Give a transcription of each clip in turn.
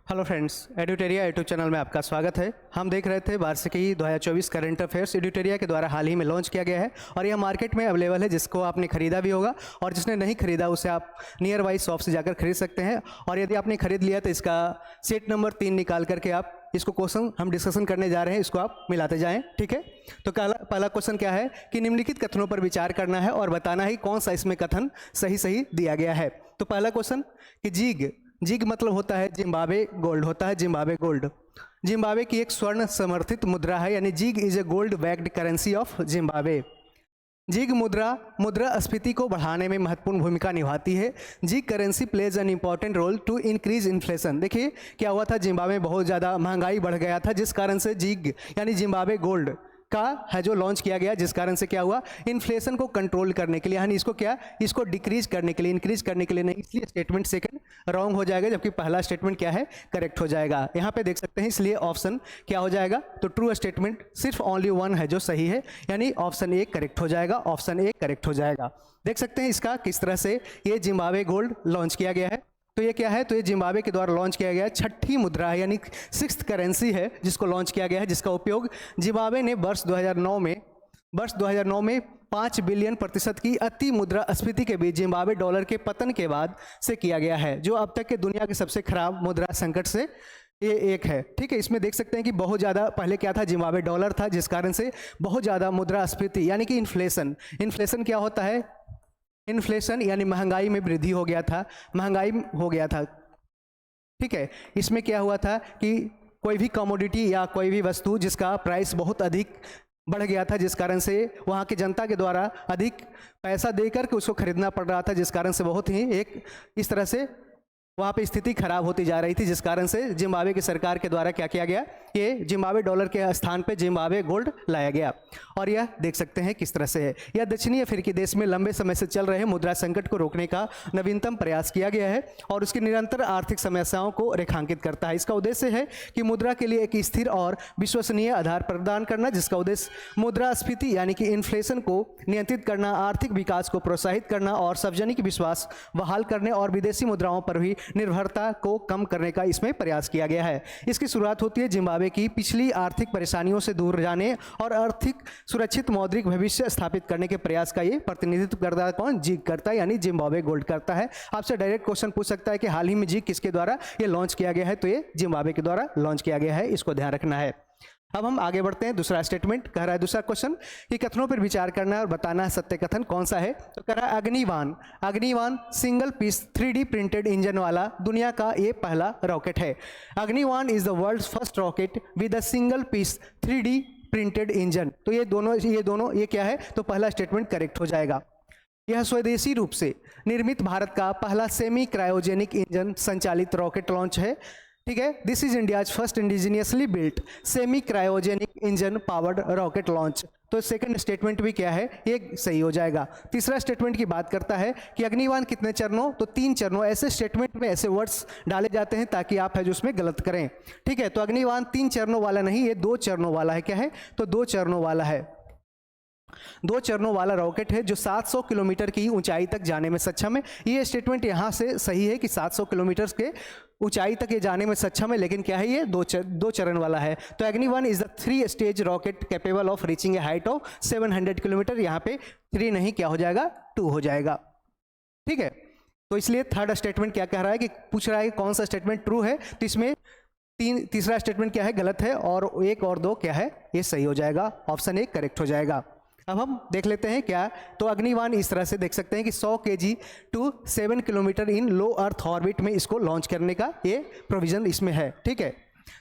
Hello friends, एडुटेरिया YouTube channel में आपका स्वागत है। हम देख रहे थे वार्षिकी 2024 करंट अफेयर्स एडुटेरिया के द्वारा हाल ही में लॉन्च किया गया है और यह मार्केट में अवेलेबल है, जिसको आपने खरीदा भी होगा और जिसने नहीं खरीदा उसे आप नियर बाई शॉप से जाकर खरीद सकते हैं। और यदि आपने खरीद लिया तो इसका सेट नंबर 3 निकाल करके आप इसको क्वेश्चन हम डिस्कशन करने जा रहे हैं, इसको आप मिलाते जाएं। ठीक है, तो पहला क्वेश्चन क्या है कि निम्नलिखित कथनों पर विचार करना है और बताना है कौन सा इसमें कथन सही दिया गया है। तो पहला क्वेश्चन कि जिग मतलब होता है जिम्बाब्वे गोल्ड, होता है जिम्बाब्वे गोल्ड। जिम्बाब्वे की एक स्वर्ण समर्थित मुद्रा है, यानी ZiG is a gold backed currency of Zimbabwe. ZiG मुद्रास्फीति को बढ़ाने में महत्वपूर्ण भूमिका निभाती है। ZiG currency plays an important role to increase inflation. देखिए क्या हुआ था, जिम्बाब्वे में बहुत ज़्यादा महंगाई बढ़ गया था, जिस कारण से जिग यानी जिम्बाब्वे गोल्ड का है जो लॉन्च किया गया, जिस कारण से क्या हुआ, इन्फ्लेशन को कंट्रोल करने के लिए, यानी इसको डिक्रीज करने के लिए, इंक्रीज करने के लिए नहीं, इसलिए स्टेटमेंट सेकंड रॉन्ग हो जाएगा, जबकि पहला स्टेटमेंट क्या है, करेक्ट हो जाएगा। यहाँ पे देख सकते हैं, इसलिए ऑप्शन क्या हो जाएगा, तो ट्रू स्टेटमेंट सिर्फ ओनली वन है जो सही है, यानी ऑप्शन ए करेक्ट हो जाएगा, ऑप्शन ए करेक्ट हो जाएगा। देख सकते हैं इसका किस तरह से ये जिम्बाब्वे गोल्ड लॉन्च किया गया है। तो ये क्या है, तो ये जिम्बाब्वे के द्वारा लॉन्च किया गया है, छठी मुद्रा है, यानी 6th करेंसी है जिसको लॉन्च किया गया है, जिसका उपयोग जिम्बाब्वे ने वर्ष 2009 में 5 बिलियन प्रतिशत की अति मुद्रास्फीति के बीच जिम्बाब्वे डॉलर के पतन के बाद से किया गया है, जो अब तक के दुनिया के सबसे खराब मुद्रा संकट से ये एक है। ठीक है, इसमें देख सकते हैं कि बहुत ज़्यादा पहले क्या था, जिम्बाब्वे डॉलर था, जिस कारण से बहुत ज़्यादा मुद्रास्फीति यानी कि इन्फ्लेशन क्या होता है, इन्फ्लेशन यानी महंगाई में वृद्धि हो गया था। ठीक है, इसमें क्या हुआ था कि कोई भी कमोडिटी या कोई भी वस्तु जिसका प्राइस बहुत अधिक बढ़ गया था, जिस कारण से वहाँ की जनता के द्वारा अधिक पैसा देकर के उसको खरीदना पड़ रहा था, जिस कारण से बहुत ही एक इस तरह से वहाँ पे स्थिति खराब होती जा रही थी, जिस कारण से जिम्बाब्वे की सरकार के द्वारा क्या किया गया, ये जिम्बाब्वे डॉलर के स्थान पे जिम्बाब्वे गोल्ड लाया गया। और यह देख सकते हैं किस तरह से है। यह दक्षिणी अफ्रीकी देश में लंबे समय से चल रहे मुद्रा संकट को रोकने का नवीनतम प्रयास किया गया है और उसकी निरंतर आर्थिक समस्याओं को रेखांकित करता है। इसका उद्देश्य है कि मुद्रा के लिए एक स्थिर और विश्वसनीय आधार प्रदान करना, जिसका उद्देश्य मुद्रास्फीति यानी कि इन्फ्लेशन को नियंत्रित करना, आर्थिक विकास को प्रोत्साहित करना और सार्वजनिक विश्वास बहाल करने और विदेशी मुद्राओं पर भी निर्भरता को कम करने का इसमें प्रयास किया गया है। इसकी शुरुआत होती है जिम्बाब्वे की पिछली आर्थिक परेशानियों से दूर जाने और आर्थिक सुरक्षित मौद्रिक भविष्य स्थापित करने के प्रयास का ये प्रतिनिधित्व करता है। कौन? जिग करता है, यानी जिम्बाब्वे गोल्ड करता है। आपसे डायरेक्ट क्वेश्चन पूछ सकता है कि हाल ही में जिग किसके द्वारा ये लॉन्च किया गया है, तो ये जिम्बाब्वे के द्वारा लॉन्च किया गया है, इसको ध्यान रखना है। अब हम आगे बढ़ते हैं। दूसरा स्टेटमेंट कह रहा है, दूसरा क्वेश्चन कि कथनों पर विचार करना है और बताना है सत्य कथन कौन सा है। तो कह रहा है Agnibaan single piece 3D printed engine वाला दुनिया का ये पहला रॉकेट है। Agnibaan is the world's first rocket with a single piece 3D printed engine. तो ये दोनों ये क्या है, तो पहला स्टेटमेंट करेक्ट हो जाएगा। यह स्वदेशी रूप से निर्मित भारत का पहला सेमी क्रायोजेनिक इंजन संचालित रॉकेट लॉन्च है। ठीक है, this is India's first indigenously built semi cryogenic engine powered rocket launch. तो सेकंड स्टेटमेंट भी क्या है, ये सही हो जाएगा। तीसरा स्टेटमेंट की बात करता है कि अग्निवान कितने चरणों, तो 3 चरणों। ऐसे स्टेटमेंट में ऐसे वर्ड्स डाले जाते हैं ताकि आप है जो उसमें गलत करें। ठीक है, तो अग्निवान 3 चरणों वाला नहीं, ये 2 चरणों वाला है। क्या है, तो 2 चरणों वाला है। 2 चरणों वाला रॉकेट है जो 700 किलोमीटर की ऊंचाई तक जाने में सक्षम है। ये स्टेटमेंट यहाँ से सही है कि 700 किलोमीटर के ऊंचाई तक ये जाने में सक्षम है, लेकिन क्या है, ये 2 चरण वाला है। तो Agnibaan is the 3 stage rocket capable of reaching a height of 700 kilometre. यहाँ पे 3 नहीं, क्या हो जाएगा, 2 हो जाएगा। ठीक है, तो इसलिए थर्ड स्टेटमेंट क्या कह रहा है कि पूछ रहा है कि कौन सा स्टेटमेंट ट्रू है, तो इसमें तीसरा स्टेटमेंट क्या है, गलत है, और 1 और 2 क्या है, ये सही हो जाएगा, ऑप्शन 1 करेक्ट हो जाएगा। अब हम देख लेते हैं क्या, तो अग्निवान इस तरह से देख सकते हैं कि 100 kg to 7 kilometre in low earth orbit में इसको लॉन्च करने का ये प्रोविजन इसमें है। ठीक है,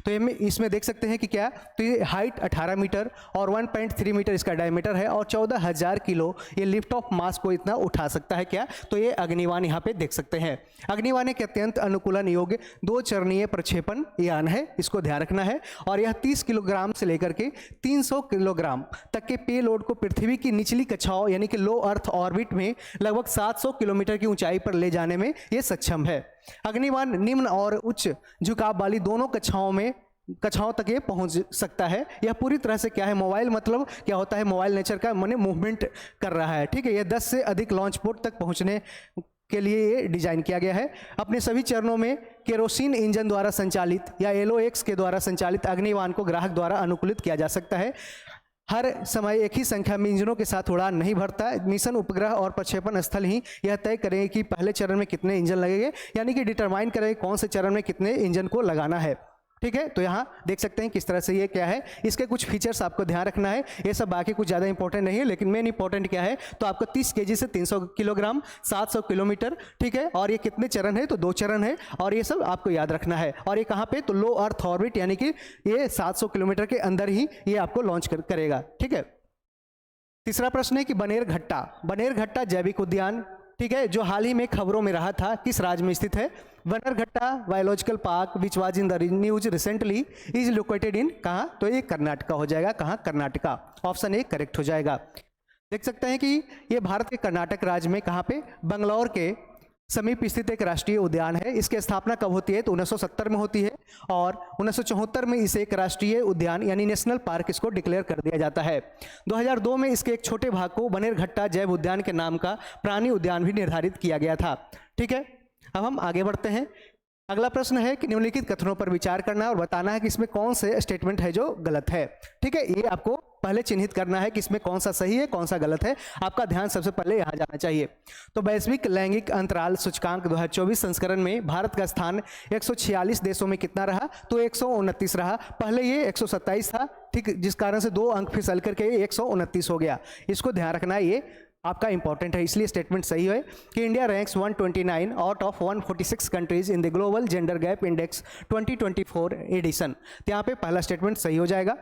तो इसमें देख सकते हैं कि क्या, तो ये हाइट 18 मीटर और 1.3 मीटर इसका डायमीटर है और 14,000 किलो ये लिफ्ट ऑफ मास को इतना उठा सकता है। क्या, तो ये अग्निवान यहाँ पे देख सकते हैं। अग्निवान एक अत्यंत अनुकूलन योग्य 2 चरणीय प्रक्षेपण यान है, इसको ध्यान रखना है। और यह 30 किलोग्राम से लेकर के 300 किलोग्राम तक के पे लोड को पृथ्वी की निचली कक्षाओं यानी कि लो अर्थ ऑर्बिट में लगभग 700 किलोमीटर की ऊंचाई पर ले जाने में ये सक्षम है। अग्निवान निम्न और उच्च झुकाव वाली दोनों कक्षाओं तक ये पहुंच सकता है। यह पूरी तरह से क्या है, मोबाइल, मतलब क्या होता है, मोबाइल नेचर का माने मूवमेंट कर रहा है। ठीक है, यह 10 से अधिक लॉन्च पोर्ट तक पहुंचने के लिए ये डिजाइन किया गया है। अपने सभी चरणों में केरोसिन इंजन द्वारा संचालित या LOX के द्वारा संचालित अग्निवाहन को ग्राहक द्वारा अनुकूलित किया जा सकता है। हर समय एक ही संख्या में इंजनों के साथ उड़ान नहीं भरता। मिशन उपग्रह और प्रक्षेपण स्थल ही यह तय करेंगे कि पहले चरण में कितने इंजन लगेंगे, यानी कि डिटरमाइन करेंगे कौन से चरण में कितने इंजन को लगाना है। ठीक है, तो यहाँ देख सकते हैं किस तरह से ये क्या है, इसके कुछ फीचर्स आपको ध्यान रखना है। ये सब बाकी कुछ ज़्यादा इंपॉर्टेंट नहीं है, लेकिन मेन इंपॉर्टेंट क्या है, तो आपको 30 kg से 300 किलोग्राम 700 किलोमीटर, ठीक है, और ये कितने चरण है, तो 2 चरण है, और ये सब आपको याद रखना है। और ये कहाँ पे, तो लो अर्थ ऑर्बिट, यानी कि ये 700 किलोमीटर के अंदर ही ये आपको लॉन्च करेगा। ठीक है, तीसरा प्रश्न है कि बनेरघट्टा जैविक उद्यान, ठीक है, जो हाल ही में खबरों में रहा था, किस राज्य में स्थित है। Bannerghatta biological park which was in the news recently is located in, कहाँ, तो ये कर्नाटका हो जाएगा। कहाँ, कर्नाटका, ऑप्शन ए करेक्ट हो जाएगा। देख सकते हैं कि ये भारत के कर्नाटक राज्य में कहाँ पे, बंगलौर के समीप स्थित एक राष्ट्रीय उद्यान है। इसकी स्थापना कब होती है, तो 1970 में होती है, और 1974 में इसे एक राष्ट्रीय उद्यान यानी नेशनल पार्क इसको डिक्लेयर कर दिया जाता है। 2002 में इसके एक छोटे भाग को बनेरघट्टा जैव उद्यान के नाम का प्राणी उद्यान भी निर्धारित किया गया था। ठीक है, अब हम आगे बढ़ते हैं। अगला प्रश्न है कि निम्नलिखित कथनों पर विचार करना है और बताना है कि इसमें कौन से स्टेटमेंट है जो गलत है। ठीक है, ये आपको पहले चिन्हित करना है कि इसमें कौन सा सही है कौन सा गलत है। आपका ध्यान सबसे पहले यहाँ जाना चाहिए। तो वैश्विक लैंगिक अंतराल सूचकांक 2024 संस्करण में भारत का स्थान 146 देशों में कितना रहा, तो 129 रहा। पहले ये 127 था, ठीक, जिस कारण से 2 अंक फिसल करके 129 हो गया। इसको ध्यान रखना है, ये आपका इंपॉर्टेंट है, इसलिए स्टेटमेंट सही है कि India ranks 129 out of 146 countries in the global gender gap index 2024 edition. तो यहाँ पे पहला स्टेटमेंट सही हो जाएगा।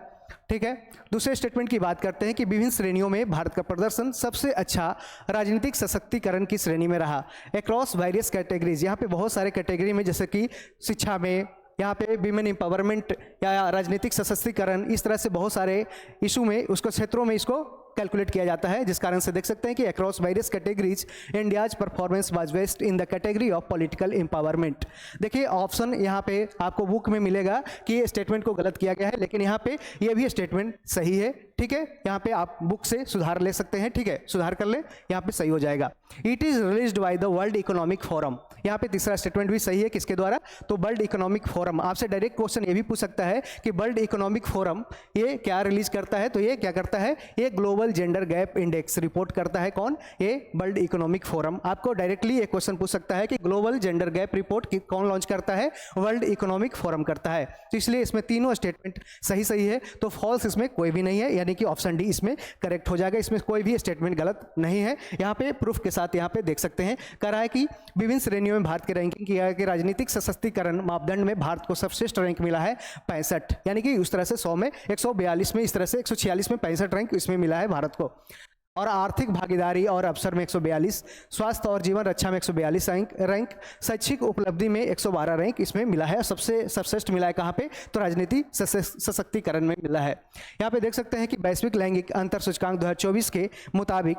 ठीक है, दूसरे स्टेटमेंट की बात करते हैं कि विभिन्न श्रेणियों में भारत का प्रदर्शन सबसे अच्छा राजनीतिक सशक्तिकरण की श्रेणी में रहा। अक्रॉस वेरियस कैटेगरीज, यहाँ पे बहुत सारे कैटेगरी में, जैसे कि शिक्षा में, यहाँ पे विमेन एम्पावरमेंट या राजनीतिक सशक्तिकरण, इस तरह से बहुत सारे इशू में उसको क्षेत्रों में इसको कैलकुलेट किया जाता है, जिस कारण से देख सकते हैं कि across various categories India's performance was best in the category of political empowerment. देखिए ऑप्शन यहाँ पे आपको बुक में मिलेगा कि ये स्टेटमेंट को गलत किया गया है, लेकिन यहाँ पे ये भी स्टेटमेंट सही है। ठीक है, यहाँ पे आप बुक से सुधार ले सकते हैं। ठीक है, सुधार कर ले, यहाँ पे सही हो जाएगा। It is released by the world economic forum, यहाँ पे तीसरा स्टेटमेंट भी सही है, किसके द्वारा, तो वर्ल्ड इकोनॉमिक फोरम। आपसे डायरेक्ट क्वेश्चन ये भी पूछ सकता है कि वर्ल्ड इकोनॉमिक फोरम ये क्या रिलीज करता है, तो ये क्या करता है, ये global gender gap index report करता है। कौन, ये वर्ल्ड इकोनॉमिक फोरम। आपको डायरेक्टली एक क्वेश्चन पूछ सकता है कि ग्लोबल जेंडर गैप रिपोर्ट कौन लॉन्च करता है, वर्ल्ड इकोनॉमिक फोरम करता है। तो इसलिए इसमें तीनों स्टेटमेंट सही है, तो फॉल्स इसमें कोई भी नहीं है, यानी कि ऑप्शन डी इसमें करेक्ट हो जाएगा। इसमें कोई भी स्टेटमेंट गलत नहीं है। यहाँ पे प्रूफ के साथ यहाँ पे देख सकते हैं, कह रहा है कि विभिन्न श्रेणियों में भारत की रैंकिंग किया है कि राजनीतिक सशक्तिकरण मापदंड में भारत को सर्वश्रेष्ठ रैंक मिला है 65, यानी कि उस तरह से 100 में 142 में, इस तरह से 146 में 65 रैंक इसमें मिला है भारत को। और आर्थिक भागीदारी और अवसर में 142, स्वास्थ्य और जीवन रक्षा में 142 रैंक, शैक्षिक उपलब्धि में 112 रैंक इसमें मिला है। सबसे सर्वश्रेष्ठ मिला है कहाँ पे, तो राजनीतिक सशक्तिकरण में मिला है। यहाँ पे देख सकते हैं कि वैश्विक लैंगिक अंतर सूचकांक 2024 के मुताबिक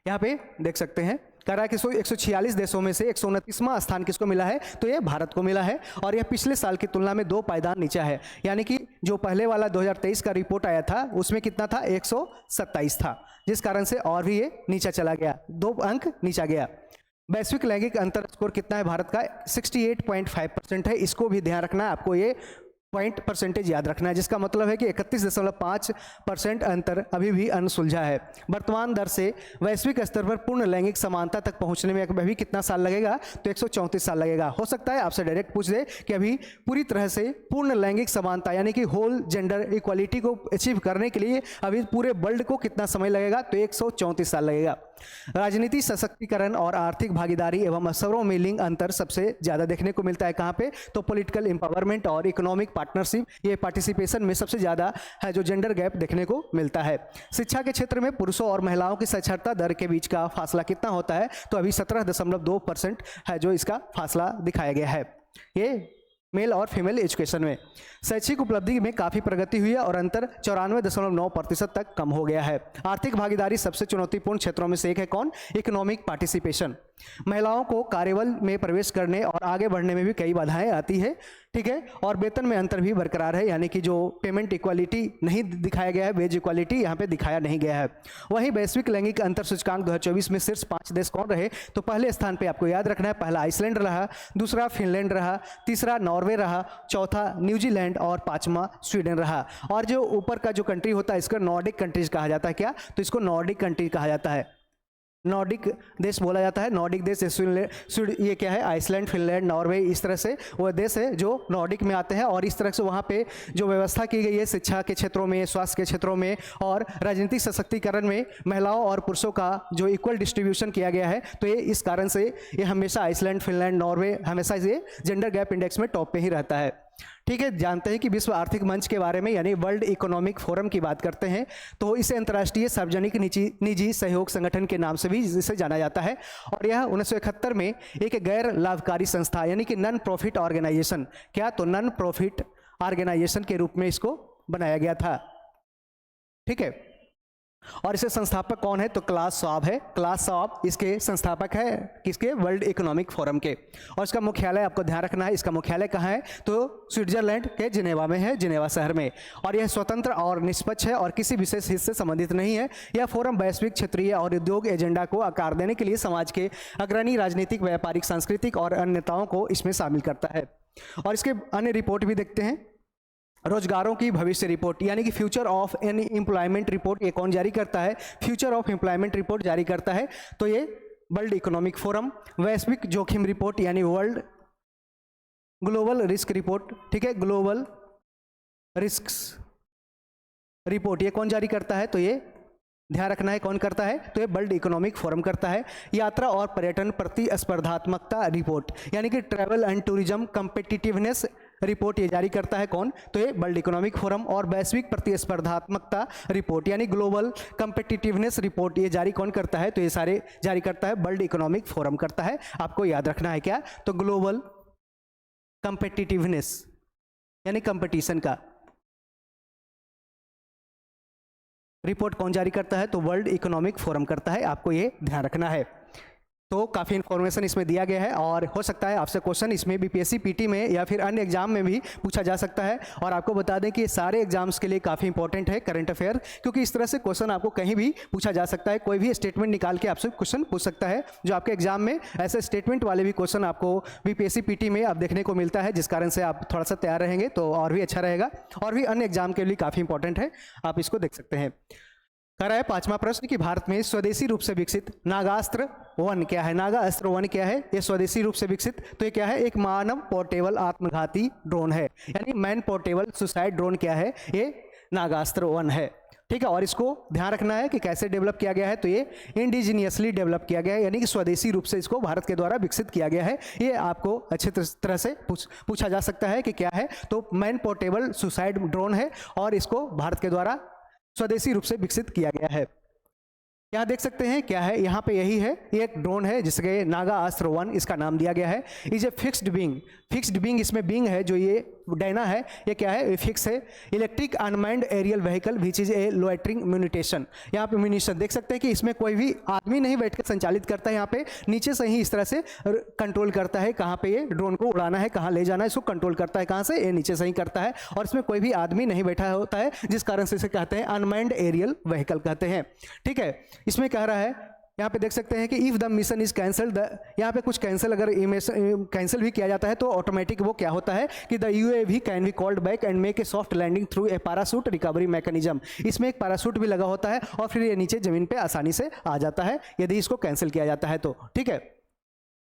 यहाँ पे देख सकते हैं, कह रहा है कि 146 देशों में से 129वां स्थान किसको मिला है, तो ये भारत को मिला है। और यह पिछले साल की तुलना में 2 पायदान नीचा है, यानी कि जो पहले वाला 2023 का रिपोर्ट आया था उसमें कितना था, 127 था, जिस कारण से और भी ये नीचा चला गया, 2 अंक नीचा गया। वैश्विक लैंगिक अंतर स्कोर कितना है भारत का, 68.5% है। इसको भी ध्यान रखना है, आपको ये पॉइंट परसेंटेज याद रखना है, जिसका मतलब है कि 31.5% अंतर अभी भी अनसुलझा है। वर्तमान दर से वैश्विक स्तर पर पूर्ण लैंगिक समानता तक पहुंचने में अभी कितना साल लगेगा, तो 134 साल लगेगा। हो सकता है आपसे डायरेक्ट पूछ दे कि अभी पूरी तरह से पूर्ण लैंगिक समानता यानी कि होल जेंडर इक्वालिटी को अचीव करने के लिए अभी पूरे वर्ल्ड को कितना समय लगेगा, तो 134 साल लगेगा। राजनीति सशक्तिकरण और आर्थिक भागीदारी एवं अवसरों में लिंग अंतर सबसे ज्यादा देखने को मिलता है कहाँ पे, तो पॉलिटिकल एम्पावरमेंट और इकोनॉमिक पार्टनरशिप, ये पार्टिसिपेशन में सबसे ज्यादा है जो जेंडर गैप देखने को मिलता है। शिक्षा के क्षेत्र में पुरुषों और महिलाओं की साक्षरता दर के बीच का फासला कितना होता है, तो अभी 17.2% है जो इसका फासला दिखाया गया है। ये मेल और फीमेल एजुकेशन में शैक्षिक उपलब्धि में काफ़ी प्रगति हुई है और अंतर 94.9% तक कम हो गया है। आर्थिक भागीदारी सबसे चुनौतीपूर्ण क्षेत्रों में से एक है कौन, इकोनॉमिक पार्टिसिपेशन। महिलाओं को कार्यबल में प्रवेश करने और आगे बढ़ने में भी कई बाधाएं आती है, ठीक है। और वेतन में अंतर भी बरकरार है, यानी कि जो पेमेंट इक्वालिटी नहीं दिखाया गया है, वेज इक्वालिटी यहाँ पे दिखाया नहीं गया है। वहीं वैश्विक लैंगिक अंतर सूचकांक 2024 में शीर्ष 5 देश कौन रहे, तो पहले स्थान पे आपको याद रखना है, पहला आइसलैंड रहा, दूसरा फिनलैंड रहा, तीसरा नॉर्वे रहा, चौथा न्यूजीलैंड और पांचवा स्वीडन रहा। और जो ऊपर का जो कंट्री होता है इसका नॉर्डिक कंट्रीज कहा जाता है। क्या, तो इसको नॉर्डिक कंट्री कहा जाता है, नॉर्डिक देश बोला जाता है। नॉर्डिक देश ये क्या है, आइसलैंड, फिनलैंड, नॉर्वे, इस तरह से वो देश है जो नॉर्डिक में आते हैं। और इस तरह से वहाँ पे जो व्यवस्था की गई है शिक्षा के क्षेत्रों में, स्वास्थ्य के क्षेत्रों में और राजनीतिक सशक्तिकरण में महिलाओं और पुरुषों का जो इक्वल डिस्ट्रीब्यूशन किया गया है, तो ये इस कारण से ये हमेशा आइसलैंड, फिनलैंड, नॉर्वे हमेशा ये जेंडर गैप इंडेक्स में टॉप पे ही रहता है, ठीक है। जानते हैं कि विश्व आर्थिक मंच के बारे में, यानी वर्ल्ड इकोनॉमिक फोरम की बात करते हैं, तो इसे अंतर्राष्ट्रीय सार्वजनिक निजी सहयोग संगठन के नाम से भी इसे जाना जाता है। और यह 1971 में एक गैर लाभकारी संस्था यानी कि नॉन प्रॉफिट ऑर्गेनाइजेशन, क्या, तो नॉन प्रॉफिट ऑर्गेनाइजेशन के रूप में इसको बनाया गया था, ठीक है। और इसे संस्थापक कौन है, तो क्लास शवाब है। क्लास शवाब इसके संस्थापक है, किसके, वर्ल्ड इकोनॉमिक फोरम के। और इसका मुख्यालय आपको ध्यान रखना है, इसका मुख्यालय कहाँ है, तो स्विट्जरलैंड के जिनेवा में है, जिनेवा शहर में। और यह स्वतंत्र और निष्पक्ष है और किसी विशेष हित से संबंधित नहीं है। यह फोरम वैश्विक, क्षेत्रीय और उद्योग एजेंडा को आकार देने के लिए समाज के अग्रणी राजनीतिक, व्यापारिक, सांस्कृतिक और अन्य नेताओं को इसमें शामिल करता है। और इसके अन्य रिपोर्ट भी देखते हैं। रोजगारों की भविष्य रिपोर्ट यानी कि future of an employment report, ये कौन जारी करता है, फ्यूचर ऑफ एम्प्लॉयमेंट रिपोर्ट जारी करता है, तो ये वर्ल्ड इकोनॉमिक फोरम। वैश्विक जोखिम रिपोर्ट यानी वर्ल्ड ग्लोबल रिस्क रिपोर्ट, ठीक है, ग्लोबल रिस्क रिपोर्ट ये कौन जारी करता है, तो ये ध्यान रखना है कौन करता है, तो ये वर्ल्ड इकोनॉमिक फोरम करता है। यात्रा और पर्यटन प्रतिस्पर्धात्मकता रिपोर्ट यानी कि travel and tourism competitiveness report ये जारी करता है कौन, तो ये वर्ल्ड इकोनॉमिक फोरम। और वैश्विक प्रतिस्पर्धात्मकता रिपोर्ट यानी ग्लोबल कम्पिटिटिवनेस रिपोर्ट ये जारी कौन करता है, तो ये सारे जारी करता है वर्ल्ड इकोनॉमिक फोरम करता है। आपको याद रखना है क्या, तो ग्लोबल कम्पिटिटिवनेस यानी कंपटीशन का रिपोर्ट कौन जारी करता है, तो वर्ल्ड इकोनॉमिक फोरम करता है, आपको ये ध्यान रखना है। तो काफ़ी इन्फॉर्मेशन इसमें दिया गया है और हो सकता है आपसे क्वेश्चन इसमें बीपीएससी पीटी में या फिर अन्य एग्जाम में भी पूछा जा सकता है। और आपको बता दें कि ये सारे एग्जाम्स के लिए काफ़ी इंपॉर्टेंट है करंट अफेयर, क्योंकि इस तरह से क्वेश्चन आपको कहीं भी पूछा जा सकता है, कोई भी स्टेटमेंट निकाल के आपसे क्वेश्चन पूछ सकता है। जो आपके एग्जाम में ऐसे स्टेटमेंट वाले भी क्वेश्चन आपको बीपीएससी पीटी में आप देखने को मिलता है, जिस कारण से आप थोड़ा सा तैयार रहेंगे तो और भी अच्छा रहेगा। और भी अन्य एग्जाम के लिए काफ़ी इंपॉर्टेंट है, आप इसको देख सकते हैं। कह रहा है पांचवा प्रश्न कि भारत में स्वदेशी रूप से विकसित नागास्त्र 1 क्या है। नागास्त्र 1 क्या है, ये स्वदेशी रूप से विकसित, तो ये क्या है, एक मानव पोर्टेबल आत्मघाती ड्रोन है, यानी मैन पोर्टेबल सुसाइड ड्रोन क्या है, ये नागास्त्र 1 है, ठीक है। और इसको ध्यान रखना है कि कैसे डेवलप किया गया है, तो ये इंडिजीनियसली डेवलप किया गया है, यानी कि स्वदेशी रूप से इसको भारत के द्वारा विकसित किया गया है। ये आपको अच्छी तरह से पूछा जा सकता है कि क्या है, तो मैन पोर्टेबल सुसाइड ड्रोन है और इसको भारत के द्वारा स्वदेशी रूप से विकसित किया गया है। यहाँ देख सकते हैं क्या है, यहाँ पे यही है, ये एक ड्रोन है जिसके नागास्त्र 1 इसका नाम दिया गया है। Is a fixed being, fixed being इसमें बीइंग है, जो ये डायना है ये क्या है, फिक्स है। Electric unmanned aerial vehicle which is a loitering munition, यहाँ पे म्यूनिशन देख सकते हैं कि इसमें कोई भी आदमी नहीं बैठ कर संचालित करता है, यहाँ पे नीचे से ही इस तरह से कंट्रोल करता है, कहाँ पे ये ड्रोन को उड़ाना है, कहाँ ले जाना है, इसको कंट्रोल करता है, कहाँ से, ये नीचे से ही करता है। और इसमें कोई भी आदमी नहीं बैठा होता है, जिस कारण से इसे कहते हैं अनमैन्ड एरियल व्हीकल कहते हैं, ठीक है। इसमें कह रहा है, यहाँ पे देख सकते हैं कि if the mission is cancelled, यहाँ पे कुछ कैंसिल अगर कैंसिल भी किया जाता है तो ऑटोमेटिक वो क्या होता है कि the UAV can be called back and make a soft landing through a parachute recovery mechanism. इसमें एक पैराशूट भी लगा होता है और फिर ये नीचे जमीन पे आसानी से आ जाता है यदि इसको कैंसिल किया जाता है तो, ठीक है।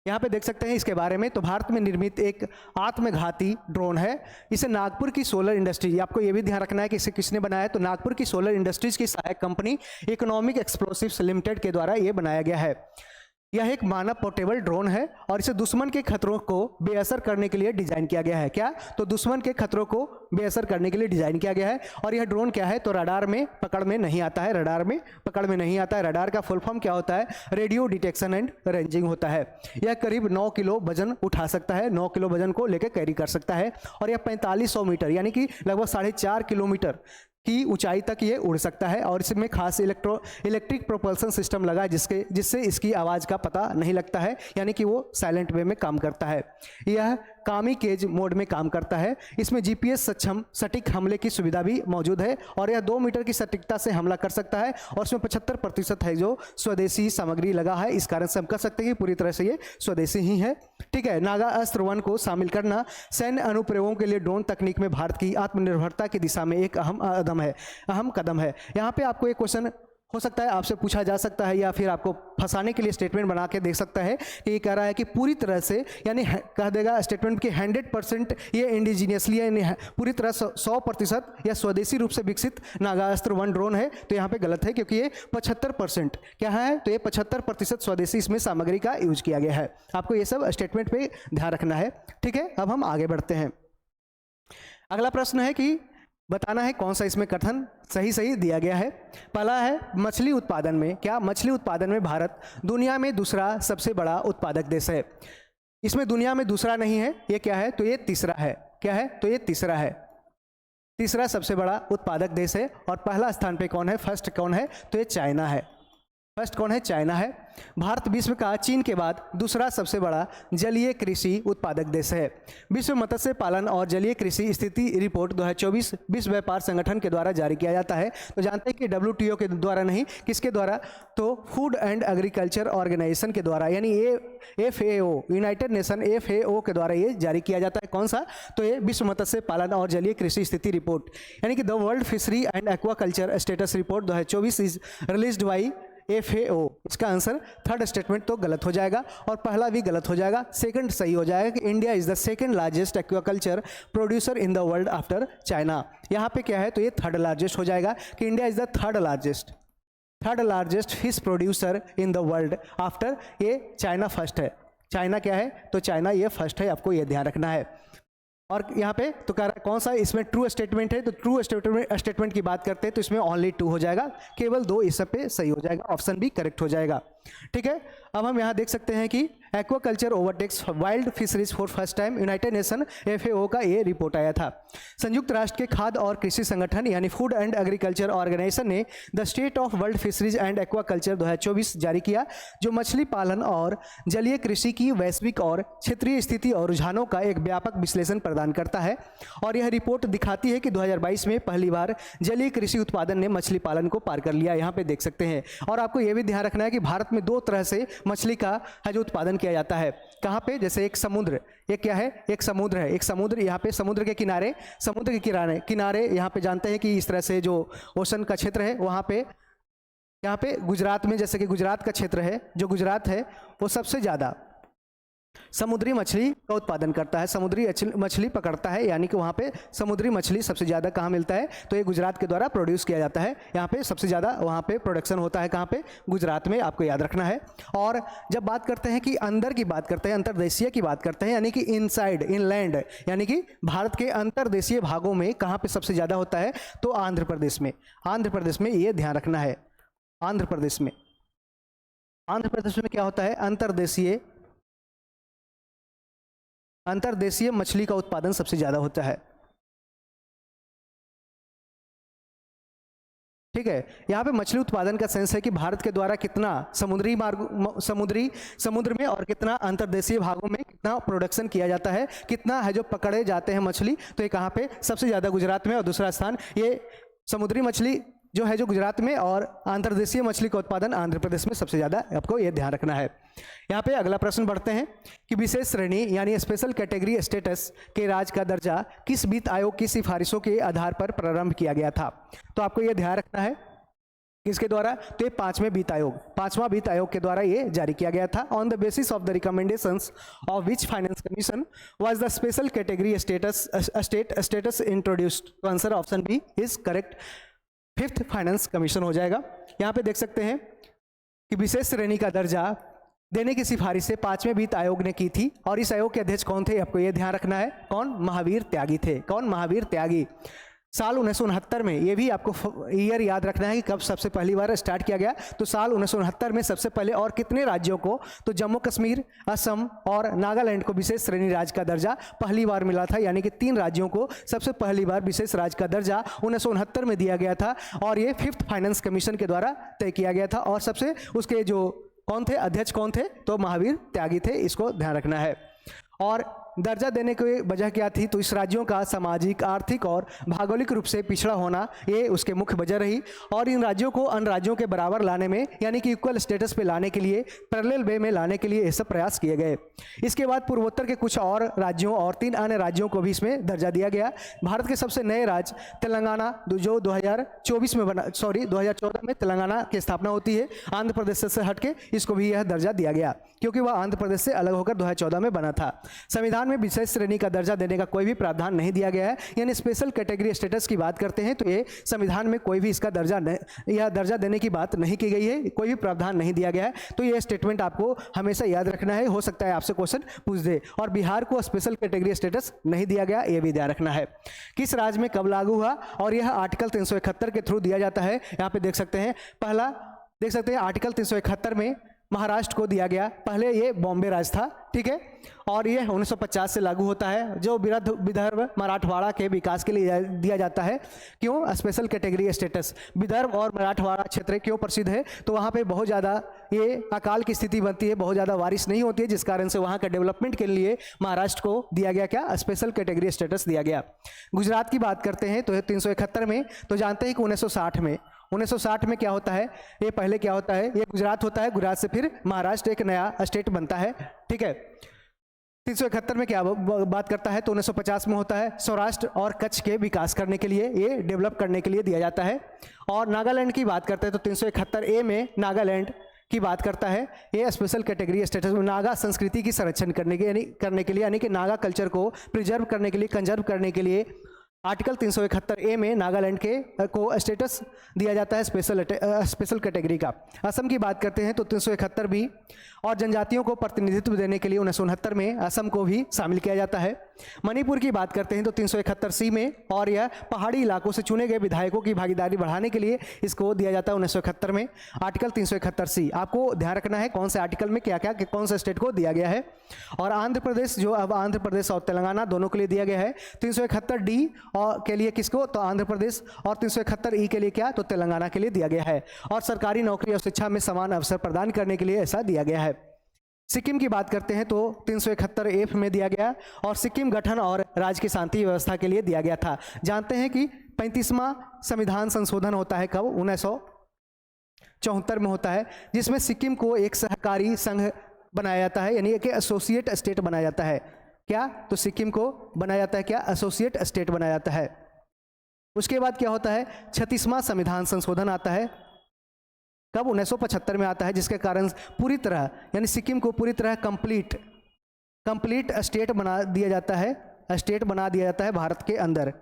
यहाँ पे देख सकते हैं इसके बारे में, तो भारत में निर्मित एक आत्मघाती ड्रोन है। इसे नागपुर की सोलर इंडस्ट्री, आपको ये भी ध्यान रखना है कि इसे किसने बनाया है, तो नागपुर की सोलर इंडस्ट्रीज की सहायक कंपनी इकोनॉमिक एक्सप्लोसिव्स लिमिटेड के द्वारा ये बनाया गया है। यह एक मानव पोर्टेबल ड्रोन है और इसे दुश्मन के खतरों को बेअसर करने के लिए डिजाइन किया गया है। क्या, तो दुश्मन के खतरों को बेअसर करने के लिए डिजाइन किया गया है। और यह ड्रोन क्या है, तो रडार में पकड़ में नहीं आता है, रडार में पकड़ में नहीं आता है। रडार का फुल फॉर्म क्या होता है, रेडियो डिटेक्शन एंड रेंजिंग होता है। यह करीब 9 किलो वजन उठा सकता है, 9 किलो वजन को लेकर कैरी कर सकता है। और यह 4500 मीटर यानी कि लगभग 4.5 किलोमीटर की ऊंचाई तक ये उड़ सकता है और इसमें खास इलेक्ट्रिक प्रोपल्सन सिस्टम लगा है जिससे इसकी आवाज़ का पता नहीं लगता है, यानी कि वो साइलेंट वे में काम करता है। यह कामिकेज मोड में काम करता है। इसमें जीपीएस सक्षम सटीक हमले की सुविधा भी मौजूद है और यह 2 मीटर की सटीकता से हमला कर सकता है और इसमें 75% है जो स्वदेशी सामग्री लगा है। इस कारण से हम कह सकते हैं कि पूरी तरह से ये स्वदेशी ही है। ठीक है, नागा अस्त्र 1 को शामिल करना सैन्य अनुप्रयोगों के लिए ड्रोन तकनीक में भारत की आत्मनिर्भरता की दिशा में एक अहम कदम है। यहाँ पे आपको एक क्वेश्चन हो सकता है आपसे पूछा जा सकता है या फिर आपको फंसाने के लिए स्टेटमेंट बना के देख सकता है कि ये कह रहा है कि पूरी तरह से, यानी कह देगा स्टेटमेंट कि 100% ये इंडिजीनियसली यानी पूरी तरह 100% या स्वदेशी रूप से विकसित नागास्त्र 1 ड्रोन है। तो यहाँ पे गलत है क्योंकि ये 75% क्या है, तो ये 75% स्वदेशी इसमें सामग्री का यूज किया गया है। आपको ये सब स्टेटमेंट पे ध्यान रखना है। ठीक है, अब हम आगे बढ़ते हैं। अगला प्रश्न है कि बताना है कौन सा इसमें कथन सही दिया गया है। पहला है मछली उत्पादन में, क्या मछली उत्पादन में भारत दुनिया में दूसरा सबसे बड़ा उत्पादक देश है। इसमें दुनिया में दूसरा नहीं है, ये क्या है, तो ये तीसरा है। क्या है, तो ये तीसरा है। तीसरा सबसे बड़ा उत्पादक देश है और पहला स्थान पे कौन है, फर्स्ट कौन है, तो ये चाइना है। फर्स्ट कौन है, चाइना है। भारत विश्व का चीन के बाद दूसरा सबसे बड़ा जलीय कृषि उत्पादक देश है। विश्व मत्स्य पालन और जलीय कृषि स्थिति रिपोर्ट 2024 विश्व व्यापार संगठन के द्वारा जारी किया जाता है। तो जानते हैं कि WTO के द्वारा नहीं, किसके द्वारा, तो फूड एंड एग्रीकल्चर ऑर्गेनाइजेशन के द्वारा, यानी FAO, यूनाइटेड नेशन FAO के द्वारा ये जारी किया जाता है। कौन सा, तो ये विश्व मत्स्य पालन और जलीय कृषि स्थिति रिपोर्ट, यानी कि the world fishery and aquaculture status report 2024 is released by FAO। इसका आंसर थर्ड स्टेटमेंट तो गलत हो जाएगा और पहला भी गलत हो जाएगा। सेकंड सही हो जाएगा कि India is the second largest aquaculture producer in the world after China. यहाँ पे क्या है, तो ये थर्ड लार्जेस्ट हो जाएगा कि India is the third largest fish producer in the world after, ये चाइना फर्स्ट है। चाइना क्या है, तो चाइना ये फर्स्ट है, आपको ये ध्यान रखना है। और यहाँ पे तो कह रहा है कौन सा इसमें ट्रू स्टेटमेंट है, तो ट्रू स्टेटमेंट की बात करते हैं तो इसमें ओनली 2 हो जाएगा, केवल 2 इस सब पे सही हो जाएगा, ऑप्शन भी करेक्ट हो जाएगा। ठीक है, अब हम यहाँ देख सकते हैं कि aquaculture overtakes wild fisheries for first time, United nation FAO का ये रिपोर्ट आया था। संयुक्त राष्ट्र के खाद्य और कृषि संगठन यानी फूड एंड एग्रीकल्चर ऑर्गेनाइजेशन ने the state of world fisheries and aquaculture 2024 जारी किया, जो मछली पालन और जलीय कृषि की वैश्विक और क्षेत्रीय स्थिति और रुझानों का एक व्यापक विश्लेषण प्रदान करता है। और यह रिपोर्ट दिखाती है कि 2022 में पहली बार जलीय कृषि उत्पादन ने मछली पालन को पार कर लिया, यहाँ पे देख सकते हैं। और आपको यह भी ध्यान रखना है कि भारत में 2 तरह से मछली का है जो उत्पादन किया जाता है। कहाँ पे, जैसे एक समुद्र, एक क्या है, एक समुद्र है, एक समुद्र, यहाँ पे समुद्र के किनारे यहाँ पे जानते हैं कि इस तरह से जो ओशन का क्षेत्र है वहाँ पे, यहाँ पे गुजरात में, जैसे कि गुजरात का क्षेत्र है, जो गुजरात है वो सबसे ज़्यादा समुद्री मछली का उत्पादन करता है, समुद्री मछली पकड़ता है, यानी कि वहाँ पे समुद्री मछली सबसे ज़्यादा कहाँ मिलता है, तो ये गुजरात के द्वारा प्रोड्यूस किया जाता है। यहाँ पे सबसे ज़्यादा वहाँ पे प्रोडक्शन होता है, कहाँ पे, गुजरात में, आपको याद रखना है। और जब बात करते हैं कि अंदर की बात करते हैं, अंतर्देशीय की बात करते हैं, यानी कि इनसाइड, इनलैंड, यानी कि भारत के अंतर्देशीय भागों में कहाँ पे सबसे ज़्यादा होता है, तो आंध्र प्रदेश में ये ध्यान रखना है। आंध्र प्रदेश में क्या होता है, अंतर्देशीय मछली का उत्पादन सबसे ज़्यादा होता है। ठीक है, यहाँ पे मछली उत्पादन का सेंस है कि भारत के द्वारा कितना समुद्र में और कितना अंतर्देशीय भागों में कितना प्रोडक्शन किया जाता है, कितना है जो पकड़े जाते हैं मछली, तो ये कहाँ पे सबसे ज़्यादा गुजरात में, और दूसरा स्थान ये समुद्री मछली जो है जो गुजरात में, और अंतर्देशीय मछली का उत्पादन आंध्र प्रदेश में सबसे ज़्यादा, आपको ये ध्यान रखना है। यहाँ पे अगला प्रश्न बढ़ते हैं कि विशेष श्रेणी यानी स्पेशल कैटेगरी स्टेटस के राज्य का दर्जा किस वित्त आयोग की सिफारिशों के आधार पर प्रारंभ किया गया था। तो आपको ये ध्यान रखना है किसके द्वारा, तो ये 5वां वित्त आयोग के द्वारा ये जारी किया गया था। On the basis of the recommendations of which finance commission was the special category status introduced. तो answer option B is correct, 5th finance commission हो जाएगा। यहाँ पे देख सकते हैं कि विशेष श्रेणी का दर्जा देने की सिफारिश से 5वें वित्त आयोग ने की थी, और इस आयोग के अध्यक्ष कौन थे, आपको ये ध्यान रखना है, कौन, महावीर त्यागी थे। कौन, महावीर त्यागी। साल 1969 में, ये भी आपको ईयर याद रखना है कि कब सबसे पहली बार स्टार्ट किया गया। तो साल 1969 में सबसे पहले, और कितने राज्यों को, तो जम्मू कश्मीर, असम और नागालैंड को विशेष श्रेणी राज्य का दर्जा पहली बार मिला था। यानी कि 3 राज्यों को सबसे पहली बार विशेष राज्य का दर्जा 1969 में दिया गया था, और ये 5th फाइनेंस कमीशन के द्वारा तय किया गया था। और सबसे उसके जो कौन थे, अध्यक्ष कौन थे, तो महावीर त्यागी थे, इसको ध्यान रखना है। और दर्जा देने की वजह क्या थी, तो इस राज्यों का सामाजिक, आर्थिक और भौगोलिक रूप से पिछड़ा होना, ये उसके मुख्य वजह रही। और इन राज्यों को अन्य राज्यों के बराबर लाने में, यानी कि इक्वल स्टेटस पे लाने के लिए, पैरेलल वे में लाने के लिए ये सब प्रयास किए गए। इसके बाद पूर्वोत्तर के कुछ और राज्यों और 3 अन्य राज्यों को भी इसमें दर्जा दिया गया। भारत के सबसे नए राज्य तेलंगाना, जो 2014 में तेलंगाना की स्थापना होती है, आंध्र प्रदेश से हटके इसको भी यह दर्जा दिया गया, क्योंकि वह आंध्र प्रदेश से अलग होकर 2014 में बना था। संविधान में विशेष श्रेणी का दर्जा देने का कोई भी प्रावधान नहीं दिया गया है, यानी स्पेशल कैटेगरी स्टेटस की बात करते हैं तो ये संविधान में कोई भी इसका दर्जा देने की बात नहीं की गई है, कोई भी प्रावधान नहीं दिया गया है। तो ये स्टेटमेंट आपको हमेशा याद रखना है, हो सकता है आपसे क्वेश्चन पूछ दे। और बिहार को स्पेशल कैटेगरी स्टेटस नहीं दिया गया, ये भी ध्यान रखना है। किस राज्य में कब लागू हुआ, और यह आर्टिकल 371 के थ्रू दिया जाता है। यहाँ पे देख सकते हैं, पहला देख सकते हैं आर्टिकल 371 में महाराष्ट्र को दिया गया, पहले ये बॉम्बे राज्य था, ठीक है। और ये 1950 से लागू होता है, जो विदर्भ मराठवाड़ा के विकास के लिए दिया जाता है। क्यों स्पेशल कैटेगरी स्टेटस, विदर्भ और मराठवाड़ा क्षेत्र क्यों प्रसिद्ध है, तो वहाँ पे बहुत ज़्यादा ये अकाल की स्थिति बनती है, बहुत ज़्यादा बारिश नहीं होती है, जिस कारण से वहाँ का डेवलपमेंट के लिए महाराष्ट्र को दिया गया क्या, स्पेशल कैटेगरी स्टेटस दिया गया। गुजरात की बात करते हैं तो 371 में, तो जानते हैं कि 1960 में क्या होता है, ये पहले क्या होता है, ये गुजरात होता है, गुजरात से फिर महाराष्ट्र एक नया स्टेट बनता है, ठीक है। 371 में क्या बात करता है, तो 1950 में होता है सौराष्ट्र और कच्छ के विकास करने के लिए, ये डेवलप करने के लिए दिया जाता है। और नागालैंड की बात करते हैं तो 371A में नागालैंड की बात करता है, ये स्पेशल कैटेगरी स्टेटस में नागा संस्कृति की संरक्षण करने के लिए, यानी कि नागा कल्चर को प्रिजर्व करने के लिए, कंजर्व करने के लिए आर्टिकल 371A में नागालैंड के को स्टेटस दिया जाता है स्पेशल कैटेगरी का। असम की बात करते हैं तो 371 भी, और जनजातियों को प्रतिनिधित्व देने के लिए 1969 में असम को भी शामिल किया जाता है। मणिपुर की बात करते हैं तो 371C में, और यह पहाड़ी इलाकों से चुने गए विधायकों की भागीदारी बढ़ाने के लिए इसको दिया जाता है 1971 में, आर्टिकल 371C। आपको ध्यान रखना है कौन से आर्टिकल में क्या क्या कौन से स्टेट को दिया गया है। और आंध्र प्रदेश, जो अब आंध्र प्रदेश और तेलंगाना दोनों के लिए दिया गया है, 371D और के लिए किसको, तो आंध्र प्रदेश, और 371E के लिए क्या, तो तेलंगाना के लिए दिया गया है। और सरकारी नौकरी और शिक्षा में समान अवसर प्रदान करने के लिए ऐसा दिया गया है। सिक्किम की बात करते हैं तो 371F में दिया गया, और सिक्किम गठन और राज्य की शांति व्यवस्था के लिए दिया गया था। जानते हैं कि 35वां संविधान संशोधन होता है कब, 1974 में होता है, जिसमें सिक्किम को एक सहकारी संघ बनाया जाता है, यानी कि एसोसिएट स्टेट बनाया जाता है। क्या, तो सिक्किम को बनाया जाता है क्या, एसोसिएट स्टेट बनाया जाता है। उसके बाद क्या होता है, 36वां संविधान संशोधन आता है, कब, 1975 में आता है, जिसके कारण पूरी तरह, यानी सिक्किम को पूरी तरह कंप्लीट स्टेट बना दिया जाता है भारत के अंदर।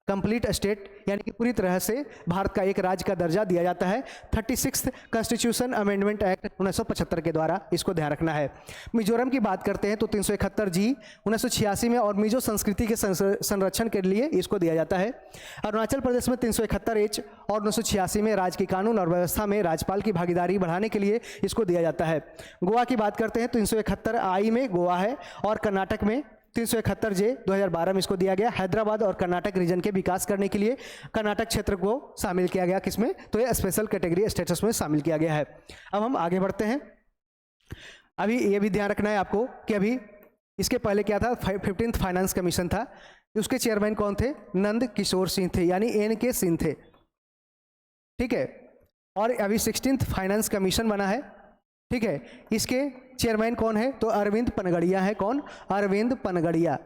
कंप्लीट स्टेट यानी कि पूरी तरह से भारत का एक राज्य का दर्जा दिया जाता है 36th कॉन्स्टिट्यूशन अमेंडमेंट एक्ट 1975 के द्वारा, इसको ध्यान रखना है। मिजोरम की बात करते हैं तो 371G 1986 में, और मिजो संस्कृति के संरक्षण के लिए इसको दिया जाता है। अरुणाचल प्रदेश में 371H और 1986 में राज्य की कानून और व्यवस्था में राज्यपाल की भागीदारी बढ़ाने के लिए इसको दिया जाता है। गोवा की बात करते हैं तो 371I में गोवा है, और कर्नाटक में 371J 2012 में इसको दिया गया। हैदराबाद और कर्नाटक रीजन के विकास करने के लिए कर्नाटक क्षेत्र को शामिल किया गया, किसमें, तो ये स्पेशल कैटेगरी स्टेटस में शामिल किया गया है। अब हम आगे बढ़ते हैं। अभी ये भी ध्यान रखना है आपको कि अभी इसके पहले क्या था, 15th फाइनेंस कमीशन था, उसके चेयरमैन कौन थे, नंद किशोर सिंह थे, यानी NK सिंह थे, ठीक है। और अभी 16th फाइनेंस कमीशन बना है, ठीक है। इसके चेयरमैन कौन है, तो अरविंद पनगड़िया है। कौन, अरविंद पनगड़िया,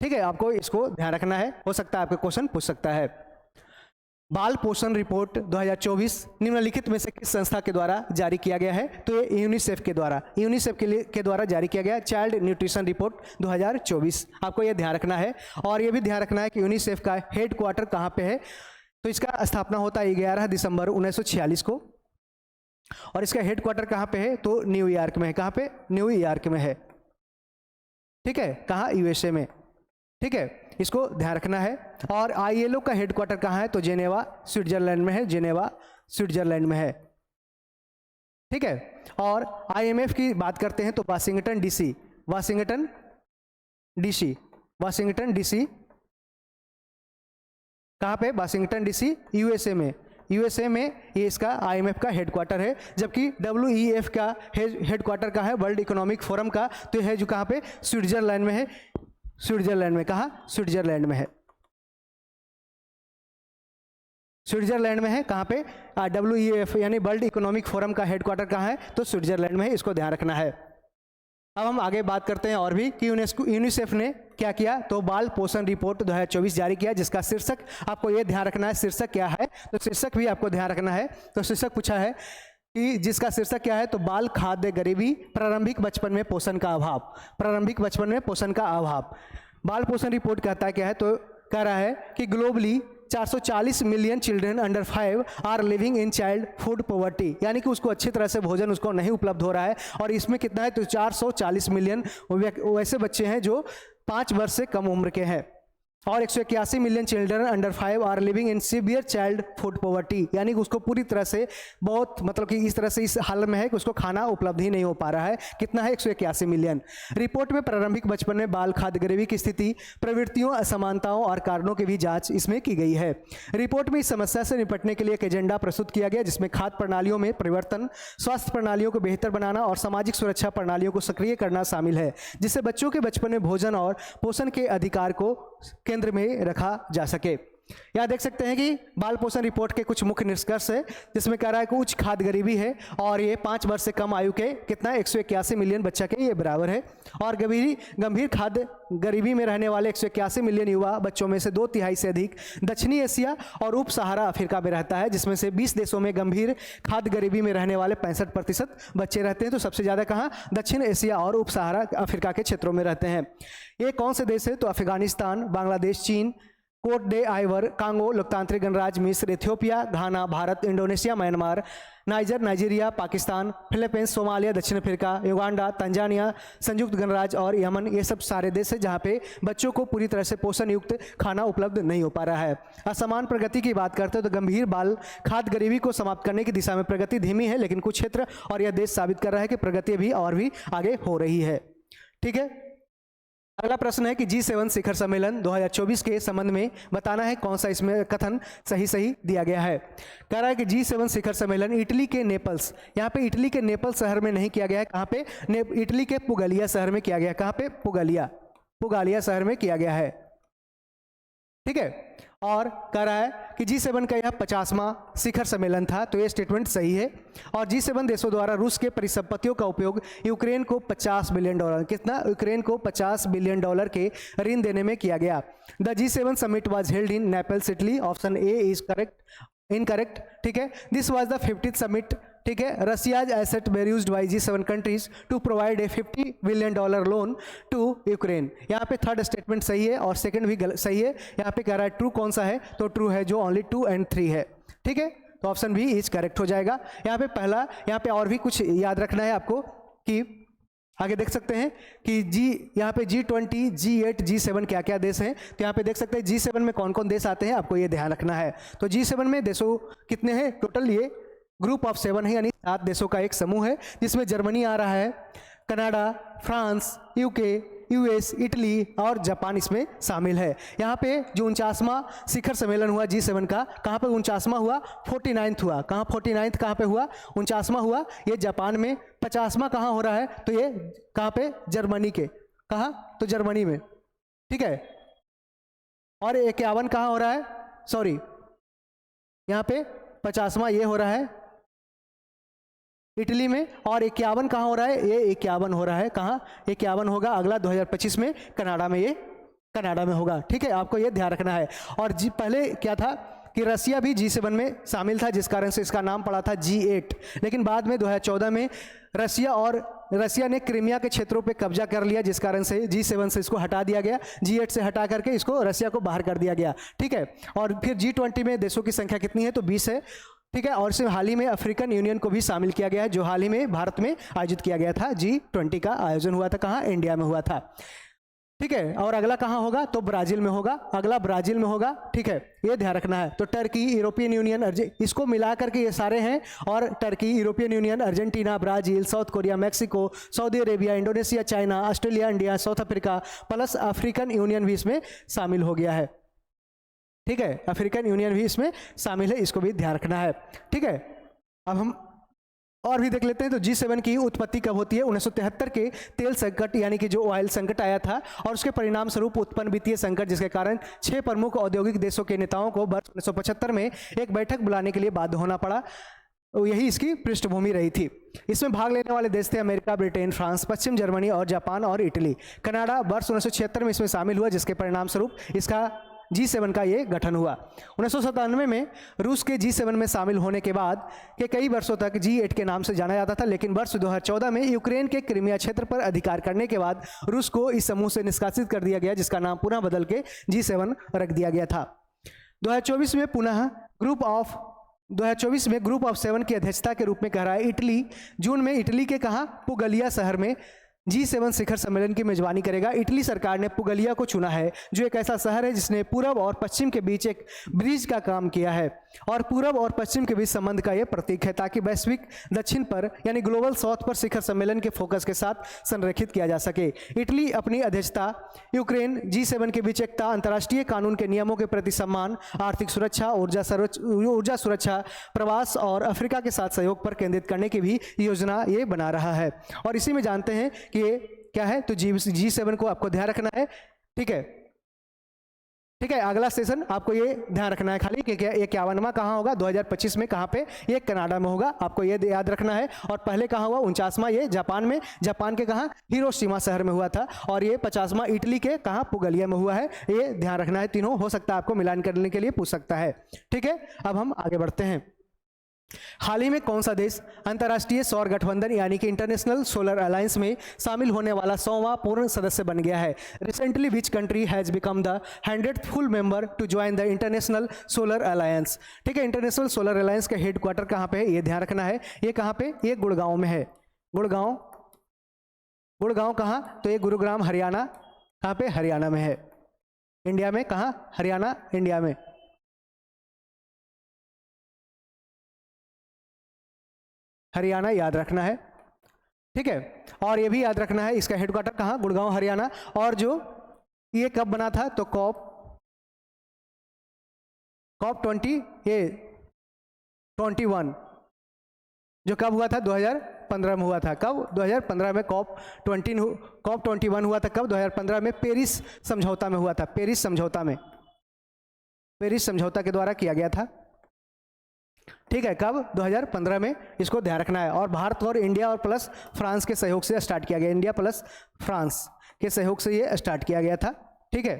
ठीक है। आपको इसको ध्यान रखना है, हो सकता है आपको क्वेश्चन पूछ सकता है। बाल पोषण रिपोर्ट 2024 निम्नलिखित में से किस संस्था के द्वारा जारी किया गया है, तो ये यूनिसेफ के द्वारा जारी किया गया चाइल्ड न्यूट्रिशन रिपोर्ट 2024। आपको ये ध्यान रखना है, और ये भी ध्यान रखना है कि यूनिसेफ का हेड क्वार्टर कहाँ पे है, तो इसका स्थापना होता है 11 दिसंबर 1946 को, और इसका हेडक्वार्टर कहाँ पे है, तो न्यूयॉर्क में है। कहाँ पे, न्यूयॉर्क में है, ठीक है, कहाँ, यूएसए में, ठीक है, इसको ध्यान रखना है। और आईएलओ का हेडक्वार्टर कहाँ है, तो जेनेवा स्विट्जरलैंड में है, जेनेवा स्विट्जरलैंड में है, ठीक है। और आईएमएफ की बात करते हैं तो Washington DC, Washington DC, Washington DC कहाँ पे, वाशिंगटन डीसी यूएसए में, यूएसए में ये इसका आईएमएफ का हेडक्वार्टर है। जबकि डब्ल्यूईएफ का हेडक्वार्टर कहाँ है, वर्ल्ड इकोनॉमिक फोरम का, तो है जो कहाँ पे, स्विट्जरलैंड में है, स्विट्जरलैंड में, कहाँ, स्विट्जरलैंड में है, स्विट्जरलैंड में है। कहाँ पे, डब्ल्यूईएफ यानी वर्ल्ड इकोनॉमिक फोरम का हेडक्वार्टर कहाँ है, तो स्विट्जरलैंड में है, इसको ध्यान रखना है। अब हम आगे बात करते हैं और भी कि यूनिसेफ ने क्या किया, तो बाल पोषण रिपोर्ट 2024 जारी किया, जिसका शीर्षक आपको ये ध्यान रखना है, शीर्षक क्या है, तो शीर्षक भी आपको ध्यान रखना है। तो शीर्षक पूछा है कि जिसका शीर्षक क्या है, तो बाल खाद्य गरीबी, प्रारंभिक बचपन में पोषण का अभाव, प्रारंभिक बचपन में पोषण का अभाव। बाल पोषण रिपोर्ट कहता है क्या है, तो कह रहा है कि globally 440 million children under 5 are living in child food poverty, यानी कि उसको अच्छी तरह से भोजन उसको नहीं उपलब्ध हो रहा है। और इसमें कितना है, तो 440 मिलियन वैसे बच्चे हैं जो 5 वर्ष से कम उम्र के हैं। और 181 million children under 5 are living in severe child food poverty, यानी कि उसको पूरी तरह से बहुत मतलब कि इस तरह से इस हाल में है कि उसको खाना उपलब्ध ही नहीं हो पा रहा है। कितना है, 181 मिलियन। रिपोर्ट में प्रारंभिक बचपन में बाल खाद्य गरीबी की स्थिति, प्रवृत्तियों, असमानताओं और कारणों की भी जांच इसमें की गई है। रिपोर्ट में इस समस्या से निपटने के लिए एक एजेंडा प्रस्तुत किया गया, जिसमें खाद्य प्रणालियों में परिवर्तन, स्वास्थ्य प्रणालियों को बेहतर बनाना और सामाजिक सुरक्षा प्रणालियों को सक्रिय करना शामिल है, जिससे बच्चों के बचपन में भोजन और पोषण के अधिकार को केंद्र में रखा जा सके। यहाँ देख सकते हैं कि बाल पोषण रिपोर्ट के कुछ मुख्य निष्कर्ष है, जिसमें कह रहा है कि उच्च खाद्य गरीबी है और ये 5 वर्ष से कम आयु के कितना 181 मिलियन बच्चा के ये बराबर है। और गंभीर खाद्य गरीबी में रहने वाले 181 मिलियन युवा बच्चों में से 2/3 से अधिक दक्षिणी एशिया और उप सहारा अफ्रीका में रहता है, जिसमें से 20 देशों में गंभीर खाद्य गरीबी में रहने वाले 65% बच्चे रहते हैं। तो सबसे ज़्यादा कहाँ, दक्षिण एशिया और उप सहारा अफ्रीका के क्षेत्रों में रहते हैं। ये कौन से देश है, तो अफगानिस्तान, बांग्लादेश, चीन, कोट डे आइवर, कांगो, लोकतांत्रिक गणराज्य मिस्र, Ethiopia, Ghana, Bharat, Indonesia, Myanmar, Niger, Nigeria, Pakistan, Philippines, Somalia, दक्षिण अफ्रीका, युगांडा, तंजानिया, संयुक्त गणराज्य और यमन, ये सब सारे देश हैं जहाँ पे बच्चों को पूरी तरह से पोषण युक्त खाना उपलब्ध नहीं हो पा रहा है। असमान प्रगति की बात करते हैं तो गंभीर बाल खाद्य गरीबी को समाप्त करने की दिशा में प्रगति धीमी है, लेकिन कुछ क्षेत्र और यह देश साबित कर रहा है कि प्रगति भी और भी आगे हो रही है। ठीक है, अगला प्रश्न है कि G7 शिखर सम्मेलन 2024 के संबंध में बताना है कौन सा इसमें कथन सही दिया गया है। कह रहा है कि G7 शिखर सम्मेलन इटली के नेपल्स, यहाँ पे इटली के नेपल्स शहर में नहीं किया गया है, कहाँ पे, इटली के पुगलिया शहर में किया गया है। कहाँ पे, पुगालिया शहर में किया गया है। ठीक है, और कह रहा है कि G7 का यह 50वां शिखर सम्मेलन था, तो ये स्टेटमेंट सही है। और G7 देशों द्वारा रूस के परिसंपत्तियों का उपयोग यूक्रेन को $50 बिलियन, कितना, यूक्रेन को $50 बिलियन के ऋण देने में किया गया। The G7 summit was held in Naples, Italy. Option A is correct, incorrect. ठीक है, this was the 50th summit. ठीक है, Russia's asset were used by G7 countries to provide a $50 billion loan to Ukraine. यहाँ पे third statement सही है और second भी सही है। यहाँ पे कह रहा है ट्रू कौन सा है, तो ट्रू है जो ओनली 2 और 3 है। ठीक है, तो ऑप्शन बी इज करेक्ट हो जाएगा। यहाँ पे पहला, यहाँ पे और भी कुछ याद रखना है आपको कि आगे देख सकते हैं कि यहाँ पे G20, G8, G7 क्या क्या देश हैं। तो यहाँ पे देख सकते हैं G7 में कौन कौन देश आते हैं, आपको ये ध्यान रखना है। तो G7 में देशों कितने हैं टोटल, ये ग्रुप ऑफ 7 है, यानी 7 देशों का एक समूह है, जिसमें जर्मनी आ रहा है, Canada, France, UK, US, Italy और जापान इसमें शामिल है। यहाँ पे जो 49वां शिखर सम्मेलन हुआ G7 का, कहाँ पे 49वां हुआ, 49th हुआ। कहाँ 49th कहाँ पे हुआ, 49वां हुआ ये जापान में। 50वां कहाँ हो रहा है, तो ये कहाँ पे, जर्मनी के, कहाँ, तो जर्मनी में। ठीक है, और 51 कहाँ हो रहा है, सॉरी यहाँ पे 50वां ये हो रहा है इटली में, और 51 कहाँ हो रहा है, ये 51 हो रहा है। कहाँ 51 होगा, अगला 2025 में कनाडा में, ये कनाडा में होगा। ठीक है, आपको ये ध्यान रखना है। और पहले क्या था कि रसिया भी G7 में शामिल था, जिस कारण से इसका नाम पड़ा था G8, लेकिन बाद में 2014 में रसिया ने क्रीमिया के क्षेत्रों पे कब्जा कर लिया, जिस कारण से G7 से इसको हटा दिया गया, G8 से हटा करके इसको रसिया को बाहर कर दिया गया। ठीक है, और फिर G20 में देशों की संख्या कितनी है, तो 20 है। ठीक है, और इसमें हाल ही में अफ्रीकन यूनियन को भी शामिल किया गया है, जो हाल ही में भारत में आयोजित किया गया था। G20 का आयोजन हुआ था, कहाँ? इंडिया में हुआ था। ठीक है, और अगला कहाँ होगा? तो ब्राजील में होगा, अगला ब्राजील में होगा। ठीक है, ये ध्यान रखना है। तो टर्की, यूरोपियन यूनियन, इसको मिला करके ये सारे हैं, और Turkey, European union, Argentina, Brazil, south Korea, Mexico, Saudi Arabia, Indonesia, China, Australia, India, south Africa plus African union भी इसमें शामिल हो गया है। ठीक है, अफ्रीकन यूनियन भी इसमें शामिल है, इसको भी ध्यान रखना है। ठीक है, अब हम और भी देख लेते हैं। तो G7 की उत्पत्ति कब होती है? 1973 के तेल संकट यानी कि जो ऑयल संकट आया था, और उसके परिणाम स्वरूप उत्पन्न वित्तीय संकट, जिसके कारण 6 प्रमुख औद्योगिक देशों के नेताओं को वर्ष 1975 में एक बैठक बुलाने के लिए बाध्य होना पड़ा। तो यही इसकी पृष्ठभूमि रही थी। इसमें भाग लेने वाले देश थे अमेरिका, ब्रिटेन, फ्रांस, पश्चिम जर्मनी और जापान और इटली। कनाडा वर्ष 1976 में इसमें शामिल हुआ, जिसके परिणाम स्वरूप इसका G7 का ये गठन हुआ। 1997 में रूस के G7 में शामिल होने के बाद के कई वर्षों तक G8 के नाम से जाना जाता था, लेकिन वर्ष 2014 में यूक्रेन के क्रीमिया क्षेत्र पर अधिकार करने के बाद रूस को इस समूह से निष्कासित कर दिया गया, जिसका नाम पुनः बदल के G7 रख दिया गया था। 2024 में ग्रुप ऑफ 7 की अध्यक्षता के रूप में कह रहा है इटली। जून में इटली के कहाँ? पुगलिया शहर में G7 शिखर सम्मेलन की मेजबानी करेगा। इटली सरकार ने पुगलिया को चुना है, जो एक ऐसा शहर है जिसने पूरब और पश्चिम के बीच एक ब्रिज का काम किया है, और पूरब और पश्चिम के बीच संबंध का यह प्रतीक है, ताकि वैश्विक दक्षिण पर यानी ग्लोबल साउथ पर शिखर सम्मेलन के फोकस के साथ संरेखित किया जा सके। इटली अपनी अध्यक्षता यूक्रेन, G7 के बीच एकता, अंतर्राष्ट्रीय कानून के नियमों के प्रति सम्मान, आर्थिक सुरक्षा, ऊर्जा सुरक्षा, प्रवास और अफ्रीका के साथ सहयोग पर केंद्रित करने की भी योजना ये बना रहा है। और इसी में जानते हैं कि ये क्या है? तो G7 को आपको ध्यान रखना है। ठीक है, ठीक है, अगला सेशन आपको ये ध्यान रखना है खाली कि ये 51वां कहाँ होगा? 2025 में कहाँ पे? ये कनाडा में होगा, आपको ये याद रखना है। और पहले कहाँ हुआ? 49वां ये जापान में, जापान के कहाँ? हिरोशिमा शहर में हुआ था। और ये 50वां इटली के कहाँ? पुगलिया में हुआ है। ये ध्यान रखना है, तीनों हो सकता है आपको मिलान करने के लिए पूछ सकता है। ठीक है, अब हम आगे बढ़ते हैं। हाल ही में कौन सा देश अंतर्राष्ट्रीय सौर गठबंधन यानी कि इंटरनेशनल सोलर अलायंस में शामिल होने वाला 100वां पूर्ण सदस्य बन गया है? Recently which country has become the 100th full member to join the international solar alliance? ठीक है, इंटरनेशनल सोलर अलायंस का हेडक्वार्टर कहाँ पे है? ये ध्यान रखना है। ये कहाँ पे? ये गुड़गांव में है। गुड़गांव कहाँ? तो ये गुरुग्राम हरियाणा। कहाँ पे? हरियाणा में है। इंडिया में कहाँ? हरियाणा, इंडिया में। हरियाणा याद रखना है। ठीक है, और ये भी याद रखना है इसका हेडक्वार्टर कहाँ? गुड़गांव, हरियाणा। और जो ये कब बना था? तो COP 21 जो कब हुआ था? 2015 में हुआ था। कब? 2015 में COP 21 हुआ था। कब? 2015 में पेरिस समझौता में हुआ था। पेरिस समझौता के द्वारा किया गया था। ठीक है, कब? 2015 में, इसको ध्यान रखना है। और भारत और इंडिया और प्लस फ्रांस के सहयोग से स्टार्ट किया गया। इंडिया प्लस फ्रांस के सहयोग से ये स्टार्ट किया गया था। ठीक है,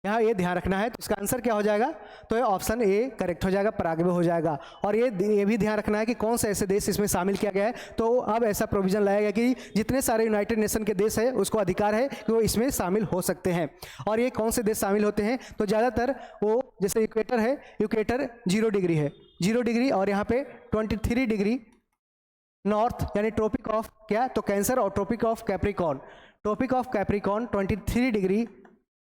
यहाँ ये ध्यान रखना है। तो इसका आंसर क्या हो जाएगा? तो ये ऑप्शन ए करेक्ट हो जाएगा, पराग्वे हो जाएगा। और ये भी ध्यान रखना है कि कौन से ऐसे देश इसमें शामिल किया गया है। तो अब ऐसा प्रोविजन लाया गया कि जितने सारे यूनाइटेड नेशन के देश है उसको अधिकार है कि वो इसमें शामिल हो सकते हैं। और ये कौन से देश शामिल होते हैं? तो ज़्यादातर वो, जैसे इक्वेटर है, इक्वेटर 0 डिग्री है, 0 डिग्री, और यहाँ पे 23 डिग्री नॉर्थ यानी ट्रॉपिक ऑफ क्या? तो कैंसर, और tropic of Capricorn 23 degree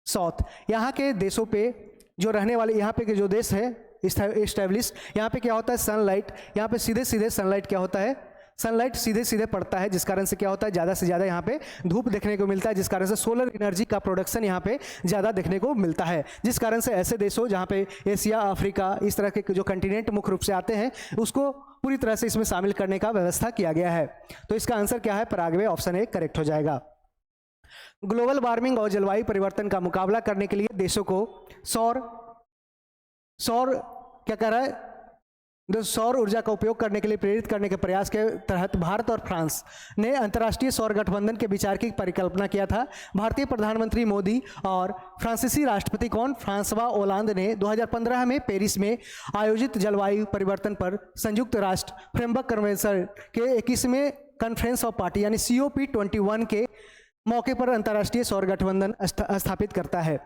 south. यहाँ के देशों पे जो रहने वाले, यहाँ पे के जो देश है इस्टेब्लिश, यहाँ पे क्या होता है? सनलाइट, यहाँ पे सीधे सीधे सनलाइट क्या होता है? सनलाइट सीधे सीधे पड़ता है, जिस कारण से क्या होता है? ज़्यादा से ज़्यादा यहाँ पे धूप देखने को मिलता है, जिस कारण से सोलर एनर्जी का प्रोडक्शन यहाँ पे ज़्यादा देखने को मिलता है। जिस कारण से ऐसे देशों जहाँ पे एशिया, अफ्रीका, इस तरह के जो कंटिनेंट मुख्य रूप से आते हैं, उसको पूरी तरह से इसमें शामिल करने का व्यवस्था किया गया है। तो इसका आंसर क्या है? पराग्वे, ऑप्शन ए करेक्ट हो जाएगा। ग्लोबल वार्मिंग और जलवायु परिवर्तन का मुकाबला करने के लिए देशों को सौर क्या कर रहा है? सौर ऊर्जा का उपयोग करने के लिए प्रेरित करने के प्रयास के तहत भारत और फ्रांस ने अंतर्राष्ट्रीय सौर गठबंधन के विचार की परिकल्पना किया था। भारतीय प्रधानमंत्री मोदी और फ्रांसीसी राष्ट्रपति फ्रांसवा ओलांद ने 2015 में पेरिस में आयोजित जलवायु परिवर्तन पर संयुक्त राष्ट्र फ्रेमवर्क कन्वेंशन के 21वें कॉन्फ्रेंस ऑफ पार्टी यानी COP21 के मौके पर अंतर्राष्ट्रीय सौर गठबंधन स्थापित करता है।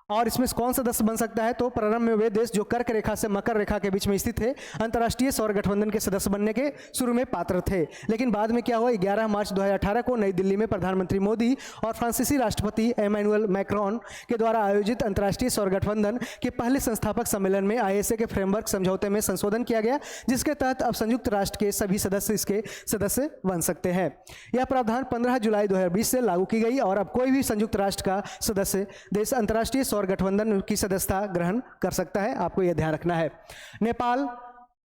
और इसमें कौन सदस्य बन सकता है? तो प्रारंभ में वे देश जो कर्क रेखा से मकर रेखा के बीच में स्थित थे अंतर्राष्ट्रीय सौर गठबंधन के सदस्य बनने के शुरू में पात्र थे, लेकिन बाद में क्या हुआ, 11 मार्च 2018 को नई दिल्ली में प्रधानमंत्री मोदी और फ्रांसीसी राष्ट्रपति एमैनुअल मैक्रोन के द्वारा आयोजित अंतर्राष्ट्रीय सौर गठबंधन के पहले संस्थापक सम्मेलन में ISA के फ्रेमवर्क समझौते में संशोधन किया गया, जिसके तहत अब संयुक्त राष्ट्र के सभी सदस्य इसके सदस्य बन सकते हैं। यह प्रावधान 15 जुलाई 2020 से लागू की गई और अब कोई भी संयुक्त राष्ट्र का सदस्य देश अंतर्राष्ट्रीय सौर गठबंधन की सदस्यता ग्रहण कर सकता है। आपको यह ध्यान रखना है।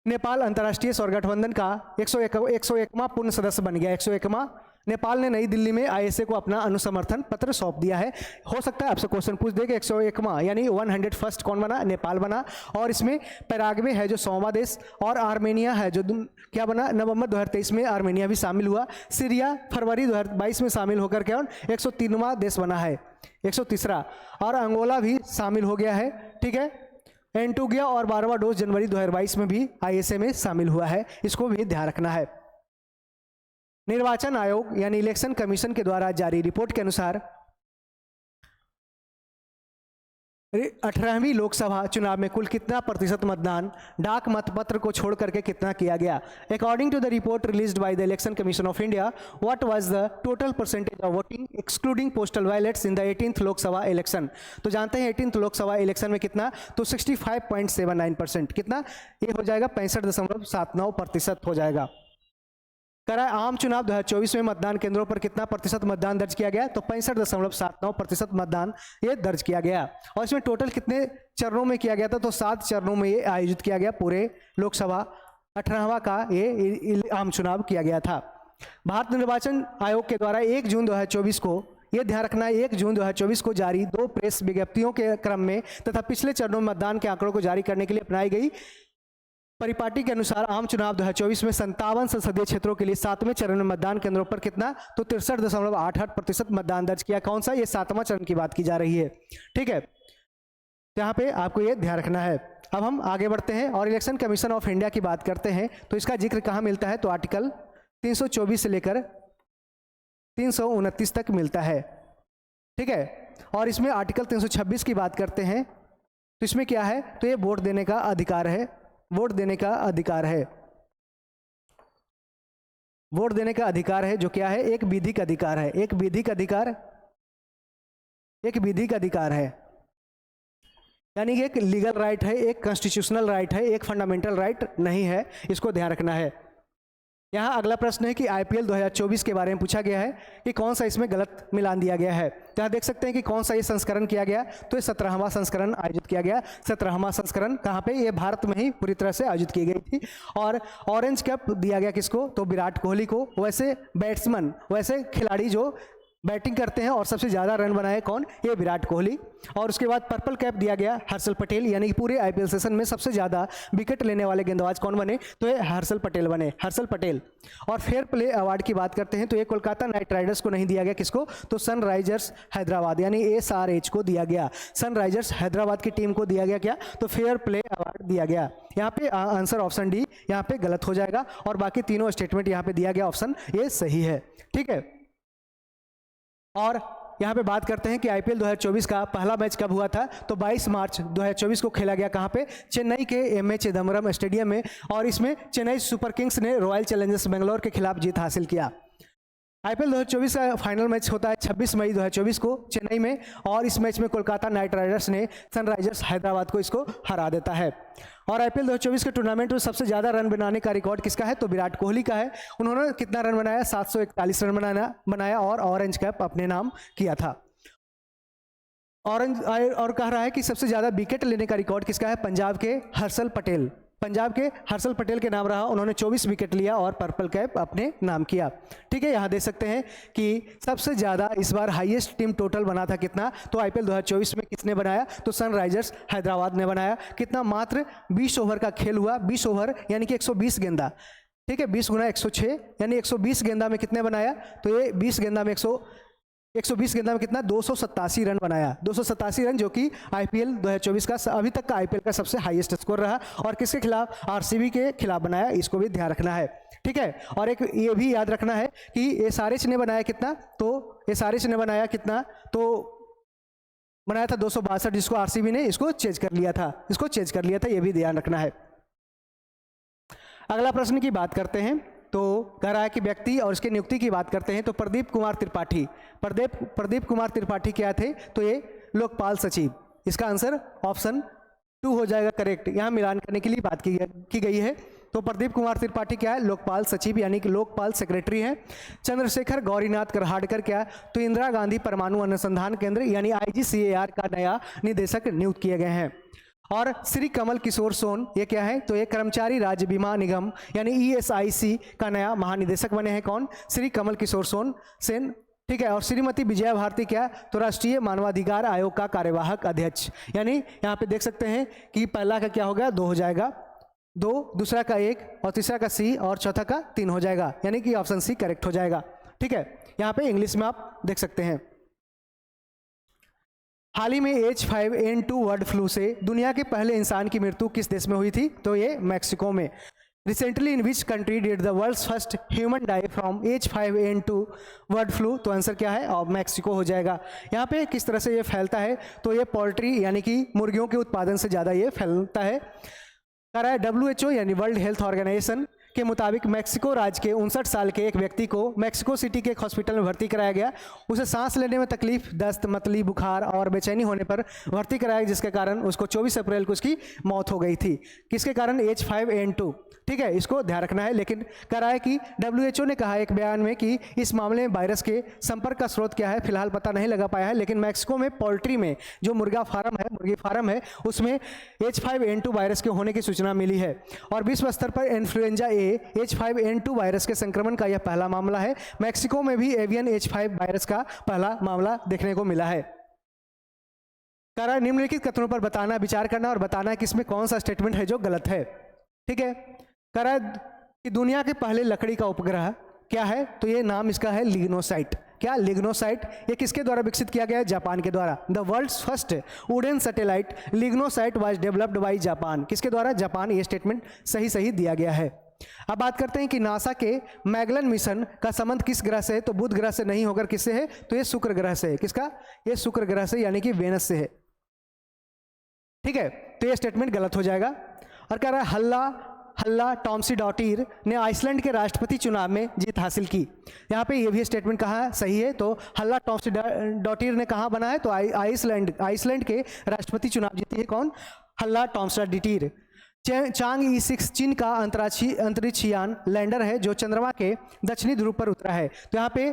नेपाल अंतर्राष्ट्रीय सौर गठबंधन का 101वां पूर्ण सदस्य बन गया। 101वां नेपाल ने नई दिल्ली में ISA को अपना अनुसमर्थन पत्र सौंप दिया है। हो सकता है आपसे क्वेश्चन पूछ दे कि 101वां यानी 101st कौन बना? नेपाल बना। और इसमें पैराग्वे है जो 100वां देश, और आर्मेनिया है जो क्या बना? नवंबर 2023 में आर्मेनिया भी शामिल हुआ। सीरिया फरवरी 2022 में शामिल होकर क्या 103वां देश बना है, 103रा। और अंगोला भी शामिल हो गया है, ठीक है। एंटुगिया और 12वां डोज जनवरी 2022 में भी ISA में शामिल हुआ है, इसको भी ध्यान रखना है। निर्वाचन आयोग यानी इलेक्शन कमीशन के द्वारा जारी रिपोर्ट के अनुसार 18वीं लोकसभा चुनाव में कुल कितना प्रतिशत मतदान डाक मतपत्र को छोड़ करके कितना किया गया? According to the report released by the election commission of India, what was the total percentage of voting excluding postal ballots in the 18th Lok Sabha election? तो जानते हैं 18th लोकसभा इलेक्शन में कितना? तो 65.79%। कितना? ये हो जाएगा 65.79% हो जाएगा। करा आम चुनाव 2024 में मतदान केंद्रों पर कितना प्रतिशत मतदान दर्ज किया गया? तो 65.79% मतदान ये दर्ज किया गया। और इसमें टोटल कितने चरणों में किया गया था? तो 7 चरणों में ये आयोजित किया गया। पूरे लोकसभा 18वां का ये आम चुनाव किया गया था। भारत निर्वाचन आयोग के द्वारा 1 जून 2024 को, ये ध्यान रखना है, 1 जून 2024 को जारी 2 प्रेस विज्ञप्तियों के क्रम में तथा पिछले चरणों में मतदान के आंकड़ों को जारी करने के लिए अपनाई गई परिपाटी के अनुसार आम चुनाव 2024 में 57 संसदीय क्षेत्रों के लिए 7वें चरण में मतदान केंद्रों पर कितना? तो 63.88% मतदान दर्ज किया। कौन सा? ये 7वां चरण की बात की जा रही है, ठीक है। यहाँ पे आपको ये ध्यान रखना है। अब हम आगे बढ़ते हैं और इलेक्शन कमीशन ऑफ इंडिया की बात करते हैं। तो इसका जिक्र कहाँ मिलता है? तो आर्टिकल 324 से लेकर 329 तक मिलता है, ठीक है। और इसमें आर्टिकल 326 की बात करते हैं तो इसमें क्या है? तो ये वोट देने का अधिकार है। वोट देने का अधिकार है। वोट देने का अधिकार है जो क्या है? एक विधिक अधिकार है। एक विधिक अधिकार, एक विधिक अधिकार है, यानी कि एक लीगल राइट है, एक कॉन्स्टिट्यूशनल राइट है, एक फंडामेंटल राइट नहीं है। इसको ध्यान रखना है। यहाँ अगला प्रश्न है कि IPL 2024 के बारे में पूछा गया है कि कौन सा इसमें गलत मिलान दिया गया है। तो यहाँ देख सकते हैं कि कौन सा ये संस्करण किया गया। तो ये 17वां संस्करण आयोजित किया गया। 17वां संस्करण कहाँ पे? ये भारत में ही पूरी तरह से आयोजित की गई थी। और ऑरेंज कैप दिया गया किसको? तो विराट कोहली को। वैसे बैट्समैन, वैसे खिलाड़ी जो बैटिंग करते हैं और सबसे ज़्यादा रन बनाए कौन? ये विराट कोहली। और उसके बाद पर्पल कैप दिया गया हर्षल पटेल, यानी कि पूरे IPL सेशन में सबसे ज़्यादा विकेट लेने वाले गेंदबाज कौन बने? तो ये हर्षल पटेल बने, हर्षल पटेल। और फेयर प्ले अवार्ड की बात करते हैं तो ये कोलकाता नाइट राइडर्स को नहीं दिया गया। किसको? तो सनराइजर्स हैदराबाद यानी SRH को दिया गया। सनराइजर्स हैदराबाद की टीम को दिया गया क्या? तो फेयर प्ले अवार्ड दिया गया। यहाँ पे आंसर ऑप्शन डी यहाँ पे गलत हो जाएगा और बाकी तीनों स्टेटमेंट यहाँ पे दिया गया ऑप्शन ये सही है, ठीक है। और यहाँ पे बात करते हैं कि IPL 2024 का पहला मैच कब हुआ था? तो 22 मार्च 2024 को खेला गया। कहाँ पे? चेन्नई के MA चिदम्बरम स्टेडियम में। और इसमें चेन्नई सुपर किंग्स ने रॉयल चैलेंजर्स बेंगलोर के खिलाफ जीत हासिल किया। IPL 2024 का फाइनल मैच होता है 26 मई 2024 को चेन्नई में। और इस मैच में कोलकाता नाइट राइडर्स ने सनराइजर्स हैदराबाद को इसको हरा देता है। और IPL 2024 के टूर्नामेंट में सबसे ज़्यादा रन बनाने का रिकॉर्ड किसका है? तो विराट कोहली का है। उन्होंने कितना रन बनाया? 741 रन बनाया और ऑरेंज कैप अपने नाम किया था। ऑरेंज और कह रहा है कि सबसे ज़्यादा विकेट लेने का रिकॉर्ड किसका है? पंजाब के हर्षल पटेल। पंजाब के हर्षल पटेल के नाम रहा। उन्होंने 24 विकेट लिया और पर्पल कैप अपने नाम किया, ठीक है। यहाँ देख सकते हैं कि सबसे ज़्यादा इस बार हाईएस्ट टीम टोटल बना था कितना? तो IPL 2024 में किसने बनाया? तो सनराइजर्स हैदराबाद ने बनाया। कितना? मात्र 20 ओवर का खेल हुआ। 20 ओवर यानी कि 120 गेंदा, ठीक है। 20 गुना 106 यानी 120 गेंदा में कितने बनाया? तो ये 20 गेंदा में 120 गेंदा में कितना? 287 रन बनाया। 287 रन जो कि IPL 2024 का अभी तक का IPL का सबसे हाईएस्ट स्कोर रहा। और किसके खिलाफ? RCB के खिलाफ बनाया। इसको भी ध्यान रखना है, ठीक है। और एक ये भी याद रखना है कि SRH ने बनाया कितना? तो SRH ने बनाया कितना? तो बनाया था 262, जिसको आरसीबी ने इसको चेंज कर लिया था, ये भी ध्यान रखना है। अगला प्रश्न की बात करते हैं, तो कह रहा है कि व्यक्ति और इसके नियुक्ति की बात करते हैं, तो प्रदीप कुमार त्रिपाठी क्या थे, तो ये लोकपाल सचिव। इसका आंसर ऑप्शन 2 हो जाएगा करेक्ट। यहाँ मिलान करने के लिए बात की गई है। तो प्रदीप कुमार त्रिपाठी क्या है, लोकपाल सचिव यानी कि लोकपाल सेक्रेटरी हैं। चंद्रशेखर गौरीनाथ करहाड़कर क्या है, तो इंदिरा गांधी परमाणु अनुसंधान केंद्र यानी IGCAR का नया निदेशक नियुक्त किए गए हैं। और श्री कमल किशोर सोन ये क्या है, तो ये कर्मचारी राज्य बीमा निगम यानी ESIC का नया महानिदेशक बने हैं। कौन, श्री कमल किशोर सेन, ठीक है। और श्रीमती विजया भारती क्या, तो राष्ट्रीय मानवाधिकार आयोग का कार्यवाहक अध्यक्ष। यानी यहाँ पे देख सकते हैं कि पहला का क्या हो गया, 2 हो जाएगा, 2, दूसरा का 1 और तीसरा का C और चौथा का 3 हो जाएगा, यानी कि ऑप्शन C करेक्ट हो जाएगा। ठीक है, यहाँ पे इंग्लिश में आप देख सकते हैं। हाल ही में H5N2 बर्ड फ्लू से दुनिया के पहले इंसान की मृत्यु किस देश में हुई थी, तो ये मैक्सिको में। Recently in which country did the world's first human die from H5N2 bird flu, तो आंसर क्या है, और मैक्सिको हो जाएगा। यहाँ पे किस तरह से ये फैलता है, तो ये पोल्ट्री यानी कि मुर्गियों के उत्पादन से ज़्यादा ये फैलता है। कह रहा है WHO यानी वर्ल्ड हेल्थ ऑर्गेनाइजेशन के मुताबिक मैक्सिको राज्य के 59 साल के एक व्यक्ति को मैक्सिको सिटी के एक हॉस्पिटल में भर्ती कराया गया। उसे सांस लेने में तकलीफ, दस्त, मतली, बुखार और बेचैनी होने पर भर्ती कराया, जिसके कारण उसको 24 अप्रैल को उसकी मौत हो गई थी। किसके कारण, H5N2। ठीक है, इसको ध्यान रखना है। लेकिन कह रहा है कि WHO ने कहा एक बयान में कि इस मामले में वायरस के संपर्क का स्रोत क्या है, फिलहाल पता नहीं लगा पाया है। लेकिन मैक्सिको में पोल्ट्री में जो मुर्गी फार्म है उसमें H5N2 वायरस के होने की सूचना मिली है। और विश्व स्तर पर इन्फ्लुएंजा ए H5N2 वायरस के संक्रमण का यह पहला मामला है। मैक्सिको में भी एवियन H5 वायरस का पहला मामला देखने को मिला है। कह रहा है निम्नलिखित कथनों पर बताना, विचार करना और बताना कि इसमें कौन सा स्टेटमेंट है जो गलत है। ठीक है, कह रहा है कि दुनिया के पहले लकड़ी का उपग्रह क्या है, तो ये नाम इसका है लिग्नोसाइट। क्या, लिग्नोसाइट। ये किसके द्वारा विकसित किया गया है, जापान के द्वारा। The world's first wooden satellite LignoSat was developed by Japan. किसके द्वारा, जापान। ये स्टेटमेंट सही दिया गया है। अब बात करते हैं कि नासा के मैगलन मिशन का संबंध किस ग्रह से है, तो बुध ग्रह से नहीं होकर किससे है, तो ये शुक्र ग्रह से है। किसका, ये शुक्र ग्रह से यानी कि वेनस से है। ठीक है, तो ये स्टेटमेंट गलत हो जाएगा। और कह रहा है हल्ला टॉम्सीडॉटिर ने आइसलैंड के राष्ट्रपति चुनाव में जीत हासिल की। यहाँ पे ये भी स्टेटमेंट कहाँ सही है, तो हल्ला टॉम्सीडॉटिर ने कहाँ बना है, तो आइसलैंड के राष्ट्रपति चुनाव जीती है। कौन, हल्ला टॉम्सीडॉटिर। चांग E6 चीन का अंतरिक्ष यान लैंडर है जो चंद्रमा के दक्षिणी ध्रुव पर उतरा है। तो यहाँ पे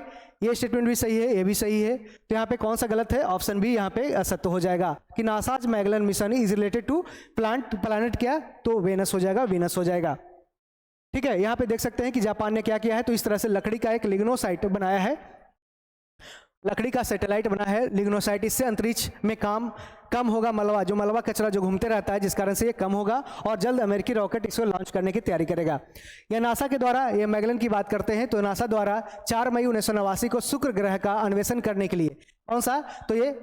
ये स्टेटमेंट भी सही है, ये भी सही है। तो यहाँ पे कौन सा गलत है, ऑप्शन बी यहाँ पे असत्य हो जाएगा कि NASA's Magellan mission is related to planet क्या, तो वेनस हो जाएगा, वीनस हो जाएगा। ठीक है, यहाँ पे देख सकते हैं कि जापान ने क्या किया है, तो इस तरह से लकड़ी का एक लिग्नोसाइट बनाया है, लकड़ी का सैटेलाइट बना है लिग्नोसाइट। इससे अंतरिक्ष में कम होगा मलबा, जो मलबा कचरा जो घूमते रहता है, जिस कारण से ये कम होगा और जल्द अमेरिकी रॉकेट इसको लॉन्च करने की तैयारी करेगा। यह नासा के द्वारा, ये मैगलन की बात करते हैं, तो नासा द्वारा 4 मई 1989 को शुक्र ग्रह का अन्वेषण करने के लिए कौन सा, तो ये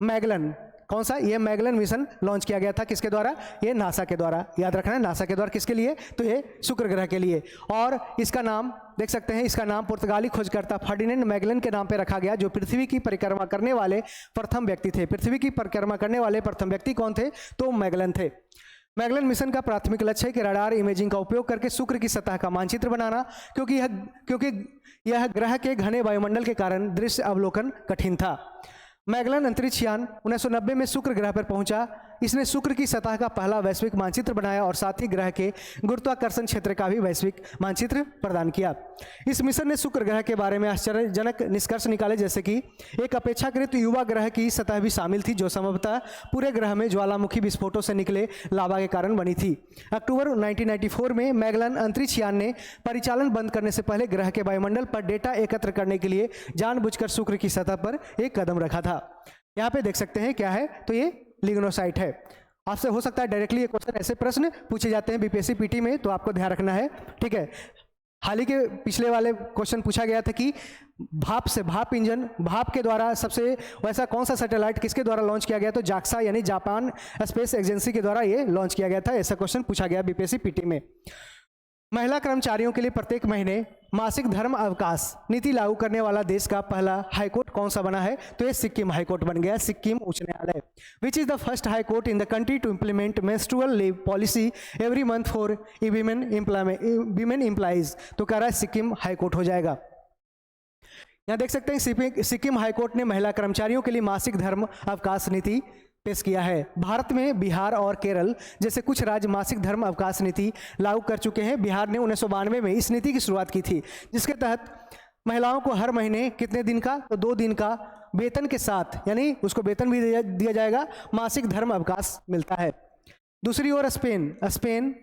मैगलन, कौन सा, ये मैगलन मिशन लॉन्च किया गया था। किसके द्वारा, ये नासा के द्वारा। याद रखना है, नासा के द्वारा किसके लिए, तो ये शुक्र ग्रह के लिए। और इसका नाम देख सकते हैं, इसका नाम पुर्तगाली खोजकर्ता फर्डिनेंड मैगलन के नाम पे रखा गया, जो पृथ्वी की परिक्रमा करने वाले प्रथम व्यक्ति थे। पृथ्वी की परिक्रमा करने वाले प्रथम व्यक्ति कौन थे, तो मैगलन थे। मैगलन मिशन का प्राथमिक लक्ष्य है कि रडार इमेजिंग का उपयोग करके शुक्र की सतह का मानचित्र बनाना, क्योंकि यह ग्रह के घने वायुमंडल के कारण दृश्य अवलोकन कठिन था। मैगलन अंतरिक्ष यान 1990 में शुक्र ग्रह पर पहुंचा। इसने शुक्र की सतह का पहला वैश्विक मानचित्र बनाया और साथ ही ग्रह के गुरुत्वाकर्षण क्षेत्र का भी वैश्विक मानचित्र प्रदान किया। इस मिशन ने शुक्र ग्रह के बारे में आश्चर्यजनक निष्कर्ष निकाले, जैसे कि एक अपेक्षाकृत युवा ग्रह की सतह भी शामिल थी, जो संभवतः पूरे ग्रह में ज्वालामुखी विस्फोटों से निकले लावा के कारण बनी थी। अक्टूबर 1994 में मैगलन अंतरिक्ष यान ने परिचालन बंद करने से पहले ग्रह के वायुमंडल पर डेटा एकत्र करने के लिए जानबूझकर शुक्र की सतह पर एक कदम रखा था। यहाँ पे देख सकते हैं क्या है, तो ये लिग्नोसाइट है। आपसे हो सकता है डायरेक्टली ये क्वेश्चन, ऐसे प्रश्न पूछे जाते हैं बीपीएससी पीटी में, तो आपको ध्यान रखना है। ठीक है, हाल ही के पिछले वाले क्वेश्चन पूछा गया था कि भाप इंजन, भाप के द्वारा सबसे वैसा कौन सा सैटेलाइट किसके द्वारा लॉन्च किया गया, तो जाक्सा यानी जापान स्पेस एजेंसी के द्वारा ये लॉन्च किया गया था। ऐसा क्वेश्चन पूछा गया बीपीएससी पीटी में। महिला कर्मचारियों के लिए प्रत्येक महीने मासिक धर्म अवकाश नीति लागू करने वाला देश का पहला हाईकोर्ट कौन सा बना है? तो ये सिक्किम हाईकोर्ट बन गया, सिक्किम उच्च न्यायालय। Which is the first high court in the country to implement menstrual leave policy every month for women employees? तो कह रहा है सिक्किम हाईकोर्ट हो जाएगा। यहाँ देख सकते हैं सिक्किम हाईकोर्ट ने महिला कर्मचारियों के लिए मासिक धर्म अवकाश नीति पेश किया है। भारत में बिहार और केरल जैसे कुछ राज्य मासिक धर्म अवकाश नीति लागू कर चुके हैं। बिहार ने 1992 में इस नीति की शुरुआत की थी, जिसके तहत महिलाओं को हर महीने कितने दिन का? तो 2 दिन का वेतन के साथ, यानी उसको वेतन भी दिया जाएगा, मासिक धर्म अवकाश मिलता है। दूसरी ओर स्पेन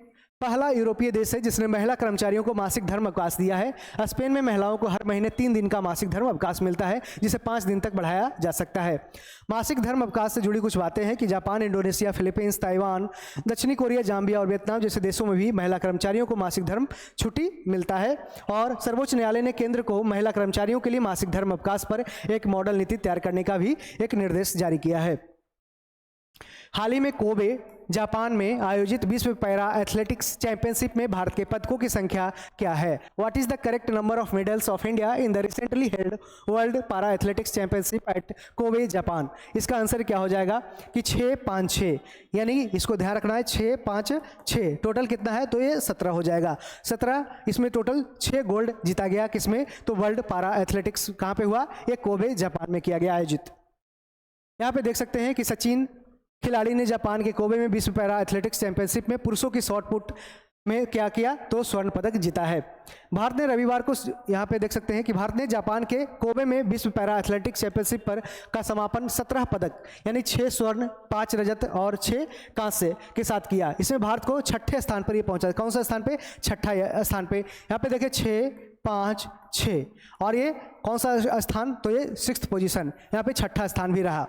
पहला यूरोपीय देश है जिसने महिला कर्मचारियों को मासिक धर्म अवकाश दिया है। स्पेन में महिलाओं को हर महीने 3 दिन का मासिक धर्म अवकाश मिलता है, जिसे 5 दिन तक बढ़ाया जा सकता है। मासिक धर्म अवकाश से जुड़ी कुछ बातें हैं कि जापान, इंडोनेशिया, फिलीपींस, ताइवान, दक्षिणी कोरिया, जाम्बिया और वियतनाम जैसे देशों में भी महिला कर्मचारियों को मासिक धर्म छुट्टी मिलता है। और सर्वोच्च न्यायालय ने केंद्र को महिला कर्मचारियों के लिए मासिक धर्म अवकाश पर एक मॉडल नीति तैयार करने का भी एक निर्देश जारी किया है। हाल ही में कोबे जापान में आयोजित विश्व पैरा एथलेटिक्स चैंपियनशिप में भारत के पदकों की संख्या क्या है? What is the correct number of medals of India in the recently held world para athletics championship at Kobe Japan? इसका आंसर क्या हो जाएगा कि 656, यानी इसको ध्यान रखना है 656। टोटल कितना है? तो ये 17 हो जाएगा। 17, इसमें टोटल 6 गोल्ड जीता गया। किसमें? तो वर्ल्ड पैरा एथलेटिक्स कहाँ पे हुआ? ये कोबे जापान में किया गया आयोजित। यहाँ पे देख सकते हैं कि सचिन खिलाड़ी ने जापान के कोबे में विश्व पैरा एथलेटिक्स चैंपियनशिप में पुरुषों की शॉट पुट में क्या किया? तो स्वर्ण पदक जीता है। भारत ने रविवार को, यहाँ पे देख सकते हैं कि भारत ने जापान के कोबे में विश्व पैरा एथलेटिक्स चैंपियनशिप पर का समापन 17 पदक यानी 6 स्वर्ण, 5 रजत और 6 कांस्य के साथ किया। इसमें भारत को 6ठे स्थान पर ये पहुंचा। कौन सा स्थान पे? 6ठा स्थान पे। यहाँ पे देखिए 6, 5, 6 और ये कौन सा स्थान? तो ये 6th पोजीशन, यहाँ पे 6ठा स्थान भी रहा।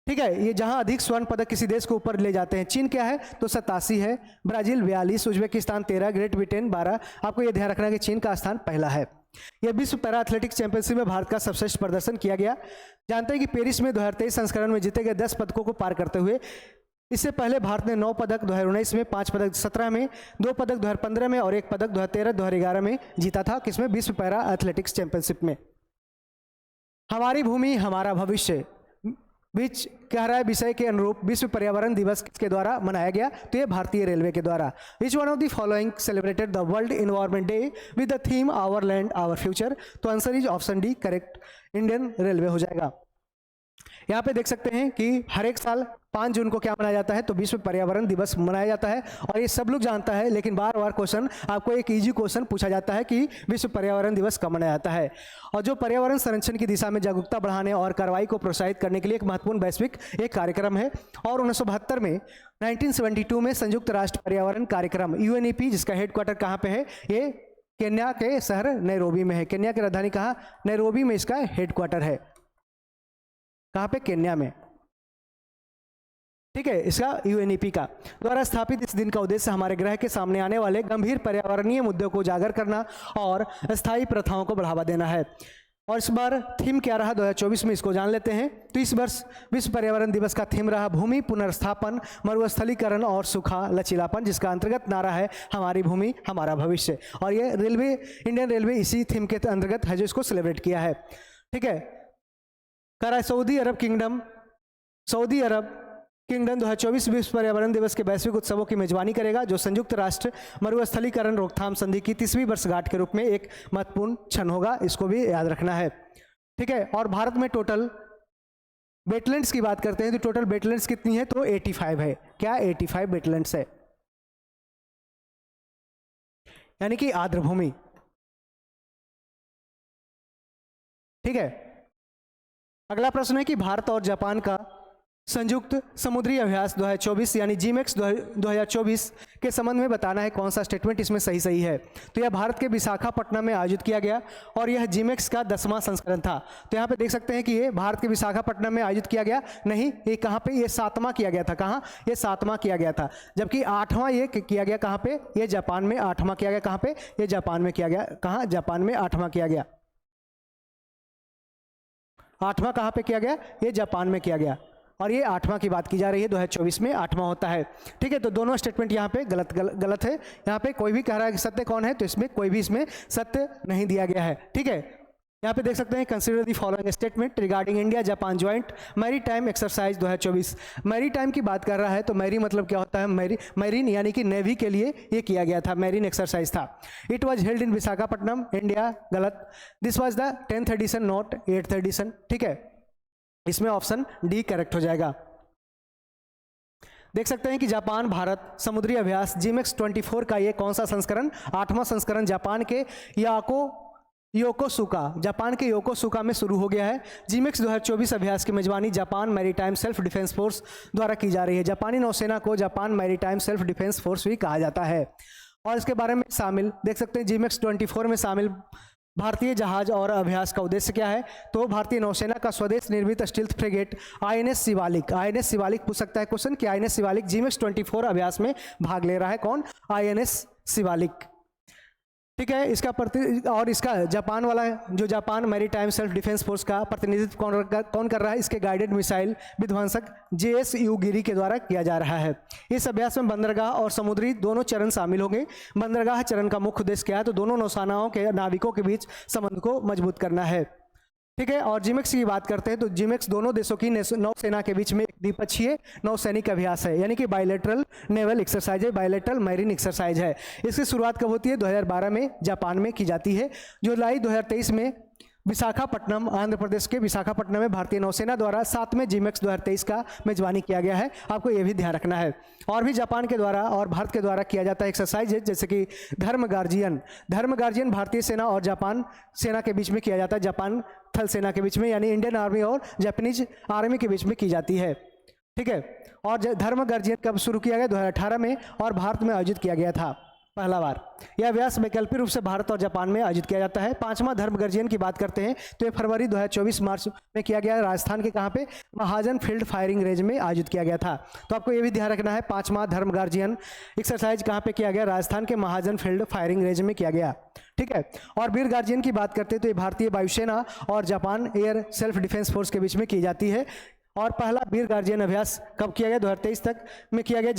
ठीक है, ये जहां अधिक स्वर्ण पदक किसी देश को ऊपर ले जाते हैं। चीन क्या है? तो 87 है, ब्राजील 42, उज्बेकिस्तान 13, ग्रेट ब्रिटेन 12। आपको ये ध्यान रखना है कि चीन का स्थान पहला है। यह विश्व पैरा एथलेटिक्स चैंपियनशिप में भारत का सर्वश्रेष्ठ प्रदर्शन किया गया। जानते हैं कि पेरिस में 2023 संस्करण में जीते गए 10 पदकों को पार करते हुए इससे पहले भारत ने 9 पदक 2019 में, 5 पदक 17 में, 2 पदक 2015 में और 1 पदक 2013, 2011 में जीता था। किसमें? विश्व पैरा एथलेटिक्स चैंपियनशिप में। हमारी भूमि हमारा भविष्य बीच कह रहा है विषय के अनुरूप विश्व पर्यावरण दिवस किसके द्वारा मनाया गया? तो ये भारतीय रेलवे के द्वारा। Which one of the following celebrated the world environment day with the theme our land our future? तो answer is option D correct, Indian railway हो जाएगा। यहाँ पे देख सकते हैं कि हर एक साल 5 जून को क्या मनाया जाता है? तो विश्व पर्यावरण दिवस मनाया जाता है। और ये सब लोग जानता है, लेकिन बार बार क्वेश्चन आपको एक इजी क्वेश्चन पूछा जाता है कि विश्व पर्यावरण दिवस कब मनाया जाता है। और जो पर्यावरण संरक्षण की दिशा में जागरूकता बढ़ाने और कार्रवाई को प्रोत्साहित करने के लिए एक महत्वपूर्ण वैश्विक एक कार्यक्रम है। और 1972 में 1972 में संयुक्त राष्ट्र पर्यावरण कार्यक्रम UNEP, जिसका हेडक्वार्टर कहाँ पे है? ये केन्या के शहर नैरोबी में है। केन्या की राजधानी कहाँ? नैरोबी में इसका हेडक्वार्टर है। कहाँ पे? केन्या में। ठीक है, इसका UNEP का द्वारा स्थापित इस दिन का उद्देश्य हमारे ग्रह के सामने आने वाले गंभीर पर्यावरणीय मुद्दों को उजागर करना और स्थायी प्रथाओं को बढ़ावा देना है। और इस बार थीम क्या रहा 2024 में, इसको जान लेते हैं। तो इस वर्ष विश्व पर्यावरण दिवस का थीम रहा भूमि पुनर्स्थापन, मरुस्थलीकरण और सूखा लचीलापन, जिसका अंतर्गत नारा है हमारी भूमि हमारा भविष्य। और ये रेलवे, इंडियन रेलवे इसी थीम के अंतर्गत है जो इसको सेलिब्रेट किया है। ठीक है, कह रहा है सऊदी अरब किंगडम 2024 विश्व पर्यावरण दिवस के वैश्विक उत्सवों की मेजबानी करेगा, जो संयुक्त राष्ट्र मरुस्थलीकरण रोकथाम संधि की 30वीं वर्षगांठ के रूप में एक महत्वपूर्ण क्षण होगा। इसको भी याद रखना है। ठीक है, और भारत में टोटल वेटलैंड्स की बात करते हैं तो टोटल वेटलैंड्स कितनी है? तो 85 है। क्या? 85 वेटलैंड्स है, यानी कि आर्द्र भूमि। ठीक है, अगला प्रश्न है कि भारत और जापान का संयुक्त समुद्री अभ्यास 2024 यानी GMEX 2024 के संबंध में बताना है कौन सा स्टेटमेंट इसमें सही है। तो यह भारत के विशाखापट्टनम में आयोजित किया गया और यह GMEX का 10वां संस्करण था। तो यहाँ पे देख सकते हैं कि ये भारत के विशाखापट्टनम में आयोजित किया गया नहीं, ये कहाँ पे? ये 7वां किया गया था। कहाँ? ये 7वां किया गया था, जबकि 8वां ये किया गया कहाँ पे? ये जापान में 8वां किया गया। कहाँ पे? ये जापान में किया गया। कहाँ? जापान में 8वां किया गया। 8वां कहाँ पे किया गया? ये जापान में किया गया। और ये 8वां की बात की जा रही है, 2024 में 8वां होता है। ठीक है, तो दोनों स्टेटमेंट यहाँ पे गलत है। यहाँ पे कोई भी कह रहा है कि सत्य कौन है, तो इसमें कोई भी इसमें सत्य नहीं दिया गया है। ठीक है, यहाँ पे देख सकते हैं consider the following statement regarding India Japan joint maritime exercise 2024। Maritime की बात कर रहा है, तो मैरी मतलब क्या होता है, मैरीन यानी कि नेवी के लिए ये किया गया था, मैरीन एक्सरसाइज था। It was held in Visakhapatnam, India, गलत। This was the 10th edition, not 8th edition. ठीक है, इसमें ऑप्शन डी करेक्ट हो जाएगा। देख सकते हैं कि जापान भारत समुद्री अभ्यास जिमेक्स 24 का ये कौन सा संस्करण, 8वां संस्करण जापान के योकोसुका, जापान के योकोसुका में शुरू हो गया है। जिमेक्स 2024 अभ्यास की मेजबानी Japan maritime self defence force द्वारा की जा रही है। जापानी नौसेना को Japan maritime self defence force भी कहा जाता है। और इसके बारे में शामिल देख सकते हैं, जिमेक्स 24 में शामिल भारतीय जहाज और अभ्यास का उद्देश्य क्या है, तो भारतीय नौसेना का स्वदेश निर्मित स्टील्थ फ्रिगेट INS शिवालिक पूछ सकता है क्वेश्चन कि INS शिवालिक जिमेक्स 24 अभ्यास में भाग ले रहा है। कौन, INS शिवालिक। ठीक है, और इसका जापान वाला जो Japan maritime self defence force का प्रतिनिधित्व कौन कर रहा है, इसके गाइडेड मिसाइल विध्वंसक JSU गिरी के द्वारा किया जा रहा है। इस अभ्यास में बंदरगाह और समुद्री दोनों चरण शामिल होंगे। बंदरगाह चरण का मुख्य उद्देश्य क्या है, तो दोनों नौसेनाओं के नाविकों के बीच संबंध को मजबूत करना है। ठीक है, और जिमेक्स की बात करते हैं तो जिमेक्स दोनों देशों की नौसेना के बीच में एक द्विपक्षीय नौसैनिक अभ्यास है, यानी कि बायलैटरल नेवल एक्सरसाइज है, बायलैटरल मैरीन एक्सरसाइज है। इसकी शुरुआत कब होती है, 2012 में जापान में की जाती है। जुलाई 2023 में विशाखापट्टनम, आंध्र प्रदेश के विशाखापट्टनम में भारतीय नौसेना द्वारा 7वें जिमेक्स 2023 का मेजबानी किया गया है। आपको यह भी ध्यान रखना है। और भी जापान के द्वारा और भारत के द्वारा किया जाता है एक्सरसाइज है, जैसे कि धर्म गार्जियन भारतीय सेना और जापान सेना के बीच में किया जाता है, जापान थल सेना के बीच में, यानी इंडियन आर्मी और जापानीज आर्मी के बीच में की जाती है। ठीक है, और धर्म गार्जियन कब शुरू किया गया, 2018 में, और भारत में आयोजित किया गया था पहला बार। यह अभ्यास वैकल्पिक रूप से भारत और जापान में आयोजित किया जाता है। 5वां धर्म गर्जियन की बात करते हैं तो ये फरवरी 2024 मार्च में किया गया, राजस्थान के कहाँ पे, महाजन फील्ड फायरिंग रेंज में आयोजित किया गया था। तो आपको ये भी ध्यान रखना है, 5वां धर्म गार्जियन एक्सरसाइज कहाँ पे किया गया, राजस्थान के महाजन फील्ड फायरिंग रेंज में किया गया। ठीक है, और वीर गार्जियन की बात करते हैं तो ये भारतीय वायुसेना और Japan air self defence force के बीच में की जाती है। और पहला वीर गार्जियन अभ्यास कब किया गया, 2023 तक में किया गया,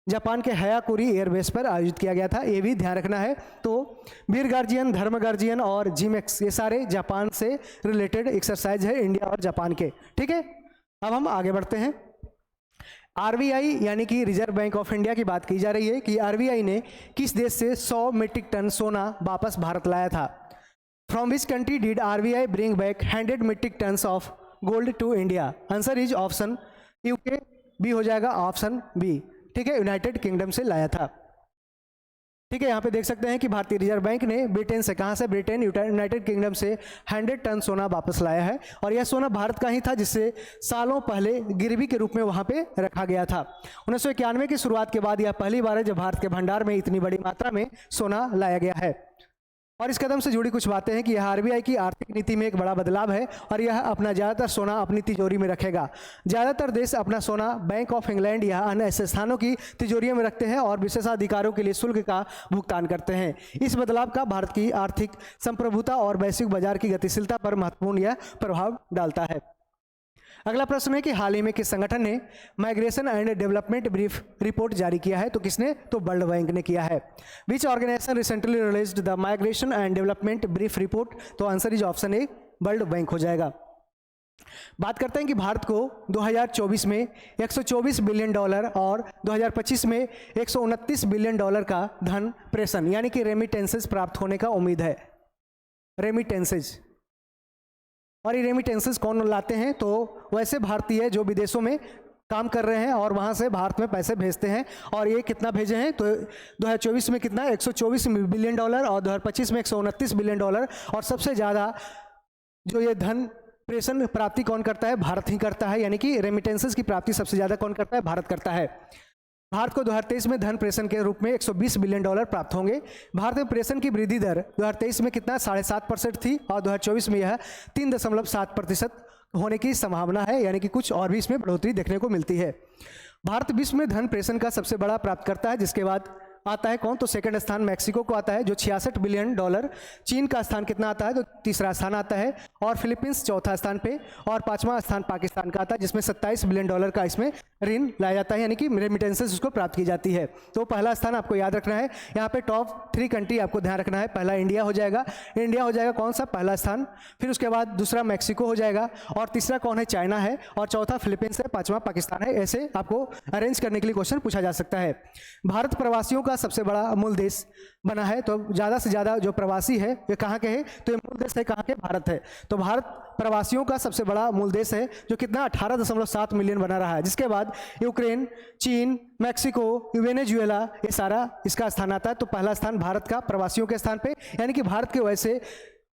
जापान के हयाकुरी एयरबेस पर आयोजित किया गया था। ये भी ध्यान रखना है। तो वीर गार्जियन, धर्म गार्जियन और जिमेक्स ये सारे जापान से रिलेटेड एक्सरसाइज है, इंडिया और जापान के। ठीक है, अब हम आगे बढ़ते हैं। RBI यानी कि रिजर्व बैंक ऑफ इंडिया की बात की जा रही है कि RBI ने किस देश से 100 मीट्रिक टन सोना वापस भारत लाया था। From which country did RBI bring back 100 metric tons of gold to India. Answer is option UK, B हो जाएगा ऑप्शन बी। ठीक है, यूनाइटेड किंगडम से लाया था। ठीक है, यहाँ पे देख सकते हैं कि भारतीय रिजर्व बैंक ने ब्रिटेन से, कहाँ से, ब्रिटेन यूनाइटेड किंगडम से 100 टन सोना वापस लाया है। और यह सोना भारत का ही था, जिससे सालों पहले गिरवी के रूप में वहाँ पे रखा गया था। 1991 की शुरुआत के बाद यह पहली बार है जब भारत के भंडार में इतनी बड़ी मात्रा में सोना लाया गया है। और इस कदम से जुड़ी कुछ बातें हैं कि यह RBI की आर्थिक नीति में एक बड़ा बदलाव है और यह अपना ज़्यादातर सोना अपनी तिजोरी में रखेगा। ज़्यादातर देश अपना सोना बैंक ऑफ इंग्लैंड या अन्य ऐसे स्थानों की तिजोरियों में रखते हैं और विशेषाधिकारों के लिए शुल्क का भुगतान करते हैं। इस बदलाव का भारत की आर्थिक संप्रभुता और वैश्विक बाजार की गतिशीलता पर महत्वपूर्ण यह प्रभाव डालता है। अगला प्रश्न है कि हाल ही में किस संगठन ने migration and development brief report जारी किया है, तो किसने, तो वर्ल्ड बैंक ने किया है। Which organisation recently released the migration and development brief report, तो answer is option A, world bank हो जाएगा। बात करते हैं कि भारत को 2024 में $124 बिलियन और 2025 में $129 बिलियन का धन प्रेषण यानी कि रेमिटेंसेज प्राप्त होने का उम्मीद है। रेमिटेंसेज, और ये रेमिटेंसेस कौन लाते हैं, तो वैसे भारतीय जो विदेशों में काम कर रहे हैं और वहाँ से भारत में पैसे भेजते हैं। और ये कितना भेजे हैं, तो 2024 में कितना, $124 बिलियन और 2025 में $129 बिलियन। और सबसे ज़्यादा जो ये धन प्रेषण प्राप्ति कौन करता है, भारत ही करता है, यानी कि रेमिटेंसेस की प्राप्ति सबसे ज़्यादा कौन करता है, भारत करता है। भारत को 2023 में धन प्रेषण के रूप में $120 बिलियन प्राप्त होंगे। भारत में प्रेषण की वृद्धि दर 2023 में कितना, 7.5% थी और 2024 में यह 3.7% होने की संभावना है, यानी कि कुछ और भी इसमें बढ़ोतरी देखने को मिलती है। भारत विश्व में धन प्रेषण का सबसे बड़ा प्राप्तकर्ता है, जिसके बाद आता है कौन, तो सेकंड स्थान मैक्सिको को आता है जो 66 बिलियन डॉलर। चीन का स्थान कितना आता है, तो तीसरा स्थान आता है। और फिलीपींस चौथा स्थान पे, और पांचवा स्थान पाकिस्तान का आता है जिसमें 27 बिलियन डॉलर का इसमें ऋण लाया जाता है, यानी कि रेमिटेंसेस उसको प्राप्त की जाती है। तो पहला स्थान आपको याद रखना है। यहाँ पे टॉप 3 कंट्री आपको ध्यान रखना है। पहला इंडिया हो जाएगा, इंडिया हो जाएगा कौन सा, पहला स्थान। फिर उसके बाद दूसरा मैक्सिको हो जाएगा, और तीसरा कौन है, चाइना है, और चौथा फिलीपींस है, पांचवा पाकिस्तान है। ऐसे आपको अरेंज करने के लिए क्वेश्चन पूछा जा सकता है। भारत प्रवासियों का सबसे बड़ा मूल देश बना है, तो ज़्यादा से ज़्यादा जो प्रवासी है ये कहाँ के हैं, तो ये मूल देश है कहाँ के, भारत है। तो भारत प्रवासियों का सबसे बड़ा मूल देश है जो कितना 18.7 मिलियन बना रहा है। जिसके बाद यूक्रेन, चीन, मैक्सिको, वेनेजुएला, ये सारा इसका स्थान आता है। तो पहला स्थान भारत का प्रवासियों के स्थान पे, यानी कि भारत के वैसे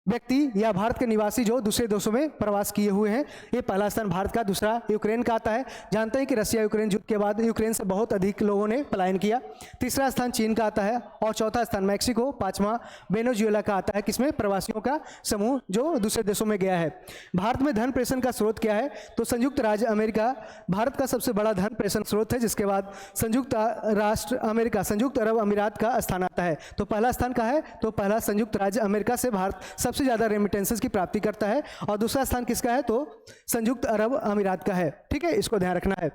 व्यक्ति या भारत के निवासी जो दूसरे देशों में प्रवास किए हुए हैं, ये पहला स्थान भारत का। दूसरा यूक्रेन का आता है, जानते हैं कि रशिया यूक्रेन युद्ध के बाद यूक्रेन से बहुत अधिक लोगों ने पलायन किया। तीसरा स्थान चीन का आता है, और चौथा स्थान मैक्सिको, पांचवा वेनेजुएला का आता है, किसमें, प्रवासियों का समूह जो दूसरे देशों में गया है। भारत में धन प्रेषण का स्रोत क्या है, तो संयुक्त राज्य अमेरिका भारत का सबसे बड़ा धन प्रेषण स्रोत है। जिसके बाद संयुक्त राष्ट्र अमेरिका, संयुक्त अरब अमीरात का स्थान आता है। तो पहला स्थान का है, तो पहला संयुक्त राज्य अमेरिका से भारत सबसे ज़्यादा रेमिटेंसेस की प्राप्ति करता है, और दूसरा स्थान किसका है, तो संयुक्त अरब अमीरात का है। ठीक है, इसको ध्यान रखना है।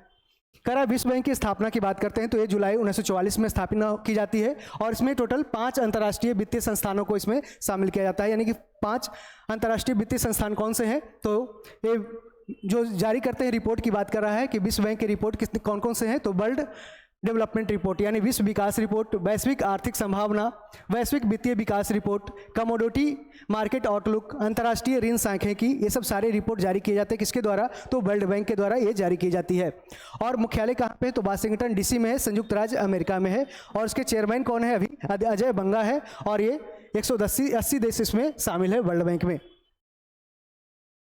करा विश्व बैंक की स्थापना की बात करते हैं तो ये जुलाई 1944 में स्थापना की जाती है, और इसमें टोटल 5 अंतर्राष्ट्रीय वित्तीय संस्थानों को इसमें शामिल किया जाता है। यानी कि 5 अंतर्राष्ट्रीय वित्तीय संस्थान कौन से हैं, तो ये जो जारी करते हैं रिपोर्ट की बात कर रहा है कि विश्व बैंक की रिपोर्ट कितने कौन कौन से हैं, तो वर्ल्ड डेवलपमेंट रिपोर्ट यानी विश्व विकास रिपोर्ट, वैश्विक आर्थिक संभावना, वैश्विक वित्तीय विकास रिपोर्ट, कमोडिटी मार्केट आउटलुक, अंतर्राष्ट्रीय ऋण सांख्यिकी, ये सब सारे रिपोर्ट जारी किए जाते हैं किसके द्वारा, तो वर्ल्ड बैंक के द्वारा ये जारी की जाती है। और मुख्यालय कहाँ पे है, तो वाशिंगटन डीसी में है, संयुक्त राज्य अमेरिका में है। और इसके चेयरमैन कौन है, अभी अजय बंगा है, और ये 180 देश इसमें शामिल है वर्ल्ड बैंक में।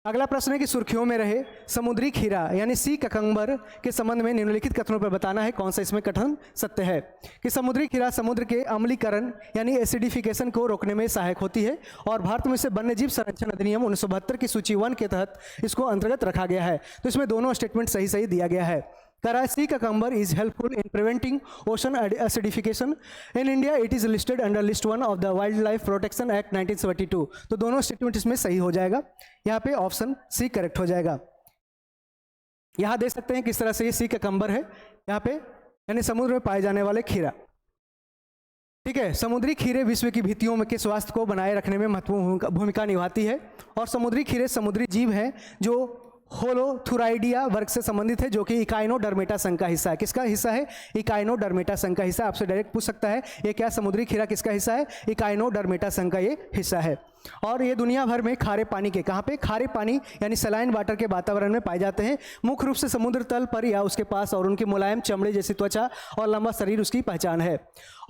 अगला प्रश्न है कि सुर्खियों में रहे समुद्री खीरा यानी सी ककंबर के संबंध में निम्नलिखित कथनों पर बताना है कौन सा इसमें कथन सत्य है। कि समुद्री खीरा समुद्र के अम्लीकरण यानी एसिडिफिकेशन को रोकने में सहायक होती है, और भारत में से वन्यजीव संरक्षण अधिनियम 1972 की सूची 1 के तहत इसको अंतर्गत रखा गया है। तो इसमें दोनों स्टेटमेंट सही सही दिया गया है। सी cucumber is helpful in preventing ocean acidification. In India, it is listed under List 1 of the Wildlife Protection Act 1972. तो दोनों स्टेटमेंट इसमें सही हो जाएगा, यहाँ पे ऑप्शन सी करेक्ट हो जाएगा। यहाँ देख सकते हैं किस तरह से ये सी cucumber है, यहाँ पे यानी समुद्र में पाए जाने वाले खीरा। ठीक है, समुद्री खीरे विश्व की भित्तियों में के स्वास्थ्य को बनाए रखने में महत्वपूर्ण भूमिका निभाती है, और समुद्री खीरे समुद्री जीव हैं जो होलोथुराइडिया वर्ग से संबंधित है, जो कि इकाइनोडर्मेटा संघ का हिस्सा है। किसका हिस्सा है, इकाइनोडर्मेटा संघ का हिस्सा। आपसे डायरेक्ट पूछ सकता है ये क्या समुद्री खीरा किसका हिस्सा है, इकाइनोडर्मेटा संघ का ये हिस्सा है। और ये दुनिया भर में खारे पानी के, कहाँ पे, खारे पानी यानी सलाइन वाटर के वातावरण में पाए जाते हैं, मुख्य रूप से समुद्र तल पर या उसके पास, और उनकी मुलायम चमड़े जैसी त्वचा और लंबा शरीर उसकी पहचान है।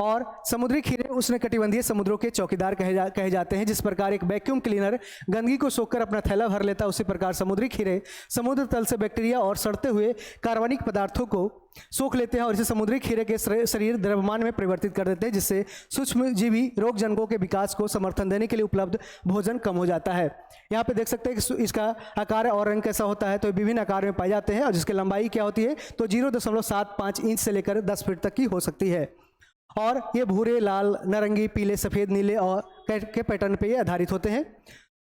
और समुद्री खीरे उष्णकटिबंधीय समुद्रों के चौकीदार कहे जाते हैं। जिस प्रकार एक वैक्यूम क्लीनर गंदगी को सोखकर अपना थैला भर लेता है, उसी प्रकार समुद्री खीरे समुद्र तल से बैक्टीरिया और सड़ते हुए कार्बनिक पदार्थों को सोख लेते हैं, और इसे समुद्री खीरे के शरीर द्रव्यमान में परिवर्तित कर देते हैं, जिससे सूक्ष्म जीवी रोग जनकों के विकास को समर्थन देने के लिए उपलब्ध भोजन कम हो जाता है। यहाँ पे देख सकते हैं कि इसका आकार और रंग कैसा होता है, तो विभिन्न आकार में पाए जाते हैं, और जिसकी लंबाई क्या होती है, तो 0.75 इंच से लेकर 10 फीट तक की हो सकती है। और ये भूरे, लाल, नारंगी, पीले, सफ़ेद, नीले और के पैटर्न पे ये आधारित होते हैं।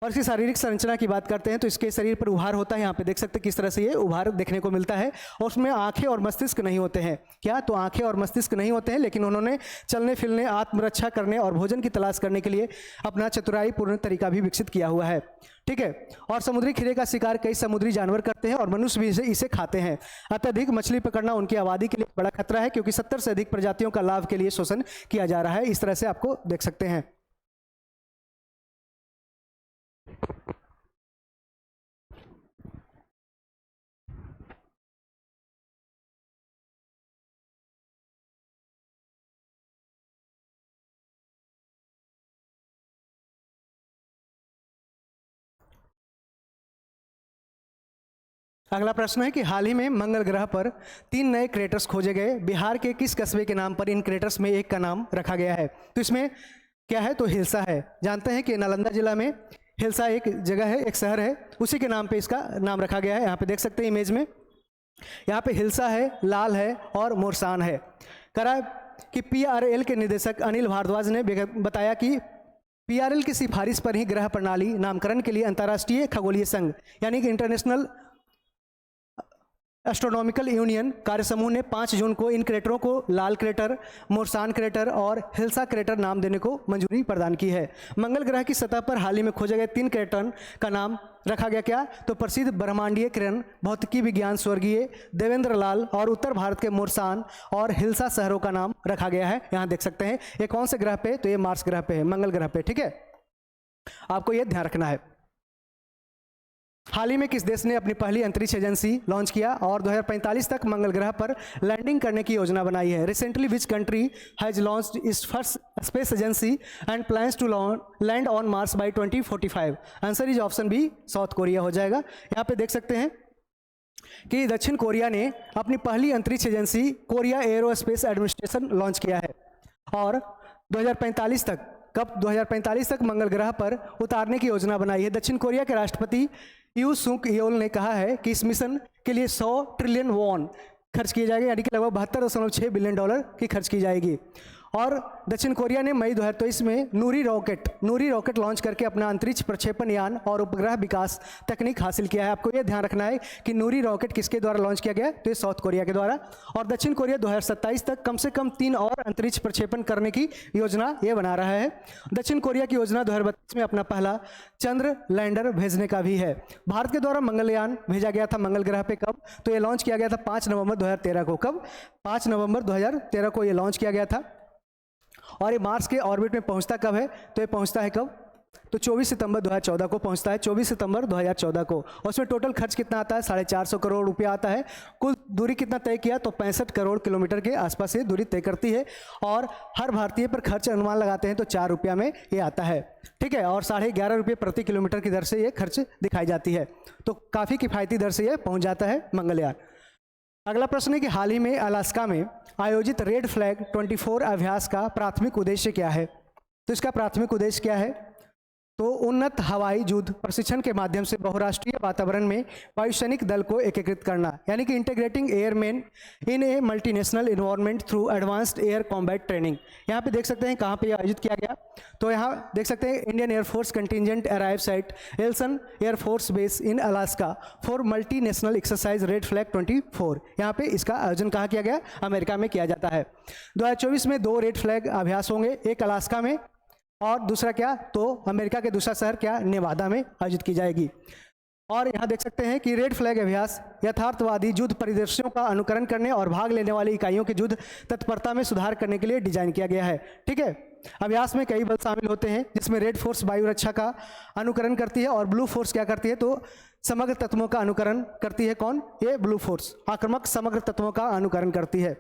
और इसकी शारीरिक संरचना की बात करते हैं तो इसके शरीर पर उभार होता है, यहाँ पे देख सकते हैं किस तरह से ये उभार देखने को मिलता है, और उसमें आंखें और मस्तिष्क नहीं होते हैं। क्या, तो आंखें और मस्तिष्क नहीं होते हैं, लेकिन उन्होंने चलने फिरने, आत्मरक्षा करने और भोजन की तलाश करने के लिए अपना चतुराईपूर्ण तरीका भी विकसित किया हुआ है। ठीक है, और समुद्री खीरे का शिकार कई समुद्री जानवर करते हैं, और मनुष्य भी इसे खाते हैं। अत्यधिक मछली पकड़ना उनकी आबादी के लिए बड़ा खतरा है, क्योंकि 70 से अधिक प्रजातियों का लाभ के लिए शोषण किया जा रहा है। इस तरह से आपको देख सकते हैं। अगला प्रश्न है कि हाल ही में मंगल ग्रह पर 3 नए क्रेटर्स खोजे गए, बिहार के किस कस्बे के नाम पर इन क्रेटर्स में एक का नाम रखा गया है। तो इसमें क्या है, तो हिल्सा है। जानते हैं कि नालंदा जिला में हिल्सा एक जगह है, एक शहर है, उसी के नाम पे इसका नाम रखा गया है। यहाँ पे देख सकते हैं इमेज में, यहाँ पे हिल्सा है, लाल है और मोरसान है। करा कि PRL के निदेशक अनिल भारद्वाज ने बताया कि PRL की सिफारिश पर ही ग्रह प्रणाली नामकरण के लिए अंतर्राष्ट्रीय खगोलीय संघ यानी कि इंटरनेशनल एस्ट्रोनॉमिकल यूनियन कार्यसमूह ने 5 जून को इन क्रेटरों को लाल क्रेटर, मोरसान क्रेटर और हिल्सा क्रेटर नाम देने को मंजूरी प्रदान की है। मंगल ग्रह की सतह पर हाल ही में खोजे गए 3 क्रेटर का नाम रखा गया क्या? तो प्रसिद्ध ब्रह्मांडीय किरण, भौतिकी विज्ञान स्वर्गीय देवेंद्र लाल और उत्तर भारत के मोरसान और हिल्सा शहरों का नाम रखा गया है। यहाँ देख सकते हैं ये कौन से ग्रह पे? तो ये मार्स ग्रह पे है, मंगल ग्रह पे। ठीक है, आपको ये ध्यान रखना है। हाल ही में किस देश ने अपनी पहली अंतरिक्ष एजेंसी लॉन्च किया और 2045 तक मंगल ग्रह पर लैंडिंग करने की योजना बनाई है? Recently which country has launched its first space agency and plans to land on Mars by 2045? Answer is option B, South Korea हो जाएगा। यहाँ पे देख सकते हैं कि दक्षिण कोरिया ने अपनी पहली अंतरिक्ष agency Korea aerospace administration launch किया है और 2045 तक, कब? 2045 तक मंगल ग्रह पर उतारने की योजना बनाई है। दक्षिण कोरिया के राष्ट्रपति यू सुक योल ने कहा है कि इस मिशन के लिए 100 ट्रिलियन वॉन खर्च किए जाएंगे, यानी कि लगभग 72.6 बिलियन डॉलर की खर्च की जाएगी। और दक्षिण कोरिया ने मई 2023 में नूरी रॉकेट लॉन्च करके अपना अंतरिक्ष प्रक्षेपण यान और उपग्रह विकास तकनीक हासिल किया है। आपको यह ध्यान रखना है कि नूरी रॉकेट किसके द्वारा लॉन्च किया गया? तो ये साउथ कोरिया के द्वारा। और दक्षिण कोरिया 2027 तक कम से कम 3 और अंतरिक्ष प्रक्षेपण करने की योजना ये बना रहा है। दक्षिण कोरिया की योजना 2032 में अपना पहला चंद्र लैंडर भेजने का भी है। भारत के द्वारा मंगलयान भेजा गया था मंगल ग्रह पे, कब? तो ये लॉन्च किया गया था 5 नवंबर 2013 को। कब? 5 नवंबर 2013 को ये लॉन्च किया गया था। और ये मार्स के ऑर्बिट में पहुंचता कब है? तो ये पहुंचता है कब? तो 24 सितंबर 2014 को पहुंचता है, 24 सितंबर 2014 को। और उसमें टोटल खर्च कितना आता है? 450 करोड़ रुपया आता है। कुल दूरी कितना तय किया? तो 65 करोड़ किलोमीटर के आसपास ये दूरी तय करती है। और हर भारतीय पर खर्च अनुमान लगाते हैं तो 4 रुपया में ये आता है। ठीक है, और 11.5 रुपये प्रति किलोमीटर की दर से ये खर्च दिखाई जाती है। तो काफ़ी किफ़ायती दर से ये पहुँच जाता है मंगलयान। अगला प्रश्न है कि हाल ही में अलास्का में आयोजित रेड फ्लैग 24 अभ्यास का प्राथमिक उद्देश्य क्या है? तो इसका प्राथमिक उद्देश्य क्या है? तो उन्नत हवाई युद्ध प्रशिक्षण के माध्यम से बहुराष्ट्रीय वातावरण में वायुसैनिक दल को एकीकृत करना, यानी कि integrating airmen in a multinational environment through advanced air combat training. यहाँ पे देख सकते हैं कहाँ पे आयोजित किया गया। तो यहाँ देख सकते हैं Indian air force contingent arrives at Eielson air force base in Alaska for multinational exercise red flag 24। यहाँ पे इसका आयोजन कहाँ किया गया? अमेरिका में किया जाता है। 2024 में 2 रेड फ्लैग अभ्यास होंगे, एक अलास्का में और दूसरा क्या? तो अमेरिका के दूसरा शहर क्या? नेवादा में आयोजित की जाएगी। और यहाँ देख सकते हैं कि रेड फ्लैग अभ्यास यथार्थवादी युद्ध परिदृश्यों का अनुकरण करने और भाग लेने वाली इकाइयों की युद्ध तत्परता में सुधार करने के लिए डिजाइन किया गया है। ठीक है, अभ्यास में कई बल शामिल होते हैं जिसमें रेड फोर्स वायु रक्षा का अनुकरण करती है और ब्लू फोर्स क्या करती है? तो समग्र तत्वों का अनुकरण करती है। कौन? ये ब्लू फोर्स आक्रामक समग्र तत्वों का अनुकरण करती है।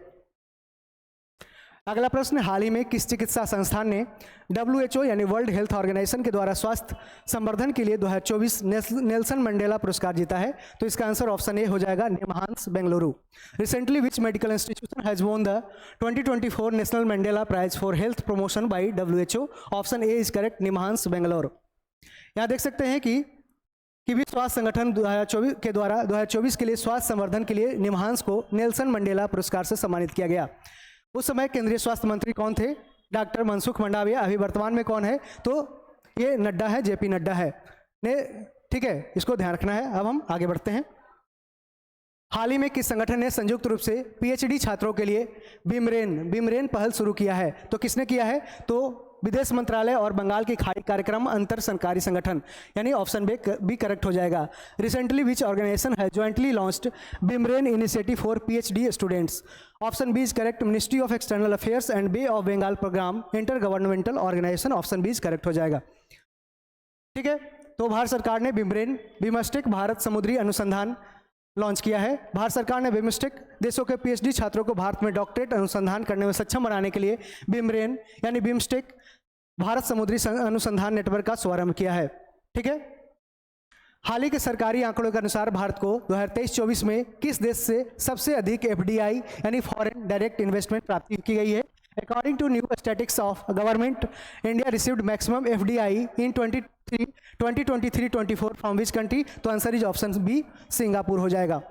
अगला प्रश्न, हाल ही में किस चिकित्सा संस्थान ने WHO यानी वर्ल्ड हेल्थ ऑर्गेनाइजेशन के द्वारा स्वास्थ्य संवर्धन के लिए 2024 नेल्सन मंडेला पुरस्कार जीता है? तो इसका आंसर ऑप्शन ए हो जाएगा, NIMHANS Bengaluru. Recently which medical institution has won the 2024 national Mandela prize for health promotion by WHO? Option A is correct, NIMHANS Bangalore. यहाँ देख सकते हैं कि विश्व स्वास्थ्य संगठन 2024 के द्वारा 2024 के लिए स्वास्थ्य संवर्धन के लिए निमहांस को नेल्सन मंडेला पुरस्कार से सम्मानित किया गया। उस समय केंद्रीय स्वास्थ्य मंत्री कौन थे? डॉक्टर मनसुख मंडाविया। अभी वर्तमान में कौन है? तो ये नड्डा है, JP नड्डा है ने। ठीक है, इसको ध्यान रखना है। अब हम आगे बढ़ते हैं। हाल ही में किस संगठन ने संयुक्त रूप से PhD छात्रों के लिए बिमरेन पहल शुरू किया है? तो किसने किया है? तो विदेश मंत्रालय और बंगाल की खाड़ी कार्यक्रम अंतर सरकारी संगठन, यानी ऑप्शन बी करेक्ट हो जाएगा। रिसेंटली विच ऑर्गेनाइजेशन है jointly launched BIMReN initiative for PhD students? Option B is correct, ministry of external affairs and bay of Bengal programme intergovernmental organisation. Option B is correct हो जाएगा। ठीक है, तो भारत सरकार ने बिमस्टेक भारत समुद्री अनुसंधान लॉन्च किया है। भारत सरकार ने बिमस्टेक देशों के PhD छात्रों को भारत में डॉक्टरेट अनुसंधान करने में सक्षम बनाने के लिए बिमरेन यानी बिमस्टेक भारत समुद्री अनुसंधान नेटवर्क का शुभारंभ किया है। ठीक है, हाल ही के सरकारी आंकड़ों के अनुसार भारत को 2023-24 में किस देश से सबसे अधिक FDI यानी फॉरेन डायरेक्ट इन्वेस्टमेंट प्राप्ति की गई है? According to new statistics of government, India received maximum FDI in 2023-24 from which country? तो answer is option B, Singapore हो जाएगा।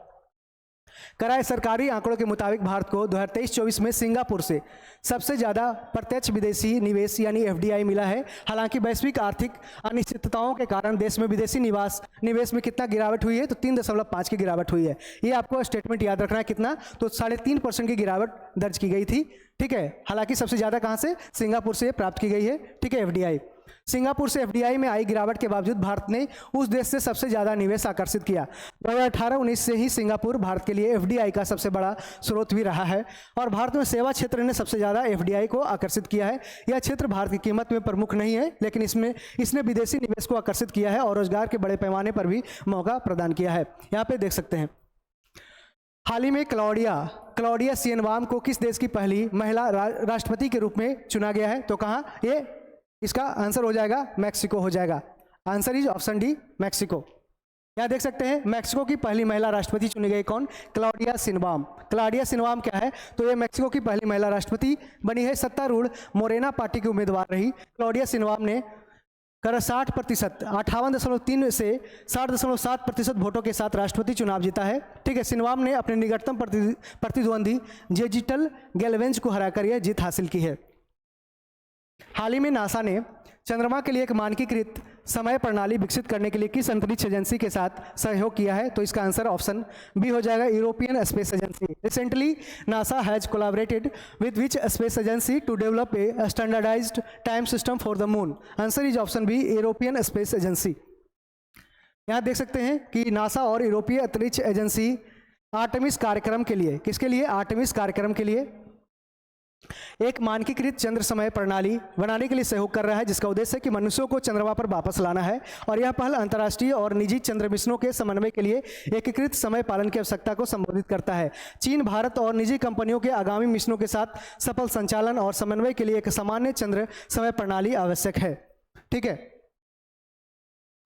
कराए सरकारी आंकड़ों के मुताबिक भारत को 2023-24 में सिंगापुर से सबसे ज़्यादा प्रत्यक्ष विदेशी निवेश यानी एफडीआई मिला है। हालांकि वैश्विक आर्थिक अनिश्चितताओं के कारण देश में विदेशी निवेश में कितना गिरावट हुई है, तो 3.5 की गिरावट हुई है। ये आपको स्टेटमेंट याद रखना है कितना, तो 3.5% की गिरावट दर्ज की गई थी। ठीक है, हालांकि सबसे ज़्यादा कहाँ से, सिंगापुर से प्राप्त की गई है। ठीक है, एफडीआई सिंगापुर से एफडीआई में आई गिरावट के बावजूद भारत ने उस देश से सबसे ज़्यादा निवेश आकर्षित किया। 2018-19 से ही सिंगापुर भारत के लिए एफडीआई का सबसे बड़ा स्रोत भी रहा है और भारत में सेवा क्षेत्र ने सबसे ज़्यादा एफडीआई को आकर्षित किया है। यह क्षेत्र भारत की कीमत में प्रमुख नहीं है, लेकिन इसने विदेशी निवेश को आकर्षित किया है और रोजगार के बड़े पैमाने पर भी मौका प्रदान किया है। यहाँ पे देख सकते हैं, हाल ही में क्लॉडिया शिएनबाम को किस देश की पहली महिला राष्ट्रपति के रूप में चुना गया है, तो कहाँ, ये इसका आंसर हो जाएगा मैक्सिको हो जाएगा। Answer is option D, Mexico. यहाँ देख सकते हैं मैक्सिको की पहली महिला राष्ट्रपति चुनी गई, कौन, क्लॉडिया शिएनबाम। क्लॉडिया शिएनबाम क्या है, तो ये मैक्सिको की पहली महिला राष्ट्रपति बनी है। सत्तारूढ़ मोरेना पार्टी की उम्मीदवार रही। क्लॉडिया शिएनबाम ने 60%, 58.3 से 60.7% वोटों के साथ राष्ट्रपति चुनाव जीता है। ठीक है, शिएनबाम ने अपने निकटतम प्रतिद्वंदी जेजिटल गैल्वेंज को हराकर यह जीत हासिल की है। हाल ही में नासा ने चंद्रमा के लिए एक मानकीकृत समय प्रणाली विकसित करने के लिए किस अंतरिक्ष एजेंसी के साथ सहयोग किया है, तो इसका आंसर ऑप्शन बी हो जाएगा, European space agency. Recently NASA has collaborated with which space agency to develop a standardised time system for the moon. Answer is option B, European space agency. यहाँ देख सकते हैं कि नासा और यूरोपीय अंतरिक्ष एजेंसी आर्टेमिस कार्यक्रम के लिए, किसके लिए, आर्टेमिस कार्यक्रम के लिए एक मानकीकृत चंद्र समय प्रणाली बनाने के लिए सहयोग कर रहा है, जिसका उद्देश्य है कि मनुष्यों को चंद्रमा पर वापस लाना है। और यह पहल अंतर्राष्ट्रीय और निजी चंद्र मिशनों के समन्वय के लिए एकीकृत समय पालन की आवश्यकता को संबोधित करता है। चीन, भारत और निजी कंपनियों के आगामी मिशनों के साथ सफल संचालन और समन्वय के लिए एक सामान्य चंद्र समय प्रणाली आवश्यक है। ठीक है,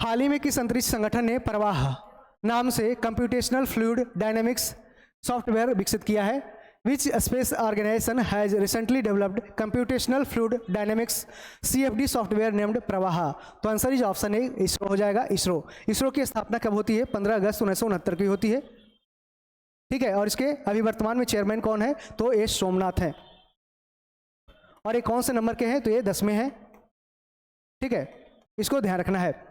हाल ही में किस अंतरिक्ष संगठन ने प्रवाह नाम से कंप्यूटेशनल फ्लूइड डायनेमिक्स सॉफ्टवेयर विकसित किया है? Which space organization has recently developed computational fluid dynamics CFD software named प्रवाह? तो आंसर इज ऑप्शन ए, इसरो हो जाएगा। इसरो की स्थापना कब होती है, 15 अगस्त 1969 की होती है। ठीक है, और इसके अभी वर्तमान में चेयरमैन कौन है, तो एस सोमनाथ है। और ये कौन से नंबर के हैं, तो ये 10वें हैं। ठीक है, इसको ध्यान रखना है।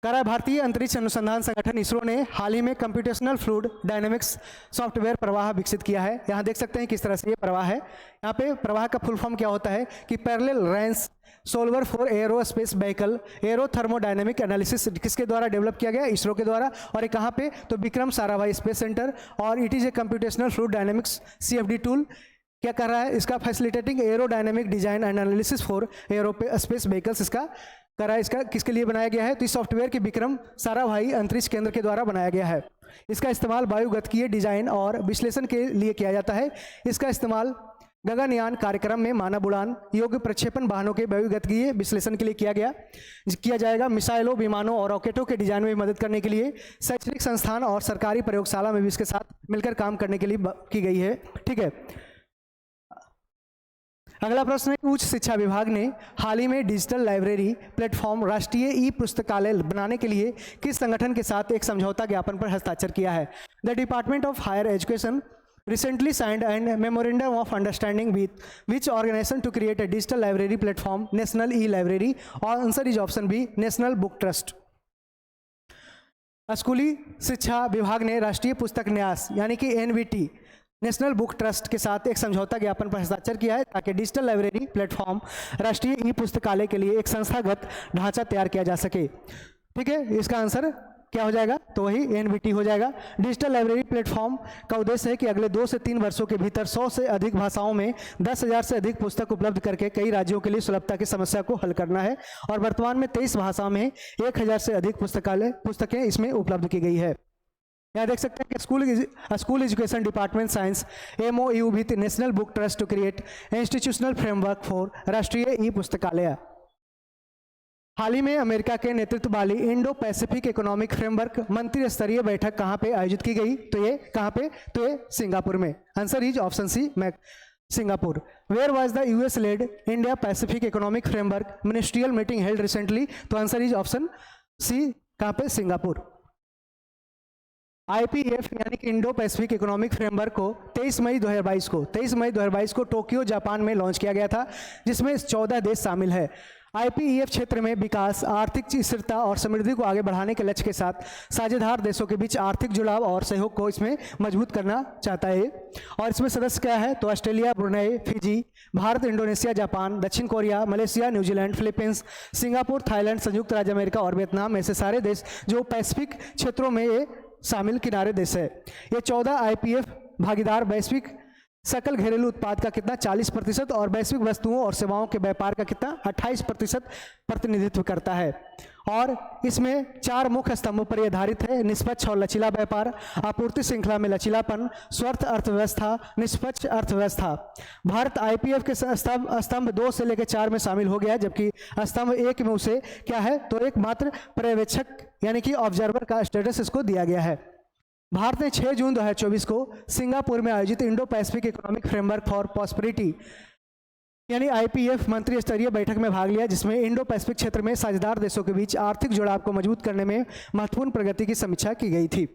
करा भारतीय अंतरिक्ष अनुसंधान संगठन इसरो ने हाल ही में कंप्यूटेशनल फ्लूइड डायनेमिक्स सॉफ्टवेयर प्रवाह विकसित किया है। यहाँ देख सकते हैं किस तरह से ये प्रवाह है। यहाँ पे प्रवाह का फुल फॉर्म क्या होता है कि parallel range solver for aerospace vehicle arrow thermodynamic analysis किसके द्वारा डेवलप किया गया, इसरो के द्वारा। और ये कहाँ पे, तो विक्रम साराभाई स्पेस सेंटर। और it is a computational fluid dynamics CFD tool क्या कर रहा है, इसका facilitating aerodynamic design and analysis for aerospace vehicles इसका कर रहा है। इसका किसके लिए बनाया गया है, तो इस सॉफ्टवेयर के विक्रम साराभाई अंतरिक्ष केंद्र के द्वारा बनाया गया है। इसका इस्तेमाल वायुगतिकीय डिजाइन और विश्लेषण के लिए किया जाता है। इसका इस्तेमाल गगनयान कार्यक्रम में मानव उड़ान योग्य प्रक्षेपण वाहनों के वायुगतिकीय विश्लेषण के लिए किया जाएगा। मिसाइलों, विमानों और रॉकेटों के डिजाइन में भी मदद करने के लिए शैक्षणिक संस्थान और सरकारी प्रयोगशाला में भी इसके साथ मिलकर काम करने के लिए की गई है। ठीक है, अगला प्रश्न है, उच्च शिक्षा विभाग ने हाल ही में डिजिटल लाइब्रेरी प्लेटफॉर्म राष्ट्रीय ई पुस्तकालय बनाने के लिए किस संगठन के साथ एक समझौता ज्ञापन पर हस्ताक्षर किया है? The department of higher education recently signed a memorandum of understanding with which organization to create a digital library platform, National E-Library? और answer is option B, national book trust. स्कूली शिक्षा विभाग ने राष्ट्रीय पुस्तक न्यास यानी कि NVT नेशनल बुक ट्रस्ट के साथ एक समझौता ज्ञापन पर हस्ताक्षर किया है ताकि डिजिटल लाइब्रेरी प्लेटफॉर्म राष्ट्रीय ई पुस्तकालय के लिए एक संस्थागत ढांचा तैयार किया जा सके। ठीक है, इसका आंसर क्या हो जाएगा, तो वही NVT हो जाएगा। डिजिटल लाइब्रेरी प्लेटफॉर्म का उद्देश्य है कि अगले 2 से 3 वर्षों के भीतर 100 से अधिक भाषाओं में 10,000 से अधिक पुस्तक उपलब्ध करके कई राज्यों के लिए सुलभता की समस्या को हल करना है। और वर्तमान में 23 भाषाओं में 1000 से अधिक पुस्तकें इसमें उपलब्ध की गई है। यहाँ देख सकते हैं कि school education department signs MOU with national book trust to create institutional framework for राष्ट्रीय ई पुस्तकालय। हाल ही में अमेरिका के नेतृत्व वाली इंडो पैसिफिक इकोनॉमिक फ्रेमवर्क मंत्री स्तरीय बैठक कहाँ पे आयोजित की गई, तो ये कहाँ पे, तो ये सिंगापुर में। Answer is option C, Singapore. Where was the US led India Pacific economic framework ministerial meeting held recently? तो आंसर इज ऑप्शन सी, कहाँ पे, सिंगापुर। आईपीएफ यानी कि इंडो पैसिफिक इकोनॉमिक फ्रेमवर्क को 23 मई 2022 को टोक्यो जापान में launch किया गया था, जिसमें 14 देश शामिल है। आईपीईएफ क्षेत्र में विकास, आर्थिक स्थिरता और समृद्धि को आगे बढ़ाने के लक्ष्य के साथ साझेदार देशों के बीच आर्थिक जुड़ाव और सहयोग को इसमें मजबूत करना चाहता है। और इसमें सदस्य क्या है, तो Australia, Brunei, Fiji, Bharat, Indonesia, Japan, दक्षिण Korea, Malaysia, New Zealand, Philippines, Singapore, Thailand, संयुक्त राज्य अमेरिका और वियतनाम, ऐसे सारे देश जो पैसिफिक क्षेत्रों में ये शामिल किनारे देश है। ये 14 आईपीएफ भागीदार वैश्विक सकल घरेलू उत्पाद का कितना 40% और वैश्विक वस्तुओं और सेवाओं के व्यापार का कितना 28% प्रतिनिधित्व करता है। और इसमें 4 मुख्य स्तंभों पर यह आधारित है: निष्पक्ष और लचीला व्यापार, आपूर्ति श्रृंखला में लचीलापन, स्वस्थ अर्थव्यवस्था, निष्पक्ष अर्थव्यवस्था। भारत आईपीएफ के स्तंभ 2 से लेकर 4 में शामिल हो गया, जबकि स्तंभ 1 में उसे क्या है, तो एक मात्र पर्यवेक्षक यानी कि ऑब्जर्वर का स्टेटस इसको दिया गया है। भारत ने 6 जून 2024 को सिंगापुर में आयोजित Indo Pacific economic framework for prosperity यानी आईपीएफ मंत्री स्तरीय बैठक में भाग लिया, जिसमें इंडो पैसिफिक क्षेत्र में साझेदार देशों के बीच आर्थिक जुड़ाव को मजबूत करने में महत्वपूर्ण प्रगति की समीक्षा की गई थी।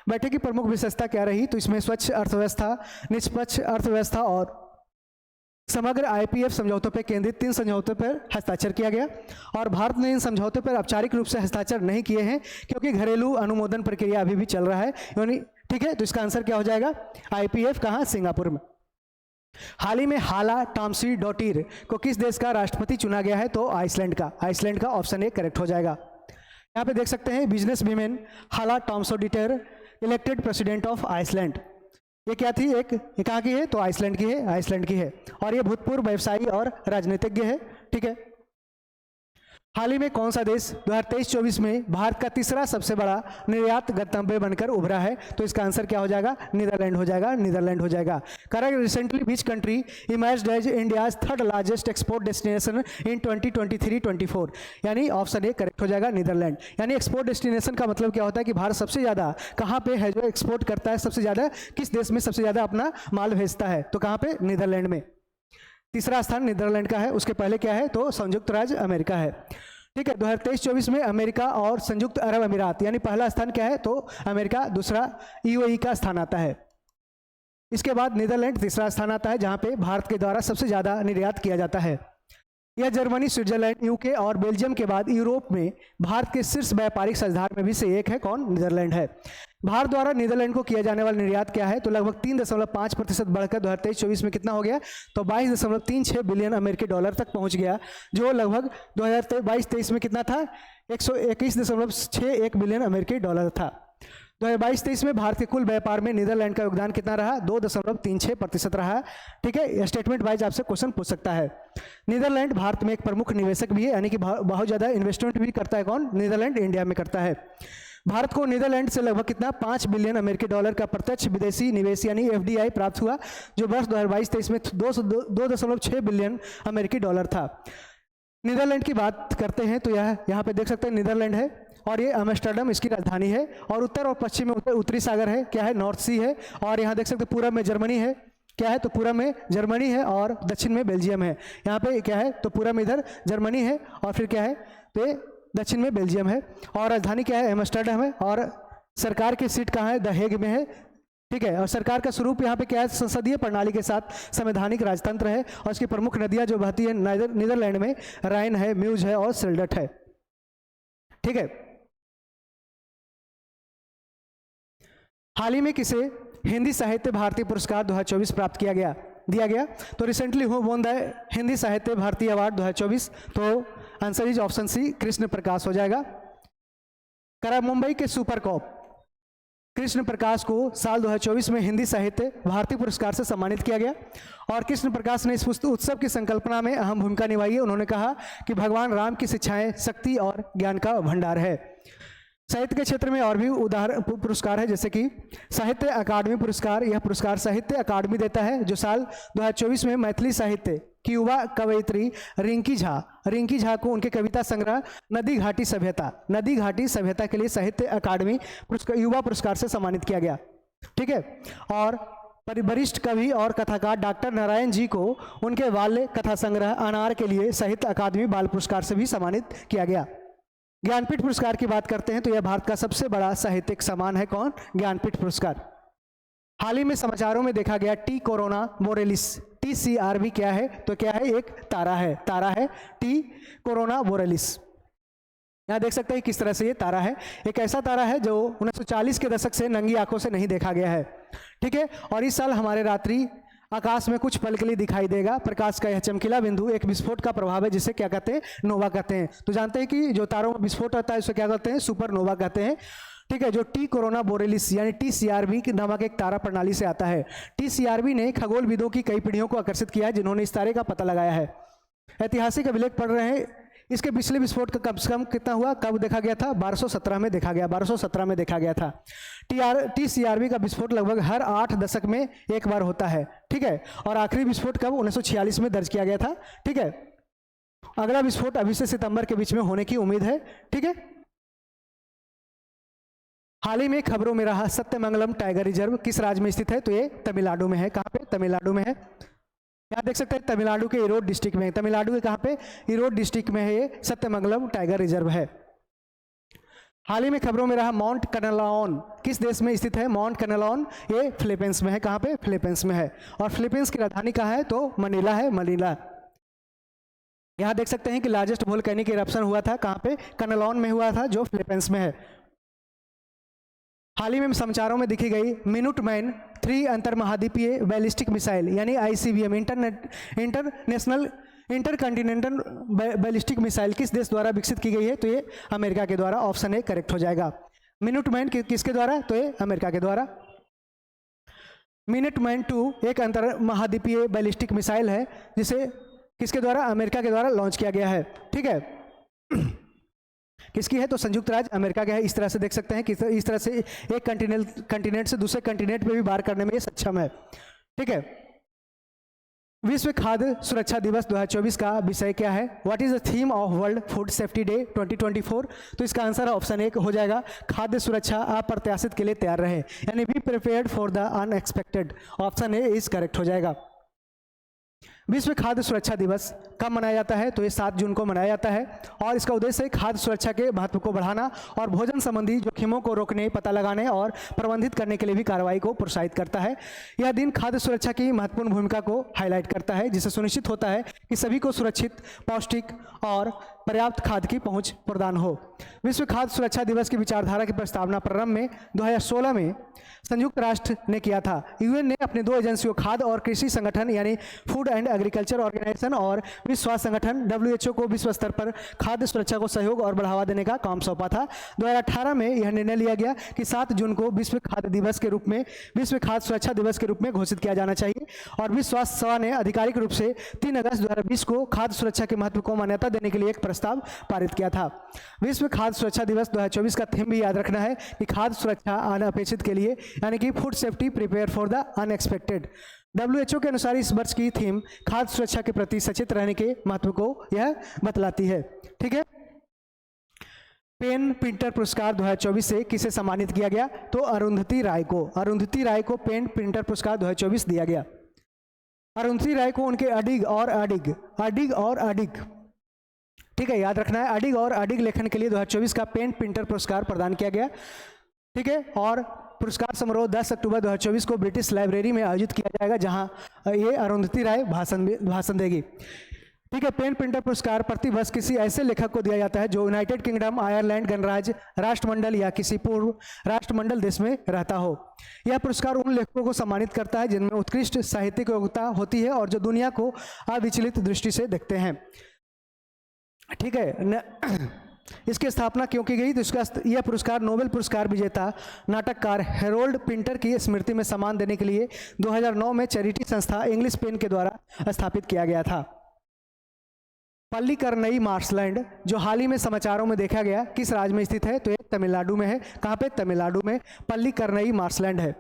बैठक की प्रमुख विशेषता क्या रही, तो इसमें स्वच्छ अर्थव्यवस्था, निष्पक्ष अर्थव्यवस्था और समग्र आईपीएफ समझौतों पर केंद्रित 3 समझौतों पर हस्ताक्षर किया गया। और भारत ने इन समझौतों पर औपचारिक रूप से हस्ताक्षर नहीं किए हैं, क्योंकि घरेलू अनुमोदन प्रक्रिया अभी भी चल रहा है, यानी ठीक है। तो इसका आंसर क्या हो जाएगा, आईपीएफ कहाँ, सिंगापुर में। हाल ही में हाला टॉम्सी डोटिर को किस देश का राष्ट्रपति चुना गया है, तो आइसलैंड का ऑप्शन ए करेक्ट हो जाएगा। यहाँ पे देख सकते हैं बिजनेस वीमेन हाला टॉम्सोडिटर इलेक्टेड प्रेसिडेंट ऑफ आइसलैंड। ये क्या थी, ये कहाँ की है, तो आइसलैंड की है। और ये भूतपूर्व व्यवसायी और राजनीतिज्ञ है, ठीक है। हाल ही में कौन सा देश 2023-24 में भारत का तीसरा सबसे बड़ा निर्यात गंतव्य बनकर उभरा है, तो इसका आंसर क्या हो जाएगा, नीदरलैंड हो जाएगा। Correct. Recently which country emerged as India's 3rd largest export destination in 2023-24, यानी ऑप्शन ए करेक्ट हो जाएगा, नीदरलैंड। यानी एक्सपोर्ट डेस्टिनेशन का मतलब क्या होता है कि भारत सबसे ज़्यादा कहाँ पे है जो एक्सपोर्ट करता है, सबसे ज़्यादा किस देश में सबसे ज़्यादा अपना माल भेजता है, तो कहाँ पे, नीदरलैंड में। तीसरा स्थान नीदरलैंड का है, उसके पहले क्या है, तो संयुक्त राज्य अमेरिका है, ठीक है। 2023-24 में अमेरिका और संयुक्त अरब अमीरात यानी पहला स्थान क्या है, तो अमेरिका, दूसरा यूएई का स्थान आता है। इसके बाद नीदरलैंड तीसरा स्थान आता है, जहां पे भारत के द्वारा सबसे ज़्यादा निर्यात किया जाता है। यह जर्मनी, स्विट्जरलैंड, यूके और बेल्जियम के बाद यूरोप में भारत के शीर्ष व्यापारिक साझेदार में भी से एक है, कौन, नीदरलैंड है। भारत द्वारा नीदरलैंड को किया जाने वाला निर्यात क्या है, तो लगभग 3.5% बढ़कर 2023-24 में कितना हो गया, तो 22.36 बिलियन अमेरिकी डॉलर तक पहुंच गया, जो लगभग 2022-23 में कितना था, 121.61 बिलियन अमेरिकी डॉलर था। 2022-23 में भारत के कुल व्यापार में नीदरलैंड का योगदान कितना रहा, 2.36% रहा, ठीक है। स्टेटमेंट वाइज आपसे क्वेश्चन पूछ सकता है। नीदरलैंड भारत में एक प्रमुख निवेशक भी है, यानी कि बहुत ज़्यादा इन्वेस्टमेंट भी करता है, कौन, नीदरलैंड इंडिया में करता है। भारत को नीदरलैंड से लगभग कितना 5 बिलियन अमेरिकी डॉलर का प्रत्यक्ष विदेशी निवेश यानी एफडीआई प्राप्त हुआ, जो वर्ष 2022-23 में 2.6 बिलियन अमेरिकी डॉलर था। नीदरलैंड की बात करते हैं तो यहाँ पे देख सकते हैं नीदरलैंड है, और ये एम्स्टर्डम इसकी राजधानी है, और उत्तर और पश्चिम में उत्तरी सागर है, क्या है, नॉर्थ सी है। और यहाँ देख सकते हैं पूरब में जर्मनी है, क्या है, तो पूरब में जर्मनी है, और दक्षिण में बेल्जियम है। यहाँ पे क्या है, तो पूरब में इधर जर्मनी है, और फिर क्या है, तो ये दक्षिण में बेल्जियम है, और राजधानी क्या है, एम्स्टर्डम है, और सरकार की सीट कहाँ है, द हेग में है, ठीक है। और सरकार का स्वरूप यहाँ पे क्या है, संसदीय प्रणाली के साथ संवैधानिक राजतंत्र है, और इसकी प्रमुख नदियाँ जो बहती है नीदरलैंड में राइन है, म्यूज है और सिल्डट है, ठीक है। हाल ही में किसे हिंदी साहित्य भारती पुरस्कार 2024 प्राप्त दिया गया, तो recently who won the Hindi Sahitya Bharati award 2024, तो answer is option C, Krishna Prakash हो जाएगा। मुंबई के सुपर कॉप कृष्ण प्रकाश को साल 2024 में हिंदी साहित्य भारती पुरस्कार से सम्मानित किया गया, और कृष्ण प्रकाश ने इस उत्सव की संकल्पना में अहम भूमिका निभाई है। उन्होंने कहा कि भगवान राम की शिक्षाएं शक्ति और ज्ञान का भंडार है। साहित्य के क्षेत्र में और भी उदाहरण पुरस्कार है, जैसे कि साहित्य अकादमी पुरस्कार। यह पुरस्कार साहित्य अकादमी देता है, जो साल 2024 में मैथिली साहित्य की युवा कवयित्री रिंकी झा को उनके कविता संग्रह नदी घाटी सभ्यता के लिए साहित्य अकादमी युवा पुरस्कार से सम्मानित किया गया, ठीक है। और वरिष्ठ कवि और कथाकार डॉक्टर नारायण जी को उनके बाल्य कथा संग्रह अनार के लिए साहित्य अकादमी बाल पुरस्कार से भी सम्मानित किया गया। ज्ञानपीठ पुरस्कार की बात करते हैं तो यह भारत का सबसे बड़ा साहित्यिक सम्मान है। कौन? ज्ञानपीठ पुरस्कार। हाल ही में समाचारों में देखा गया टी कोरोना बोरेलिस, TCRB क्या है? तो क्या है? एक तारा है, तारा है टी कोरोना बोरेलिस। यहाँ देख सकते हैं किस तरह से ये तारा है। एक ऐसा तारा है जो 1940 के दशक से नंगी आंखों से नहीं देखा गया है, ठीक है। और इस साल हमारे रात्रि आकाश में कुछ पल के लिए दिखाई देगा। प्रकाश का यह चमकीला बिंदु एक विस्फोट का प्रभाव है, जिसे क्या कहते हैं? नोवा कहते हैं। तो जानते हैं कि जो तारों में विस्फोट होता है उसे क्या कहते हैं? सुपरनोवा कहते हैं, ठीक है। जो टी कोरोना बोरेलिस यानी TCRB नामक एक तारा प्रणाली से आता है। TCRB ने खगोलविदों की कई पीढ़ियों को आकर्षित किया है, जिन्होंने इस तारे का पता लगाया है। ऐतिहासिक अभिलेख पढ़ रहे हैं। इसके पिछले विस्फोट का कम से कम कितना हुआ, कब देखा गया था? 1217 में देखा गया, 1217 में देखा गया था। TCRB का विस्फोट लगभग हर 8 दशक में एक बार होता है, ठीक है। और आखिरी विस्फोट कब? 1946 में दर्ज किया गया था, ठीक है। अगला विस्फोट अभी से सितंबर के बीच में होने की उम्मीद है, ठीक है। हाल ही में खबरों में रहा सत्यमंगलम टाइगर रिजर्व किस राज्य में स्थित है? तो ये तमिलनाडु में है। कहाँ पे? तमिलनाडु में है। यहाँ देख सकते हैं तमिलनाडु के ईरोड डिस्ट्रिक्ट में। तमिलनाडु के कहाँ पे? ईरोड डिस्ट्रिक्ट में है ये सत्यमंगलम टाइगर रिजर्व है। हाल ही में खबरों में रहा माउंट कनलाओन किस देश में स्थित है? माउंट कनलाओन ये फिलीपींस में है। कहाँ पे? फिलीपींस में है। और फिलीपींस की राजधानी कहाँ है? तो मनीला है, मनीला। यहाँ देख सकते हैं कि लार्जेस्ट वोल्केनिक इरप्शन हुआ था कहाँ पे? कनलाओन में हुआ था, जो फिलीपींस में है। हाल ही में समाचारों में दिखी गई मिनुटमैन 3 अंतर्महाद्वीपीय बैलिस्टिक मिसाइल यानी ICBM इंटरकॉन्टिनेंटल बैलिस्टिक मिसाइल किस देश द्वारा विकसित की गई है? तो ये अमेरिका के द्वारा। ऑप्शन ए करेक्ट हो जाएगा। मिनुटमैन किसके द्वारा? तो ये अमेरिका के द्वारा। मिनुटमैन 2 एक अंतर्महाद्वीपीय बैलिस्टिक मिसाइल है, जिसे किसके द्वारा? अमेरिका के द्वारा लॉन्च किया गया है, ठीक है। किसकी है? तो संयुक्त राज्य अमेरिका का है। इस तरह से देख सकते हैं कि इस तरह से एक कंटिनेंट से दूसरे कंटिनेंट पे भी वार करने में ये सक्षम है, ठीक है। विश्व खाद्य सुरक्षा दिवस 2024 का विषय क्या है? What is the theme of world food safety day 2024? तो इसका आंसर ऑप्शन ए हो जाएगा, खाद्य सुरक्षा अप्रत्याशित के लिए तैयार रहे, यानी be prepared for the unexpected. Option A is correct हो जाएगा। विश्व खाद्य सुरक्षा दिवस कब मनाया जाता है? तो ये 7 जून को मनाया जाता है। और इसका उद्देश्य खाद्य सुरक्षा के महत्व को बढ़ाना और भोजन संबंधी जोखिमों को रोकने, पता लगाने और प्रबंधित करने के लिए भी कार्रवाई को प्रोत्साहित करता है। यह दिन खाद्य सुरक्षा की महत्वपूर्ण भूमिका को हाईलाइट करता है, जिससे सुनिश्चित होता है कि सभी को सुरक्षित, पौष्टिक और पर्याप्त खाद्य की पहुंच प्रदान हो। विश्व खाद्य सुरक्षा दिवस की विचारधारा की प्रस्तावना प्रारंभ में 2016 में संयुक्त राष्ट्र ने किया था। UN ने अपने 2 एजेंसियों खाद्य और कृषि संगठन यानी फूड एंड एग्रीकल्चर ऑर्गेनाइजेशन और विश्व स्वास्थ्य संगठन WHO को विश्व स्तर पर खाद्य सुरक्षा को सहयोग और बढ़ावा देने का काम सौंपा था। 2018 में यह निर्णय लिया गया कि 7 जून को विश्व खाद्य दिवस के रूप में, विश्व खाद्य सुरक्षा दिवस के रूप में घोषित किया जाना चाहिए। और विश्व स्वास्थ्य सेवा ने आधिकारिक रूप से 3 अगस्त 2020 को खाद्य सुरक्षा के महत्व को मान्यता देने के लिए एक प्रस्ताव पारित किया था। विश्व खाद्य सुरक्षा दिवस 2024 का थीम भी याद रखना है कि खाद्य सुरक्षा अनअपेक्षित के लिए, यानी कि food safety prepare for the unexpected. WHO के अनुसार इस वर्ष की थीम खाद्य सुरक्षा के प्रति सचेत रहने के महत्व को यह बतलाती है, ठीक है। पेन प्रिंटर पुरस्कार 2024 से किसे सम्मानित किया गया? तो अरुंधति राय को। अरुंधति राय को पेन प्रिंटर पुरस्कार 2024 दिया गया। अरुंधति राय को उनके अडिग और अडिग, ठीक है, याद रखना है, अडिग और अडिग लेखन के लिए 2024 का पेन प्रिंटर पुरस्कार प्रदान किया गया, ठीक है। और पुरस्कार समारोह 10 अक्टूबर 2024 को ब्रिटिश लाइब्रेरी में आयोजित किया जाएगा, जहां ये अरुंधति राय भाषण देगी, ठीक है। पेन प्रिंटर पुरस्कार प्रति वर्ष किसी ऐसे लेखक को दिया जाता है जो यूनाइटेड किंगडम, आयरलैंड गणराज्य, राष्ट्रमंडल या किसी पूर्व राष्ट्रमंडल देश में रहता हो। यह पुरस्कार उन लेखकों को सम्मानित करता है जिनमें उत्कृष्ट साहित्यिक योग्यता होती है और जो दुनिया को अविचलित दृष्टि से देखते हैं, ठीक है। इसकी स्थापना क्यों की गई? तो इसका यह पुरस्कार नोबेल पुरस्कार विजेता नाटककार हेरोल्ड पिंटर की स्मृति में सम्मान देने के लिए 2009 में चैरिटी संस्था इंग्लिश पेन के द्वारा स्थापित किया गया था। पल्लीकरनई मार्शलैंड जो हाल ही में समाचारों में देखा गया, किस राज्य में स्थित है? तो ये तमिलनाडु में है। कहाँ पे? तमिलनाडु में पल्लीकरनई मार्शलैंड है।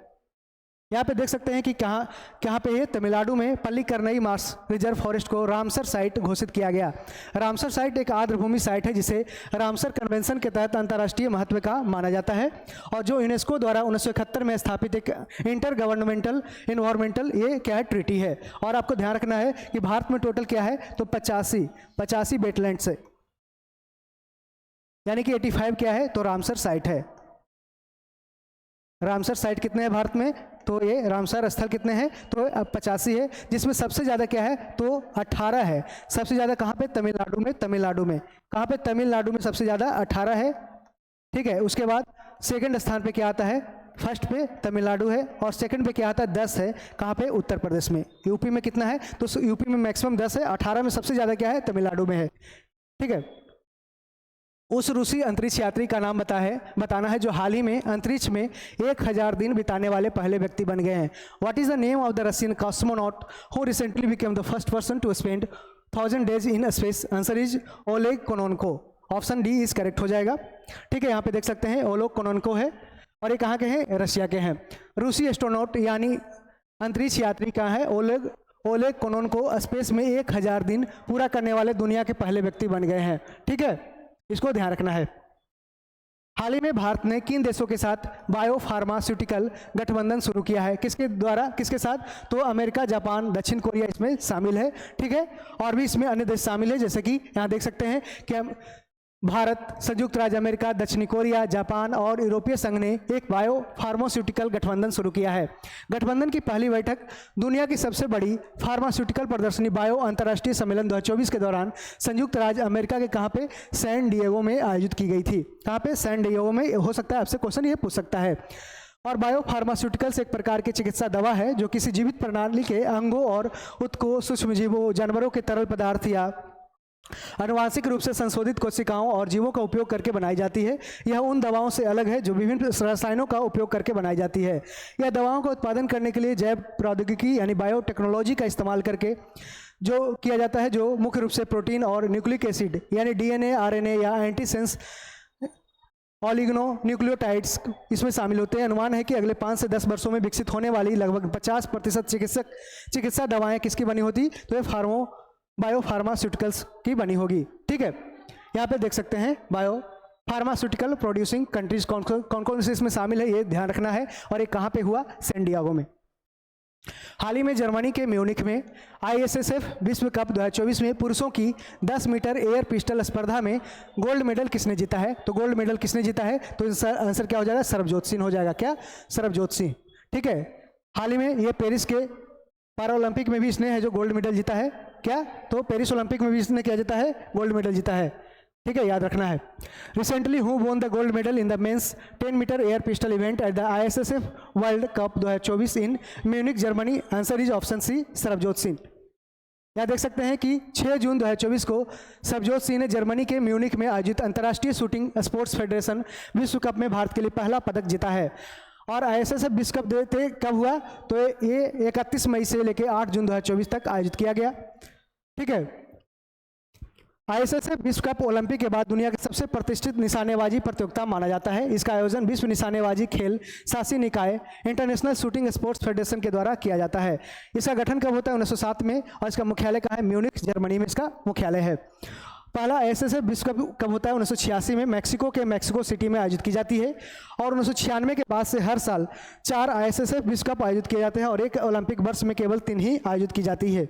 यहाँ पे देख सकते हैं कि कहाँ पे है? तमिलनाडु में पल्लीकरनई मार्श रिजर्व फॉरेस्ट को रामसर साइट घोषित किया गया। रामसर साइट एक आर्द्रभूमि साइट है जिसे रामसर कन्वेंशन के तहत अंतर्राष्ट्रीय महत्व का माना जाता है और जो यूनेस्को द्वारा 1971 में स्थापित एक इंटर गवर्नमेंटल इन्वायरमेंटल ये क्या है? ट्रीटी है। और आपको ध्यान रखना है कि भारत में टोटल क्या है? तो 85 वेटलैंड्स है, यानी कि 85 क्या है, तो रामसर साइट है। रामसर साइट कितने हैं भारत में, तो ये रामसर स्थल कितने हैं, तो 85 है, जिसमें सबसे ज़्यादा क्या है, तो 18 है। सबसे ज़्यादा कहाँ पे, तमिलनाडु में। तमिलनाडु में कहाँ पे, तमिलनाडु में सबसे ज़्यादा 18 है, ठीक है। उसके बाद सेकंड स्थान पे क्या आता है, फर्स्ट पे तमिलनाडु है, और सेकंड पे क्या आता है, 10 है। कहाँ पे, उत्तर प्रदेश में। यूपी में कितना है, तो यूपी में मैक्सिमम 10 है, 18 में सबसे ज़्यादा क्या है, तमिलनाडु में है, ठीक है। उस रूसी अंतरिक्ष यात्री का नाम बताना है जो हाल ही में अंतरिक्ष में 1000 दिन बिताने वाले पहले व्यक्ति बन गए हैं। What is the name of the Russian cosmonaut who recently became the first person to spend 1000 days in space? Answer is Oleg Kononenko. Option D is correct हो जाएगा, ठीक है। यहाँ पे देख सकते हैं ओलेग कोनोन्को है, और ये कहाँ के हैं, रशिया के हैं। रूसी एस्ट्रोनॉट यानी अंतरिक्ष यात्री कहाँ है, ओलेग कोनोन्को स्पेस में 1000 दिन पूरा करने वाले दुनिया के पहले व्यक्ति बन गए हैं, ठीक है। इसको ध्यान रखना है। हाल ही में भारत ने किन देशों के साथ बायो फार्मास्यूटिकल गठबंधन शुरू किया है? किसके द्वारा, किसके साथ, तो अमेरिका, जापान, दक्षिण कोरिया इसमें शामिल है, ठीक है। और भी इसमें अन्य देश शामिल है, जैसे कि यहाँ देख सकते हैं कि हम भारत, संयुक्त राज्य अमेरिका, दक्षिणी कोरिया, जापान और यूरोपीय संघ ने एक बायो फार्मास्यूटिकल गठबंधन शुरू किया है। गठबंधन की पहली बैठक दुनिया की सबसे बड़ी फार्मास्यूटिकल प्रदर्शनी बायो अंतर्राष्ट्रीय सम्मेलन 2024 के दौरान संयुक्त राज्य अमेरिका के कहाँ पे, सैन डिएगो में आयोजित की गई थी। कहाँ पे, सैन डिएगो में। हो सकता है आपसे क्वेश्चन ये पूछ सकता है। और बायो फार्मास्यूटिकल्स एक प्रकार की चिकित्सा दवा है जो किसी जीवित प्रणाली के अंगों और उत्कों, सूक्ष्मजीवों, जानवरों के तरल पदार्थ या आनुवांशिक रूप से संशोधित कोशिकाओं और जीवों का उपयोग करके बनाई जाती है। यह उन दवाओं से अलग है जो विभिन्न रसायनों का उपयोग करके बनाई जाती है। यह दवाओं का उत्पादन करने के लिए जैव प्रौद्योगिकी यानी बायोटेक्नोलॉजी का इस्तेमाल करके जो किया जाता है, जो मुख्य रूप से प्रोटीन और न्यूक्लिक एसिड यानी डीएनए, आरएनए या एंटीसेंस ऑलिगनो न्यूक्लियोटाइड्स इसमें शामिल होते हैं। अनुमान है कि अगले 5 से 10 वर्षों में विकसित होने वाली लगभग 50% चिकित्सा दवाएं किसकी बनी होती, तो ये बायो फार्मास्यूटिकल्स की बनी होगी, ठीक है। यहाँ पे देख सकते हैं बायो फार्मास्यूटिकल प्रोड्यूसिंग कंट्रीज कौन कौन से इसमें शामिल है, ये ध्यान रखना है। और ये कहाँ पे हुआ, सैन डिएगो में। हाल ही में जर्मनी के म्यूनिख में ISSF विश्व कप 2024 में पुरुषों की 10 मीटर एयर पिस्टल स्पर्धा में गोल्ड मेडल किसने जीता है? तो गोल्ड मेडल किसने जीता है, तो आंसर क्या हो जाएगा, सरबजोत सिंह हो जाएगा। क्या, सरबजोत सिंह, ठीक है। हाल ही में ये पेरिस के पैरालंपिक में भी इसने है जो गोल्ड मेडल जीता है। क्या, तो पेरिस ओलंपिक में भी इसने क्या जीता है, गोल्ड मेडल जीता है, ठीक है, याद रखना है। Recently who won the gold medal in the men's 10 metre air pistol event at the ISSF world cup 2024 in Munich Germany? Answer is option C, Sarabjot Singh. यहाँ देख सकते हैं कि 6 जून 2024 को सरबजोत सिंह ने जर्मनी के म्यूनिक में आयोजित अंतर्राष्ट्रीय शूटिंग स्पोर्ट्स फेडरेशन विश्व कप में भारत के लिए पहला पदक जीता है। और ISSF विश्व कप देते कब हुआ, तो ये 31 मई से लेकर 8 जून 2024 तक आयोजित किया गया, ठीक है। ISSF विश्व कप ओलंपिक के बाद दुनिया के सबसे प्रतिष्ठित निशानेबाजी प्रतियोगिता माना जाता है। इसका आयोजन विश्व निशानेबाजी खेल शासी निकाय इंटरनेशनल शूटिंग स्पोर्ट्स फेडरेशन के द्वारा किया जाता है। इसका गठन कब होता है, 1907 में, और इसका मुख्यालय कहाँ है, म्यूनिख जर्मनी में इसका मुख्यालय है। पहला ISSF विश्व कप कब होता है, 1986 में मैक्सिको के मैक्सिको सिटी में आयोजित की जाती है। और 1996 के बाद से हर साल 4 ISSF विश्व कप आयोजित किए जाते हैं और एक ओलंपिक वर्ष में केवल 3 ही आयोजित की जाती है।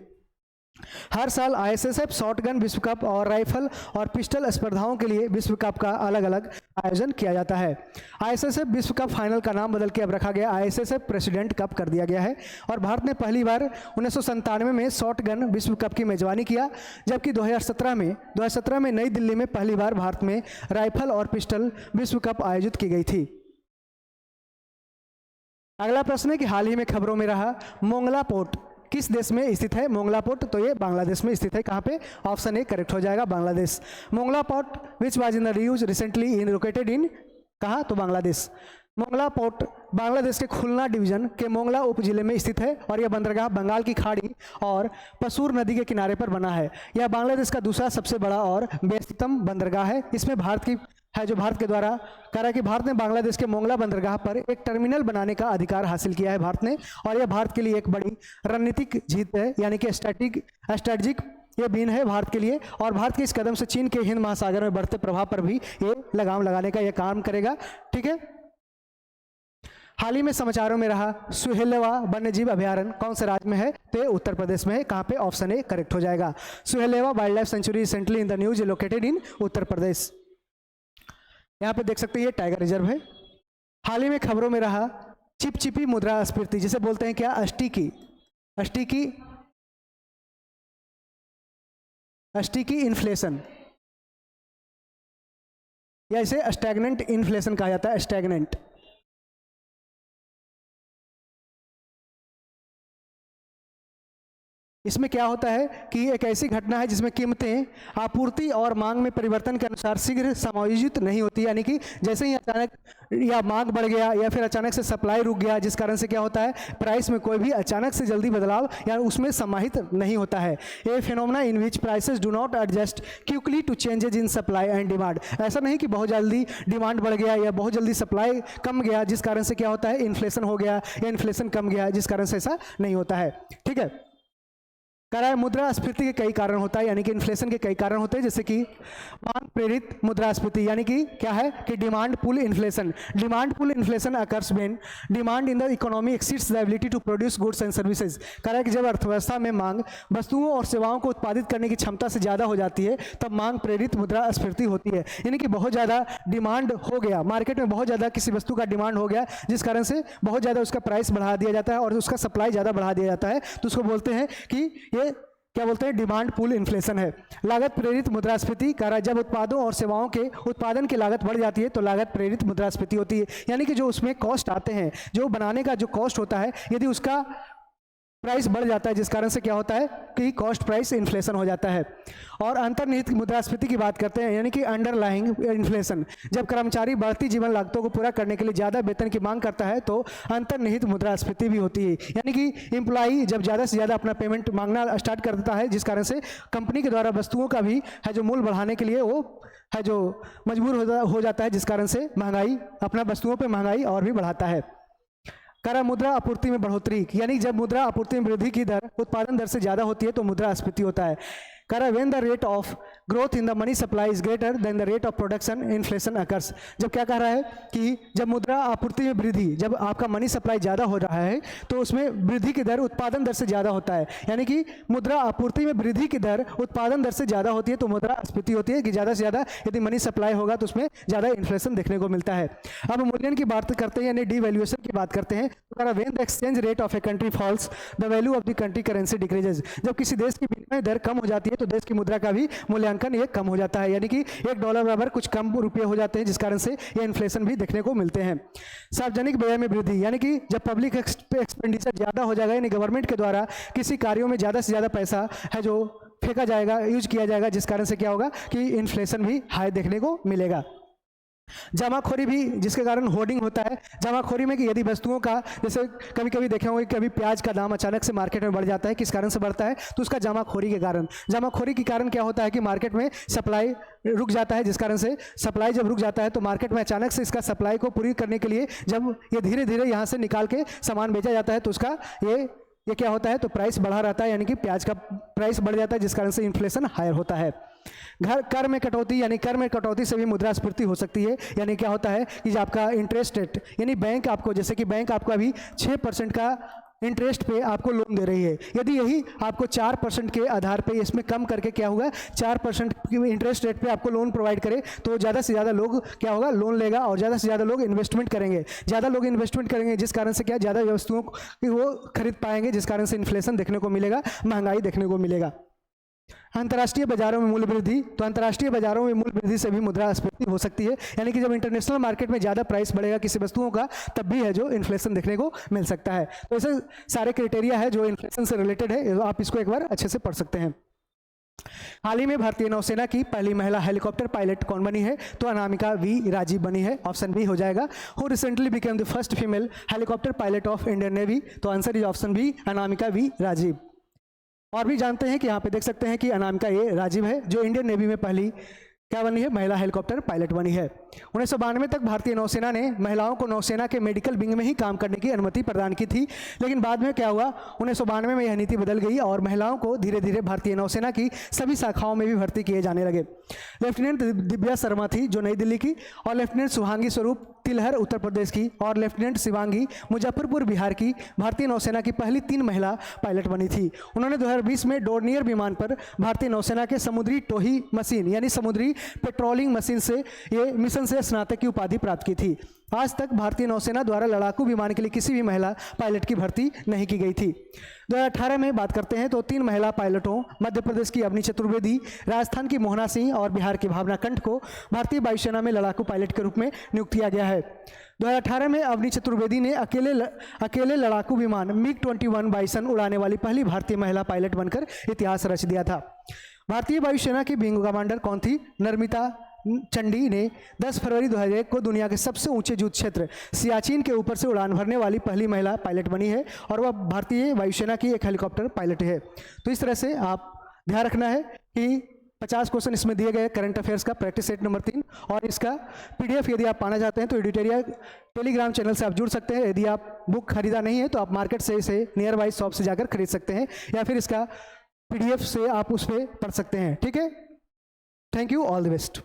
हर साल ISSF शॉटगन विश्व कप और राइफल और पिस्टल स्पर्धाओं के लिए विश्व कप का अलग अलग आयोजन किया जाता है। ISSF विश्व कप फाइनल का नाम बदल के अब रखा गया ISSF प्रेसिडेंट कप कर दिया गया है। और भारत ने पहली बार 1997 में शॉटगन विश्व कप की मेजबानी किया, जबकि 2017 में नई दिल्ली में पहली बार भारत में राइफल और पिस्टल विश्व कप आयोजित की गई थी। अगला प्रश्न है कि हाल ही में खबरों में रहा मोंगला पोर्ट किस देश में स्थित है? मोंगला पोर्ट, तो ये बांग्लादेश में स्थित है। कहाँ पे? ऑप्शन ए करेक्ट हो जाएगा, Bangladesh. Mongla port which was in the use recently in located in, कहाँ? तो बांग्लादेश। मोंगला पोर्ट बांग्लादेश के खुलना डिवीजन के मोंगला उप जिले में स्थित है और यह बंदरगाह बंगाल की खाड़ी और पसूर नदी के किनारे पर बना है। यह बांग्लादेश का दूसरा सबसे बड़ा और व्यस्ततम बंदरगाह है। इसमें भारत की है जो भारत के द्वारा कह रहा है कि भारत ने बांग्लादेश के मोंगला बंदरगाह पर एक टर्मिनल बनाने का अधिकार हासिल किया है भारत ने, और यह भारत के लिए एक बड़ी रणनीतिक जीत है, यानी कि स्ट्रेटेजिक ये बीन है भारत के लिए। और भारत के इस कदम से चीन के हिंद महासागर में बढ़ते प्रभाव पर भी ये लगाम लगाने का यह काम करेगा। ठीक है। हाल ही में समाचारों में रहा सुहेलवा वन्यजीव अभयारण्य कौन से राज्य में है? तो उत्तर प्रदेश में है। कहाँ पे? ऑप्शन ए करेक्ट हो जाएगा। Suhelwa wildlife sanctuary recently in the news located in Uttar Pradesh. यहाँ पे देख सकते हैं ये टाइगर रिजर्व है। हाल ही में खबरों में रहा चिपचिपी मुद्रास्फीति, जिसे बोलते हैं क्या, अस्टिकी इन्फ्लेशन, या इसे स्टैग्नेंट इन्फ्लेशन कहा जाता है, स्टैग्नेंट। इसमें क्या होता है कि एक ऐसी घटना है जिसमें कीमतें आपूर्ति और मांग में परिवर्तन के अनुसार शीघ्र समायोजित नहीं होती, यानी कि जैसे ही अचानक या मांग बढ़ गया या फिर अचानक से सप्लाई रुक गया, जिस कारण से क्या होता है प्राइस में कोई भी अचानक से जल्दी बदलाव या उसमें समाहित नहीं होता है। ये phenomena in which prices do not adjust quickly to changes in supply and demand. ऐसा नहीं कि बहुत जल्दी डिमांड बढ़ गया या बहुत जल्दी सप्लाई कम गया, जिस कारण से क्या होता है इन्फ्लेशन हो गया या इन्फ्लेशन कम गया, जिस कारण से ऐसा नहीं होता है। ठीक है, कह रहा है मुद्रास्फीति के कई कारण होता है, यानी कि इन्फ्लेशन के कई कारण होते हैं, जैसे कि मांग प्रेरित मुद्रास्फीति, यानी कि क्या है कि demand pull inflation. Demand pull inflation occurs when demand in the economy exceeds the ability to produce goods and services. कह रहा है कि जब अर्थव्यवस्था में मांग वस्तुओं और सेवाओं को उत्पादित करने की क्षमता से ज़्यादा हो जाती है तब मांग प्रेरित मुद्रास्फीति होती है, यानी कि बहुत ज़्यादा डिमांड हो गया, मार्केट में बहुत ज़्यादा किसी वस्तु का डिमांड हो गया, जिस कारण से बहुत ज़्यादा उसका प्राइस बढ़ा दिया जाता है और उसका सप्लाई ज़्यादा बढ़ा दिया जाता है, तो उसको बोलते हैं कि ये क्या बोलते हैं, डिमांड पुल इन्फ्लेशन है। लागत प्रेरित मुद्रास्फीति कह रहा है जब उत्पादों और सेवाओं के उत्पादन की लागत बढ़ जाती है तो लागत प्रेरित मुद्रास्फीति होती है, यानी कि जो उसमें कॉस्ट आते हैं, जो बनाने का जो कॉस्ट होता है, यदि उसका प्राइस बढ़ जाता है, जिस कारण से क्या होता है कि कॉस्ट प्राइस इन्फ्लेशन हो जाता है। और अंतर्निहित मुद्रास्फीति की बात करते हैं, यानी कि अंडरलाइंग इन्फ्लेशन। जब कर्मचारी बढ़ती जीवन लागतों को पूरा करने के लिए ज़्यादा वेतन की मांग करता है तो अंतर्निहित मुद्रास्फीति भी होती है, यानी कि एम्प्लॉई जब ज़्यादा से ज़्यादा अपना पेमेंट मांगना स्टार्ट कर देता है, जिस कारण से कंपनी के द्वारा वस्तुओं का भी है जो मूल्य बढ़ाने के लिए वो है जो मजबूर हो जाता है, जिस कारण से महंगाई अपना वस्तुओं पर महंगाई और भी बढ़ाता है। करा मुद्रा आपूर्ति में बढ़ोतरी, यानी जब मुद्रा आपूर्ति में वृद्धि की दर उत्पादन दर से ज़्यादा होती है तो मुद्रास्फीति होता है। करा when the rate of growth in the money supply is greater than the rate of production inflation occurs. जब क्या कह रहा है कि जब मुद्रा आपूर्ति में वृद्धि, जब आपका मनी सप्लाई ज़्यादा हो रहा है तो उसमें वृद्धि की दर उत्पादन दर से ज़्यादा होता है, यानी कि मुद्रा आपूर्ति में वृद्धि की दर उत्पादन दर से ज़्यादा होती है तो मुद्रास्फीति होती है कि ज़्यादा से ज़्यादा यदि मनी सप्लाई होगा तो उसमें ज़्यादा इन्फ्लेशन देखने को मिलता है। अब मूल्यन की बात करते हैं, यानी डिवैल्यूएशन की बात करते हैं, तो when the exchange rate of a country falls the value of the country currency decreases. जब किसी देश की विनिमय दर कम हो जाती है तो देश की मुद्रा का भी मूल्यांकन ये कम हो जाता है, यानी कि $1 बराबर कुछ कम रुपये हो जाते हैं, जिस कारण से ये इन्फ्लेशन भी देखने को मिलते हैं। सार्वजनिक व्यय में वृद्धि, यानी कि जब पब्लिक एक्सपेंडिचर ज़्यादा हो जाएगा, यानी गवर्नमेंट के द्वारा किसी कार्यों में ज़्यादा से ज़्यादा पैसा है जो फेंका जाएगा, यूज किया जाएगा, जिस कारण से क्या होगा कि इन्फ्लेशन भी हाई देखने को मिलेगा। जमाखोरी भी, जिसके कारण होर्डिंग होता है। जमाखोरी में कि यदि वस्तुओं का, जैसे कभी कभी देखे होंगे कभी प्याज का दाम अचानक से मार्केट में बढ़ जाता है, किस कारण से बढ़ता है तो उसका जमाखोरी के कारण। जमाखोरी के कारण क्या होता है कि मार्केट में सप्लाई रुक जाता है, जिस कारण से सप्लाई जब रुक जाता है तो मार्केट में अचानक से इसका सप्लाई को पूरी करने के लिए जब ये धीरे धीरे यहाँ से निकाल के सामान बेचा जाता है तो उसका ये क्या होता है तो प्राइस बढ़ा रहता है, यानी कि प्याज का प्राइस बढ़ जाता है, जिस कारण से इन्फ्लेशन हायर होता है। कर में कटौती, यानी कर में कटौती से भी मुद्रास्फीति हो सकती है, यानी क्या होता है कि जो आपका इंटरेस्ट रेट, यानी बैंक आपको, जैसे कि बैंक आपको अभी 6% का इंटरेस्ट पे आपको लोन दे रही है, यदि यही आपको 4% के आधार पे इसमें कम करके क्या होगा 4% की इंटरेस्ट रेट पे आपको लोन प्रोवाइड करे तो ज़्यादा से ज़्यादा लोग क्या होगा लोन लेगा और ज़्यादा से ज़्यादा लोग इन्वेस्टमेंट करेंगे, ज़्यादा लोग इन्वेस्टमेंट करेंगे, जिस कारण से क्या ज़्यादा वस्तुओं को वो खरीद पाएंगे, जिस कारण से इन्फ्लेशन देखने को मिलेगा, महंगाई देखने को मिलेगा। अंतर्राष्ट्रीय बाजारों में मूल्य वृद्धि, तो अंतर्राष्ट्रीय बाजारों में मूल्य वृद्धि से भी मुद्रास्फीति हो सकती है, यानी कि जब इंटरनेशनल मार्केट में ज़्यादा प्राइस बढ़ेगा किसी वस्तुओं का तब भी है जो इन्फ्लेशन देखने को मिल सकता है। तो ऐसे सारे क्राइटेरिया है जो इन्फ्लेशन से रिलेटेड है, आप इसको एक बार अच्छे से पढ़ सकते हैं। हाल ही में भारतीय नौसेना की पहली महिला हेलीकॉप्टर पायलट कौन बनी है तो अनामिका वी राजीव बनी है, ऑप्शन बी हो जाएगा। Who recently became the first female helicopter pilot of Indian Navy, तो answer is option B Anamika V Rajiv. और भी जानते हैं कि यहाँ पे देख सकते हैं कि अनामिका ये राजीव है जो इंडियन नेवी में पहली क्या बनी है महिला हेलीकॉप्टर पायलट बनी है। 1992 तक भारतीय नौसेना ने महिलाओं को नौसेना के मेडिकल विंग में ही काम करने की अनुमति प्रदान की थी, लेकिन बाद में क्या हुआ 1992 में यह नीति बदल गई और महिलाओं को धीरे धीरे भारतीय नौसेना की सभी शाखाओं में भी भर्ती किए जाने लगे। लेफ्टिनेंट दिव्या शर्मा थी जो नई दिल्ली की, और लेफ्टिनेंट सुहांगी स्वरूप तिलहर उत्तर प्रदेश की और लेफ्टिनेंट शिवांगी मुजफ्फरपुर बिहार की भारतीय नौसेना की पहली 3 महिला पायलट बनी थी। उन्होंने 2020 में डोर्नियर विमान पर भारतीय नौसेना के समुद्री टोही मशीन यानी समुद्री पेट्रोलिंग मशीन से ये मिशन से स्नातक की उपाधि प्राप्त की थी। आज तक भारतीय नौसेना द्वारा लड़ाकू विमान के लिए किसी भी महिला पायलट की भर्ती नहीं की गई थी। 2018 में बात करते हैं तो 3 महिला पायलटों मध्य प्रदेश की अवनी चतुर्वेदी, राजस्थान की मोहना सिंह और बिहार की भावना कंठ को भारतीय वायुसेना में लड़ाकू पायलट के रूप में नियुक्त किया गया है। 2018 में अवनी चतुर्वेदी ने अकेले लड़ाकू विमान MiG-21 बाइसन उड़ाने वाली पहली भारतीय महिला पायलट बनकर इतिहास रच दिया था। भारतीय वायुसेना की विंग कमांडर कौन थी? नर्मिता चंडी ने 10 फरवरी 2001 को दुनिया के सबसे ऊंचे युद्ध क्षेत्र सियाचिन के ऊपर से उड़ान भरने वाली पहली महिला पायलट बनी है और वह भारतीय वायुसेना की एक हेलीकॉप्टर पायलट है। तो इस तरह से आप ध्यान रखना है कि 50 क्वेश्चन इसमें दिए गए करंट अफेयर्स का प्रैक्टिस सेट नंबर 3 और इसका PDF यदि आप पाना चाहते हैं तो एडिटोरिया टेलीग्राम चैनल से आप जुड़ सकते हैं। यदि आप बुक खरीदा नहीं है तो आप मार्केट से इसे नियर बाई शॉप से जाकर खरीद सकते हैं या फिर इसका PDF से आप उस पर पढ़ सकते हैं। ठीक है, thank you, all the best.